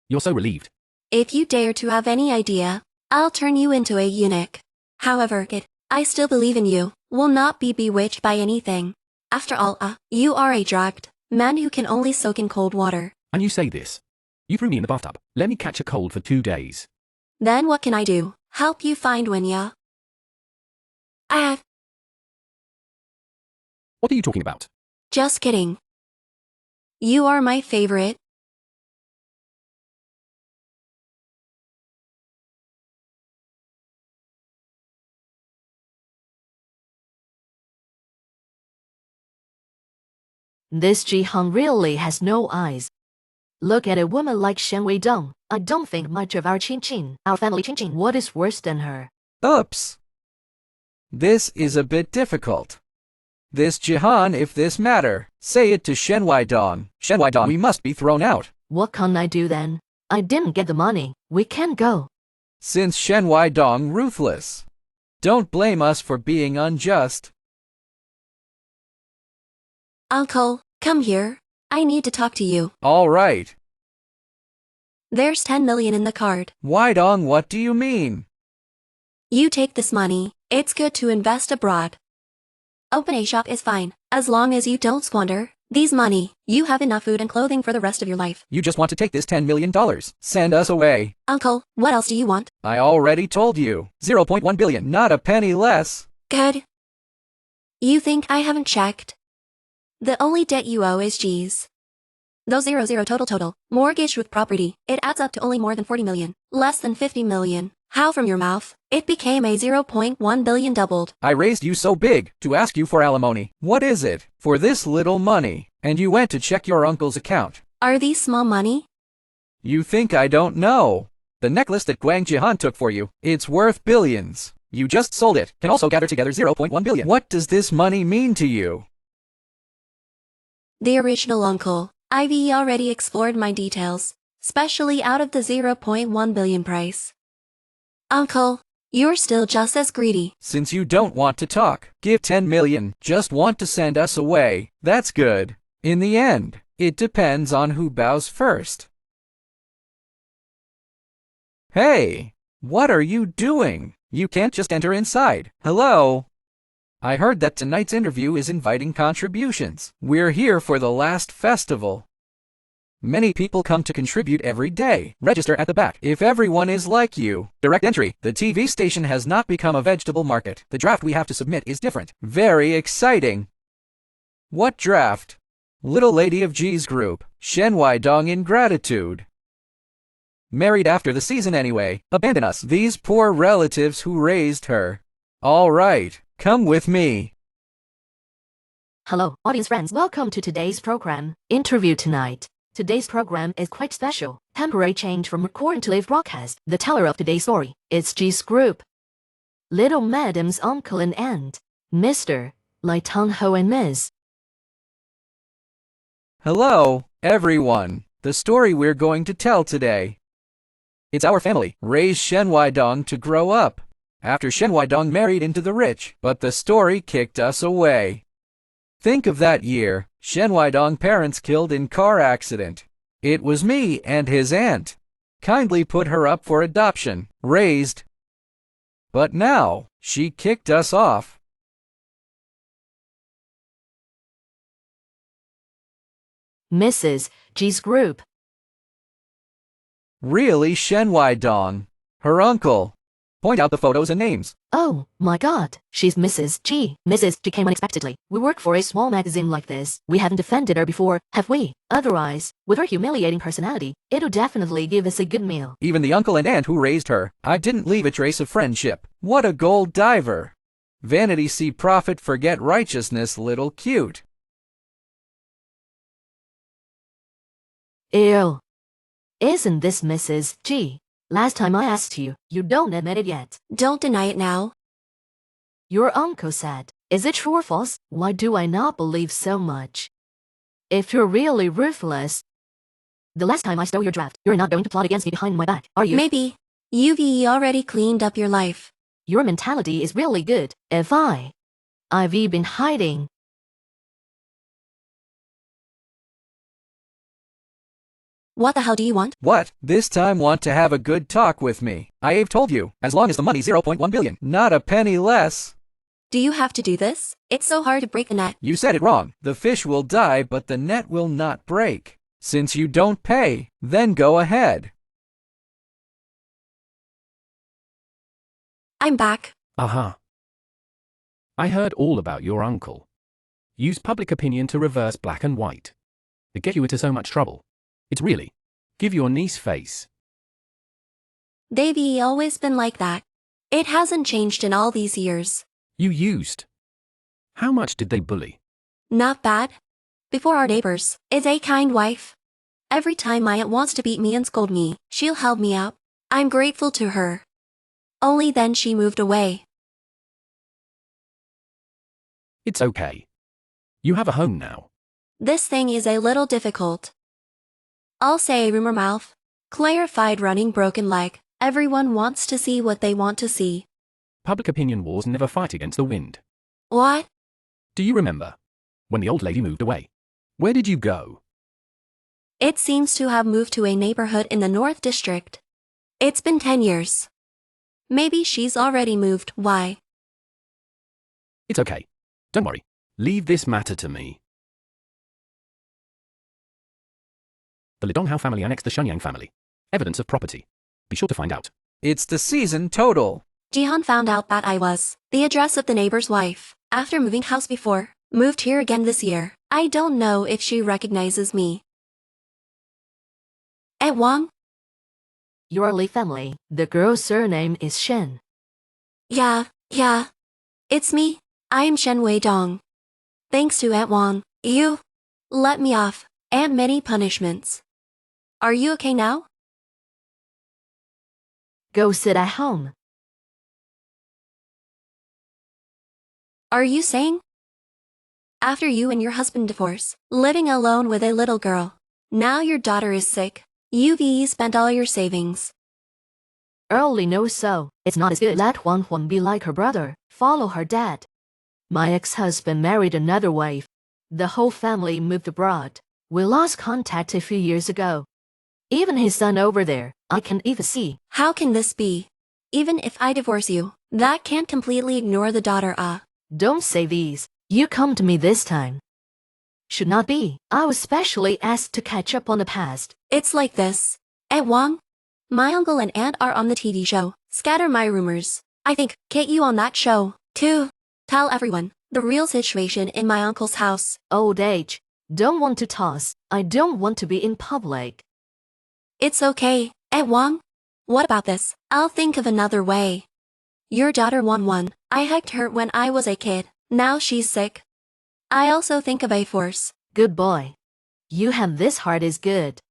You're so relieved. If you dare to have any idea, I'll turn you into a eunuch. However, I still believe in you, will not be bewitched by anything. After all, you are a drugged man who can only soak in cold water. And you say this. You threw me in the bathtub. Let me catch a cold for 2 days. Then what can I do? Help you find Winya? What are you talking about? Just kidding. You are my favorite. This Jihan really has no eyes. Look at a woman like Shen Weidong. I don't think much of our Qin, our family Qin. What is worse than her? Oops. This is a bit difficult. This Jihan, if this matter, say it to Shen Weidong. Shen Weidong, we must be thrown out. What can I do then? I didn't get the money. We can't go. Since Shen Weidong ruthless. Don't blame us for being unjust. Uncle, come here. I need to talk to you. All right. There's 10 million in the card. Weidong, what do you mean? You take this money. It's good to invest abroad. Open a shop is fine, as long as you don't squander these money. You have enough food and clothing for the rest of your life. You just want to take this $10 million. Send us away. Uncle, what else do you want? I already told you. 0.1 billion, not a penny less. Good. You think I haven't checked? The only debt you owe is G's. Those 00 total. Mortgage with property. It adds up to only more than 40 million. Less than 50 million. How from your mouth? It became a 0.1 billion doubled. I raised you so big to ask you for alimony. What is it for this little money? And you went to check your uncle's account. Are these small money? You think I don't know? The necklace that Guang Jihan took for you, it's worth billions. You just sold it. Can also gather together 0.1 billion. What does this money mean to you? The original uncle. I've already explored my details, especially out of the 0.1 billion price. Uncle, you're still just as greedy. Since you don't want to talk, give 10 million, just want to send us away. That's good. In the end, it depends on who bows first. Hey, what are you doing? You can't just enter inside. Hello? I heard that tonight's interview is inviting contributions. We're here for the last festival. Many people come to contribute every day. Register at the back. If everyone is like you, direct entry. The TV station has not become a vegetable market. The draft we have to submit is different. Very exciting. What draft? Little Lady of G's group. Shen Weidong in gratitude. Married after the season anyway. Abandon us. These poor relatives who raised her. All right, come with me. Hello, audience friends. Welcome to today's program, Interview Tonight. Today's program is quite special. Temporary change from recording to live broadcast. The teller of today's story is G's group. Little Madam's uncle and aunt, Mr. Lai Tang Ho and Ms. Hello, everyone. The story we're going to tell today. It's our family raised Shen Weidong to grow up. After Shen Weidong married into the rich, but the story kicked us away. Think of that year, Shen Weidong parents killed in car accident. It was me and his aunt. Kindly put her up for adoption, raised. But now, she kicked us off. Mrs. G's group. Really Shen Weidong, her uncle, Point out the photos and names. Oh, my God. She's Mrs. G. Mrs. G came unexpectedly. We work for a small magazine like this. We haven't defended her before, have we? Otherwise, with her humiliating personality, it'll definitely give us a good meal. Even the uncle and aunt who raised her, I didn't leave a trace of friendship. What a gold diver. Vanity see profit, forget righteousness, little cute. Ew. Isn't this Mrs. G? Last time I asked you, you don't admit it yet. Don't deny it now. Your uncle said, is it true or false? Why do I not believe so much? If you're really ruthless, the last time I stole your draft, you're not going to plot against me behind my back, are you? Maybe. You've already cleaned up your life. Your mentality is really good. If I've been hiding. What the hell do you want? What? This time want to have a good talk with me. I've told you, as long as the money's 0.1 billion, not a penny less. Do you have to do this? It's so hard to break the net. You said it wrong. The fish will die, but the net will not break. Since you don't pay, then go ahead. I'm back. Aha. I heard all about your uncle. Use public opinion to reverse black and white. To get you into so much trouble. It's really. Give your niece face. They've always been like that. It hasn't changed in all these years. You used. How much did they bully? Not bad. Before our neighbors, is a kind wife. Every time my aunt wants to beat me and scold me, she'll help me out. I'm grateful to her. Only then she moved away. It's okay. You have a home now. This thing is a little difficult. I'll say rumor mouth. Clarified running broken leg. Everyone wants to see what they want to see. Public opinion wars never fight against the wind. What? Do you remember? When the old lady moved away. Where did you go? It seems to have moved to a neighborhood in the North District. It's been 10 years. Maybe she's already moved. Why? It's okay. Don't worry. Leave this matter to me. The Lidonghao family annexed the Shenyang family. Evidence of property. Be sure to find out. It's the season total. Jihan found out that I was the address of the neighbor's wife. After moving house before, moved here again this year. I don't know if she recognizes me. Aunt Wang? Your Li family. The girl's surname is Shen. Yeah. It's me. I am Shen Weidong. Thanks to Aunt Wang, you let me off, and many punishments. Are you okay now? Go sit at home. Are you saying? After you and your husband divorce, living alone with a little girl, now your daughter is sick, you've spent all your savings. Early knows so. It's not as good. Let Huan be like her brother, follow her dad. My ex-husband married another wife. The whole family moved abroad. We lost contact a few years ago. Even his son over there, I can't even see. How can this be? Even if I divorce you, that can't completely ignore the daughter. Don't say these. You come to me this time. Should not be. I was specially asked to catch up on the past. It's like this. Aunt Wang, my uncle and aunt are on the TV show. Scatter my rumors. I think, get you on that show, too. Tell everyone the real situation in my uncle's house. Old age. Don't want to toss. I don't want to be in public. It's okay, Aunt Wang. What about this? I'll think of another way. Your daughter Wan, I hugged her when I was a kid. Now she's sick. I also think of a force. Good boy. You have this heart is good.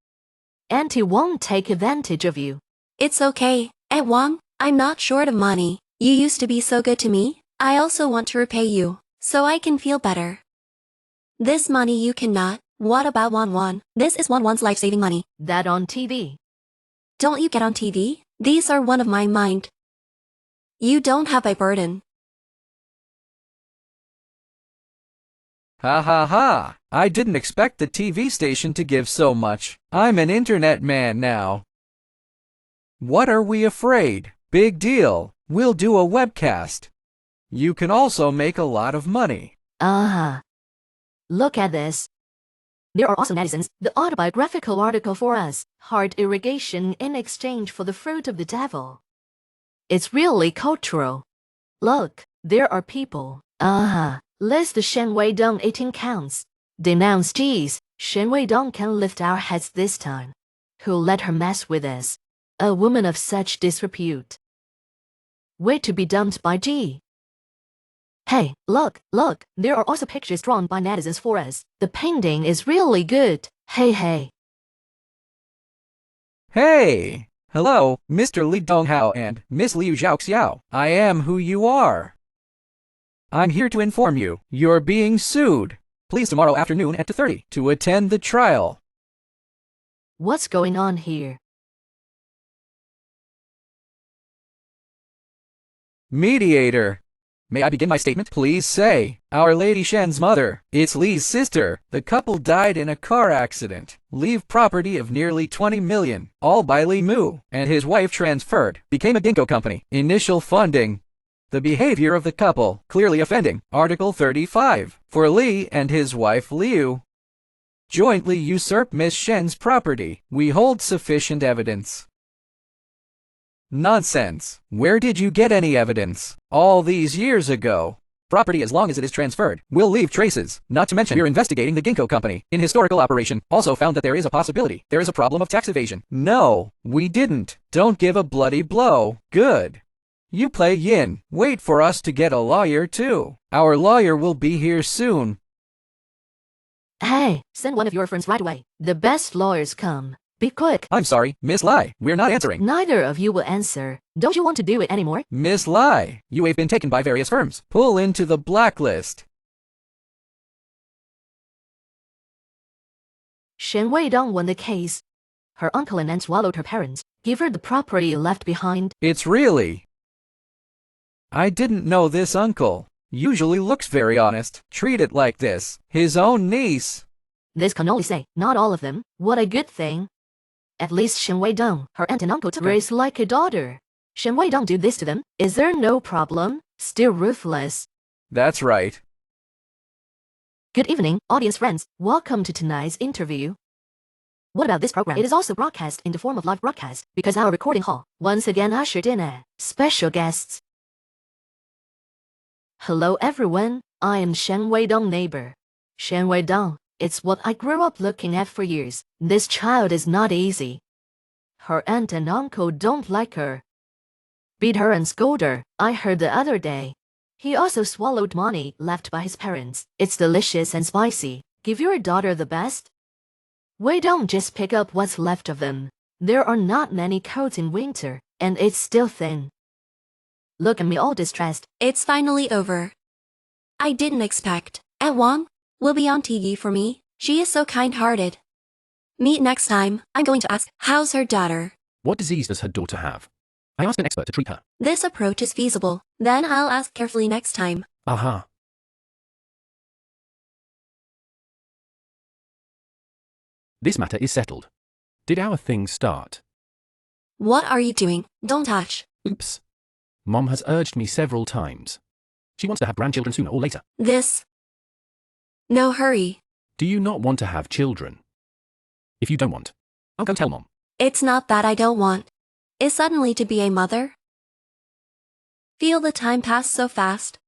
Auntie won't take advantage of you. It's okay, Aunt Wang. I'm not short of money. You used to be so good to me. I also want to repay you, so I can feel better. This money you cannot. What about Wan? This is Wan's life-saving money. That on TV. Don't you get on TV? These are one of my mind. You don't have a burden. Ha ha ha! I didn't expect the TV station to give so much. I'm an internet man now. What are we afraid? Big deal. We'll do a webcast. You can also make a lot of money. Look at this. There are also netizens. The autobiographical article for us. Heart irrigation in exchange for the fruit of the devil. It's really cultural. Look, there are people. List the Shen Weidong 18 counts. Denounce G's. Shen Weidong can lift our heads this time. Who let her mess with us? A woman of such disrepute. Wait to be dumped by G. Hey, look, there are also pictures drawn by netizens for us. The painting is really good. Hey. Hey! Hello, Mr. Li Donghao and Miss Liu Zhaoxiao. I am who you are. I'm here to inform you, you're being sued. Please tomorrow afternoon at 2:30 to attend the trial. What's going on here? Mediator. May I begin my statement? Please say, Our Lady Shen's mother, it's Li's sister. The couple died in a car accident. Leave property of nearly 20 million, all by Li Mu, and his wife transferred, became a ginkgo company. Initial funding. The behavior of the couple, clearly offending. Article 35, for Li and his wife Liu. Jointly usurp Miss Shen's property. We hold sufficient evidence. Nonsense. Where did you get any evidence? All these years ago. Property, as long as it is transferred, will leave traces. Not to mention, we're investigating the ginkgo company. In historical operation, also found that there is a possibility. There is a problem of tax evasion. No, we didn't. Don't give a bloody blow. Good. You play yin. Wait for us to get a lawyer too. Our lawyer will be here soon. Hey, send one of your friends right away. The best lawyers come. Be quick. I'm sorry, Miss Lai, we're not answering. Neither of you will answer. Don't you want to do it anymore? Miss Lai, you have been taken by various firms. Pull into the blacklist. Shen Weidong won the case. Her uncle and aunt swallowed her parents. Give her the property left behind. It's really... I didn't know this uncle. Usually looks very honest. Treat it like this. His own niece. This can only say, not all of them. What a good thing. At least Shen Weidong, her aunt and uncle took her raised like a daughter. Shen Weidong do this to them. Is there no problem? Still ruthless. That's right. Good evening, audience friends. Welcome to tonight's interview. What about this program? It is also broadcast in the form of live broadcast because our recording hall once again ushered in a special guests. Hello everyone, I am Shen Weidong neighbor. Shen Weidong. It's what I grew up looking at for years. This child is not easy. Her aunt and uncle don't like her. Beat her and scold her, I heard the other day. He also swallowed money left by his parents. It's delicious and spicy. Give your daughter the best. We don't just pick up what's left of them. There are not many coats in winter, and it's still thin. Look at me all distressed. It's finally over. I didn't expect. At Wang will be on TV for me. She is so kind-hearted. Meet next time. I'm going to ask, how's her daughter? What disease does her daughter have? I asked an expert to treat her. This approach is feasible. Then I'll ask carefully next time. Aha. This matter is settled. Did our thing start? What are you doing? Don't touch. Oops. Mom has urged me several times. She wants to have grandchildren sooner or later. This. No hurry. Do you not want to have children? If you don't want, I'll go tell Mom. It's not that I don't want. It's suddenly to be a mother. Feel the time pass so fast.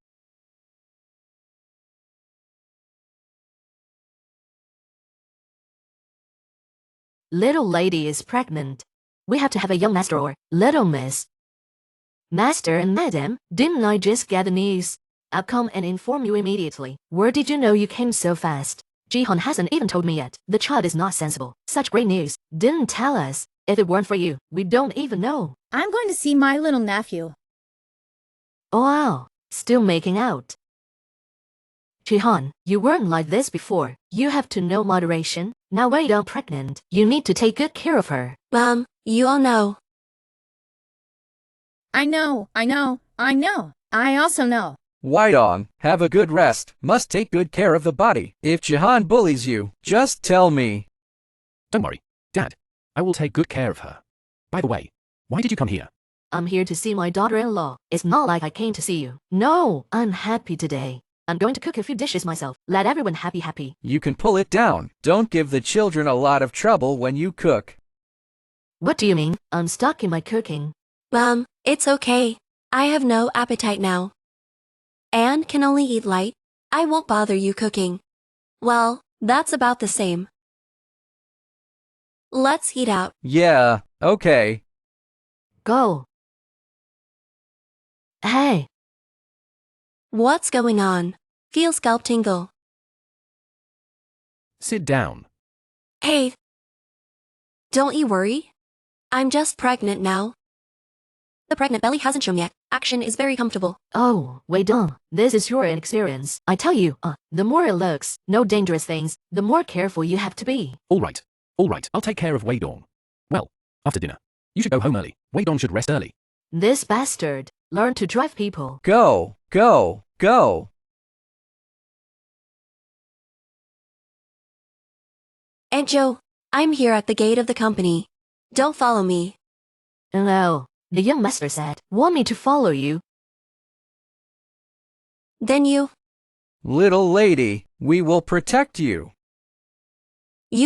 Little lady is pregnant. We have to have a young master or little miss. Master and madam, didn't I just get the news? I'll come and inform you immediately. Where did you know you came so fast? Jihan hasn't even told me yet. The child is not sensible. Such great news. Didn't tell us. If it weren't for you, we don't even know. I'm going to see my little nephew. Oh wow, still making out. Jihan, you weren't like this before. You have to know moderation. Now wait, I'm pregnant. You need to take good care of her. Mom, you all know. I know. I also know. Weidong, have a good rest. Must take good care of the body. If Jihan bullies you, just tell me. Don't worry, Dad. I will take good care of her. By the way, why did you come here? I'm here to see my daughter-in-law. It's not like I came to see you. No, I'm happy today. I'm going to cook a few dishes myself. Let everyone happy. You can pull it down. Don't give the children a lot of trouble when you cook. What do you mean? I'm stuck in my cooking. It's okay. I have no appetite now. And can only eat light. I won't bother you cooking. Well, that's about the same. Let's eat out. Yeah, okay. Go. Hey, What's going on? Feel scalp tingle. Sit down. Hey. Don't you worry. I'm just pregnant now. The pregnant belly hasn't shown yet. Action is very comfortable. oh, wait on. This is your inexperience. I tell you, the more it looks, no dangerous things, the more careful you have to be. All right. I'll take care of Wei Dong. Well, after dinner. You should go home early. Wei Dong should rest early. This bastard learned to drive people. Go, go, go. Aunt Joe, I'm here at the gate of the company. Don't follow me. No, the young master said, want me to follow you. Then you Little lady, we will protect you.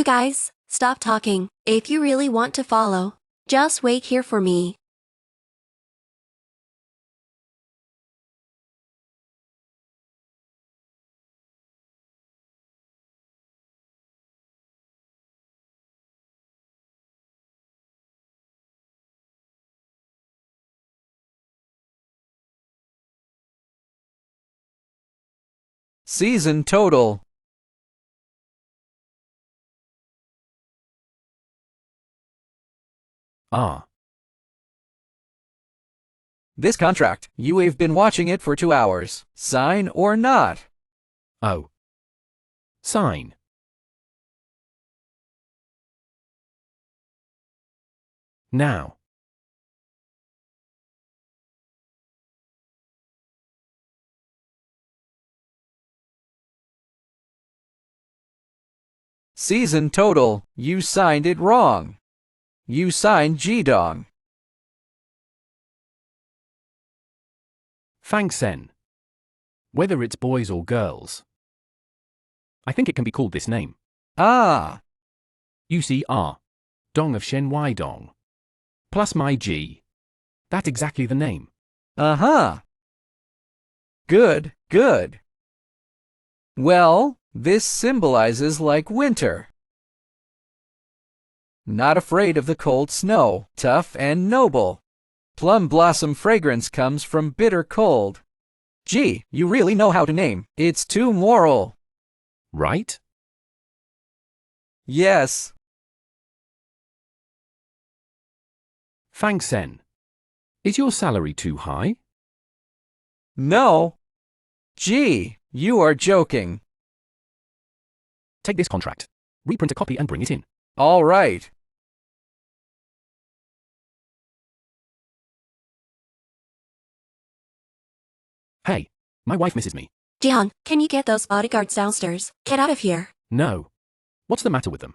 guys, stop talking. If you really want to follow, just wait here for me. Season total. This contract, you have been watching it for 2 hours. Sign or not? Oh. Sign. Now. Season total, you signed it wrong. You signed Jidong. Fang Sen. Whether it's boys or girls. I think it can be called this name. Ah, UCR. Dong of Shen Y Dong. Plus my G. That's exactly the name. uh-huh. Good, good. Well, this symbolizes like winter. Not afraid of the cold snow, tough and noble. Plum blossom fragrance comes from bitter cold. Gee, you really know how to name. It's too moral. Right? Yes. Fang Sen. Is your salary too high? No. Gee, you are joking. Take this contract. Reprint a copy and bring it in. All right. Hey, my wife misses me. Jihan, can you get those bodyguards downstairs? Get out of here. No. What's the matter with them?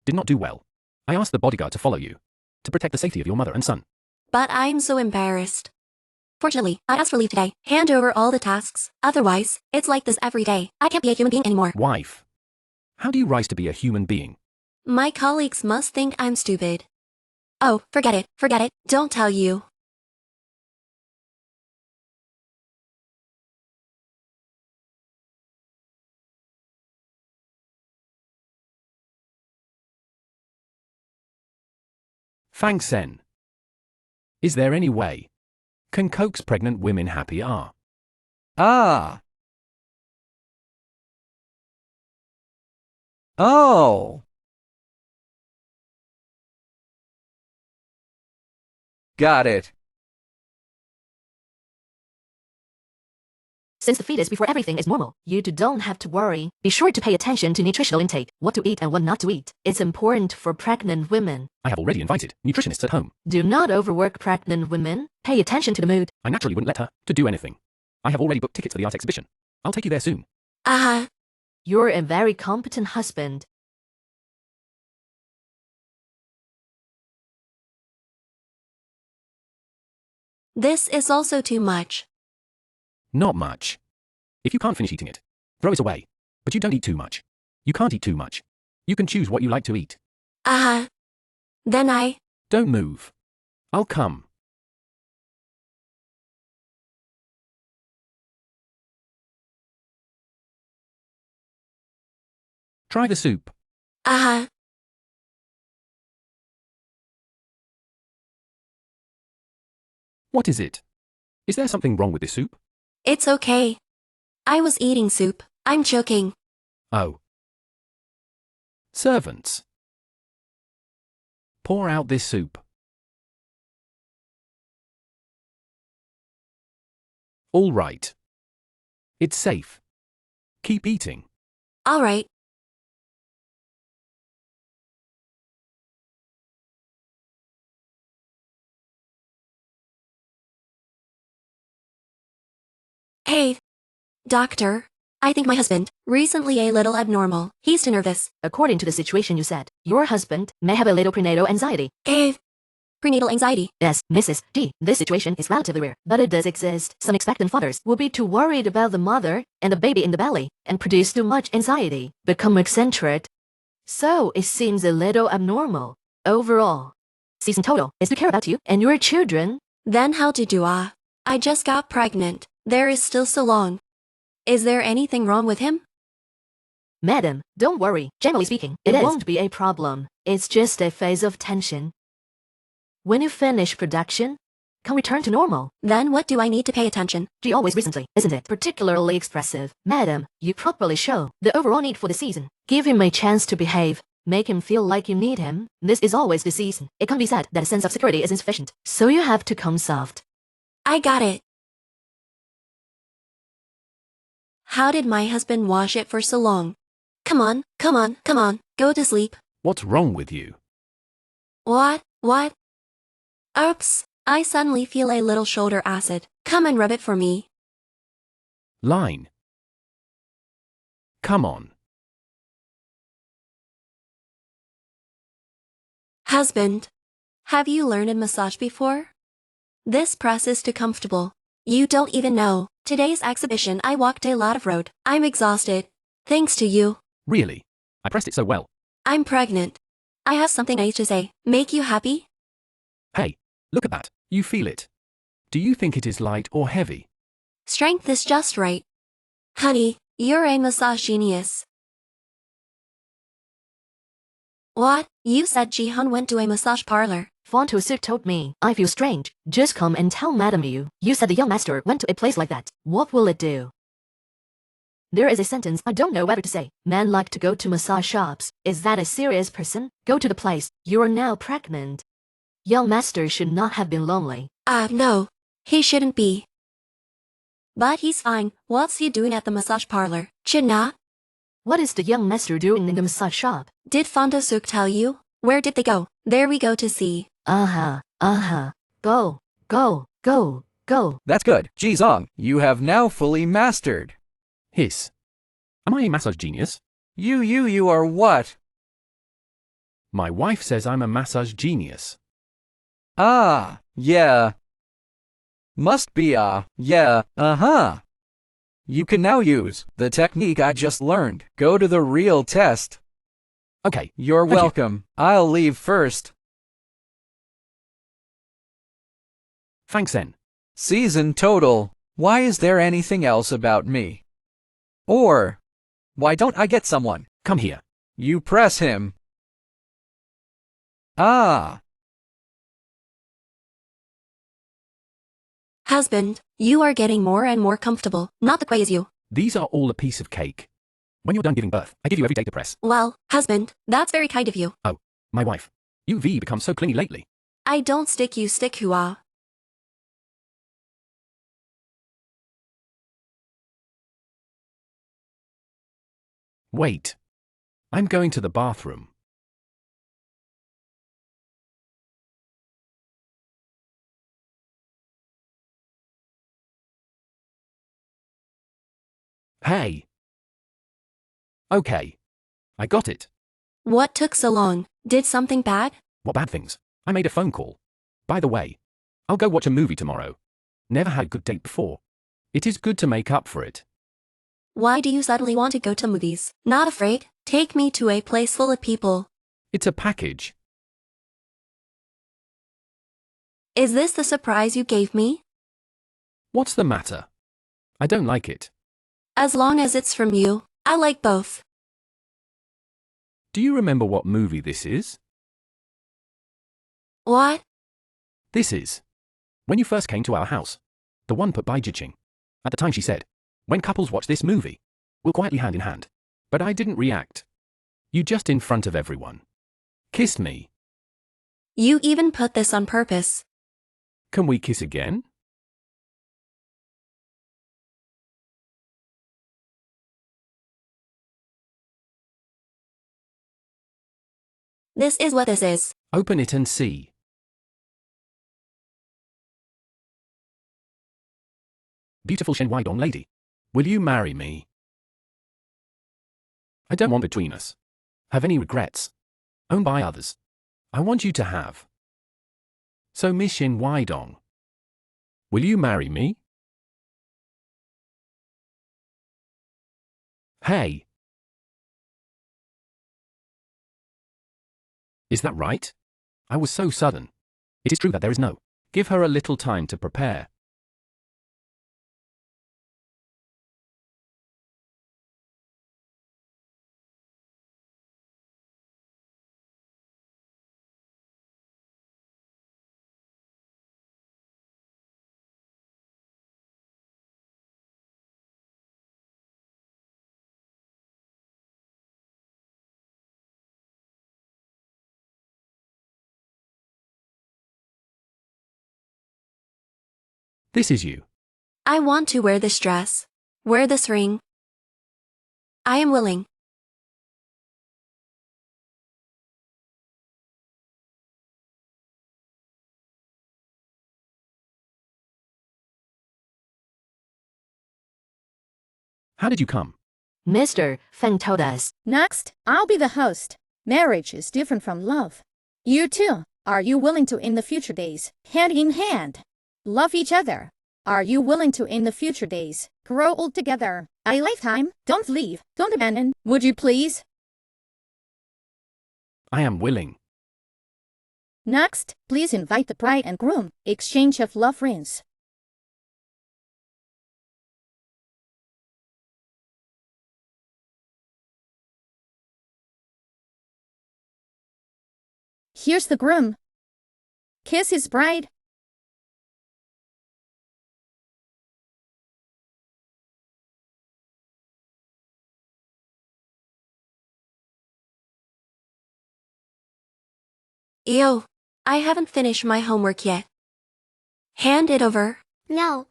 Did not do well. I asked the bodyguard to follow you. To protect the safety of your mother and son. But I'm so embarrassed. Fortunately, I asked for leave today. Hand over all the tasks. Otherwise, it's like this every day. I can't be a human being anymore. Wife. How do you rise to be a human being? My colleagues must think I'm stupid. Oh, forget it. Forget it. Don't tell you. Fang Sen. Is there any way? Can coax pregnant women happy are? Ah. Oh. Got it. Since the fetus before everything is normal, you don't have to worry. Be sure to pay attention to nutritional intake, what to eat and what not to eat. It's important for pregnant women. I have already invited nutritionists at home. Do not overwork pregnant women. Pay attention to the mood. I naturally wouldn't let her to do anything. I have already booked tickets for the art exhibition. I'll take you there soon. You're a very competent husband. This is also too much. Not much. If you can't finish eating it, throw it away. But you don't eat too much. You can't eat too much. You can choose what you like to eat. Then Don't move. I'll come. Try the soup. Uh-huh. What is it? Is there something wrong with this soup? It's okay. I was eating soup. I'm choking. Oh. Servants. Pour out this soup. All right. It's safe. Keep eating. All right. Hey, doctor. I think my husband, recently a little abnormal. He's too nervous. According to the situation you said, your husband may have a little prenatal anxiety. Prenatal anxiety. Yes, Mrs. D, this situation is relatively rare, but it does exist. Some expectant fathers will be too worried about the mother and the baby in the belly and produce too much anxiety, become eccentric. So it seems a little abnormal. Overall, season total is to care about you and your children. Then how to do I just got pregnant. There is still so long. Is there anything wrong with him? Madam, don't worry. Generally speaking, it won't be a problem. It's just a phase of tension. When you finish production, can return to normal. Then what do I need to pay attention? She always recently, isn't it? Particularly expressive. Madam, you properly show the overall need for the season. Give him a chance to behave. Make him feel like you need him. This is always the season. It can be said that a sense of security is insufficient. So you have to come soft. I got it. How did my husband wash it for so long? Come on, come on, come on. Go to sleep. What's wrong with you? What? Oops. I suddenly feel a little shoulder acid. Come and rub it for me. Line. Come on. Husband, have you learned a massage before? This press is too comfortable. You don't even know. Today's exhibition I walked a lot of road. I'm exhausted. Thanks to you. Really? I pressed it so well. I'm pregnant. I have something nice to say. Make you happy? Hey, look at that. You feel it. Do you think it is light or heavy? Strength is just right. Honey, you're a massage genius. What? You said Jihan went to a massage parlor. Fonto told me. I feel strange. Just come and tell Madam you said the young master went to a place like that. What will it do? There is a sentence I don't know whether to say. Men like to go to massage shops. Is that a serious person? Go to the place. You are now pregnant. Young master should not have been lonely. No. He shouldn't be. But he's fine. What's he doing at the massage parlor? China? What is the young master doing in the massage shop? Did Fonto tell you? Where did they go? There we go to see. Go. That's good. Jizong, you have now fully mastered. Hiss. Am I a massage genius? You are what? My wife says I'm a massage genius. Ah, yeah. Must be yeah, uh-huh. You can now use the technique I just learned. Go to the real test. Okay. You're Thank you. welcome. I'll leave first. Thanks, Shen. Season total. Why is there anything else about me? Or, why don't I get someone? Come here. You press him. Ah. Husband, you are getting more and more comfortable. Not the way as you. These are all a piece of cake. When you're done giving birth, I give you every day to press. Well, husband, that's very kind of you. Oh, my wife. You've become so clingy lately. I don't stick you stick hua. Wait. I'm going to the bathroom. Hey. Okay. I got it. What took so long? Did something bad? What bad things? I made a phone call. By the way, I'll go watch a movie tomorrow. Never had a good date before. It is good to make up for it. Why do you suddenly want to go to movies? Not afraid? Take me to a place full of people. It's a package. Is this the surprise you gave me? What's the matter? I don't like it. As long as it's from you, I like both. Do you remember what movie this is? What? This is when you first came to our house. The one put by Jiqing. At the time she said, when couples watch this movie, we'll quietly hand in hand. But I didn't react. You just in front of everyone kissed me. You even put this on purpose. Can we kiss again? This is what this is. Open it and see. Beautiful Shen Weidong lady, will you marry me? I don't want between us. Have any regrets. Owned by others. I want you to have. So Miss Shen Weidong, will you marry me? Hey. Is that right? I was so sudden. It is true that there is no. Give her a little time to prepare. This is you. I want to wear this dress. Wear this ring. I am willing. How did you come? Mr. Feng told us. Next, I'll be the host. Marriage is different from love. You too. Are you willing to, in the future days, hand in hand, love each other? Are you willing to, in the future days, grow old together? A lifetime. Don't leave. Don't abandon. Would you please? I am willing. Next, please invite the bride and groom. Exchange of love rings. Here's the groom. Kiss his bride. Ew. I haven't finished my homework yet. Hand it over. No.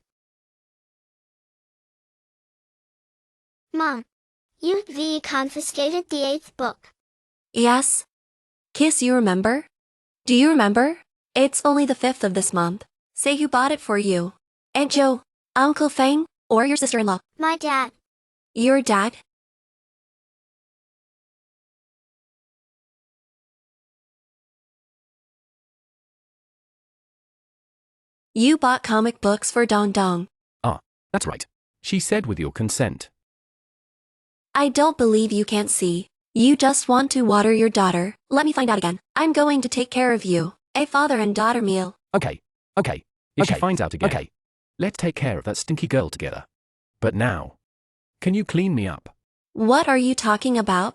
Mom, you confiscated the 8th book. Yes. Kiss, you remember? Do you remember? It's only the 5th of this month. Say who bought it for you. Aunt Joe, Uncle Feng, or your sister-in-law. My dad. Your dad? You bought comic books for Dong Dong. Ah, that's right. She said with your consent. I don't believe you can't see. You just want to water your daughter. Let me find out again. I'm going to take care of you. A father and daughter meal. Okay. If she finds out again, let's take care of that stinky girl together. But now, can you clean me up? What are you talking about?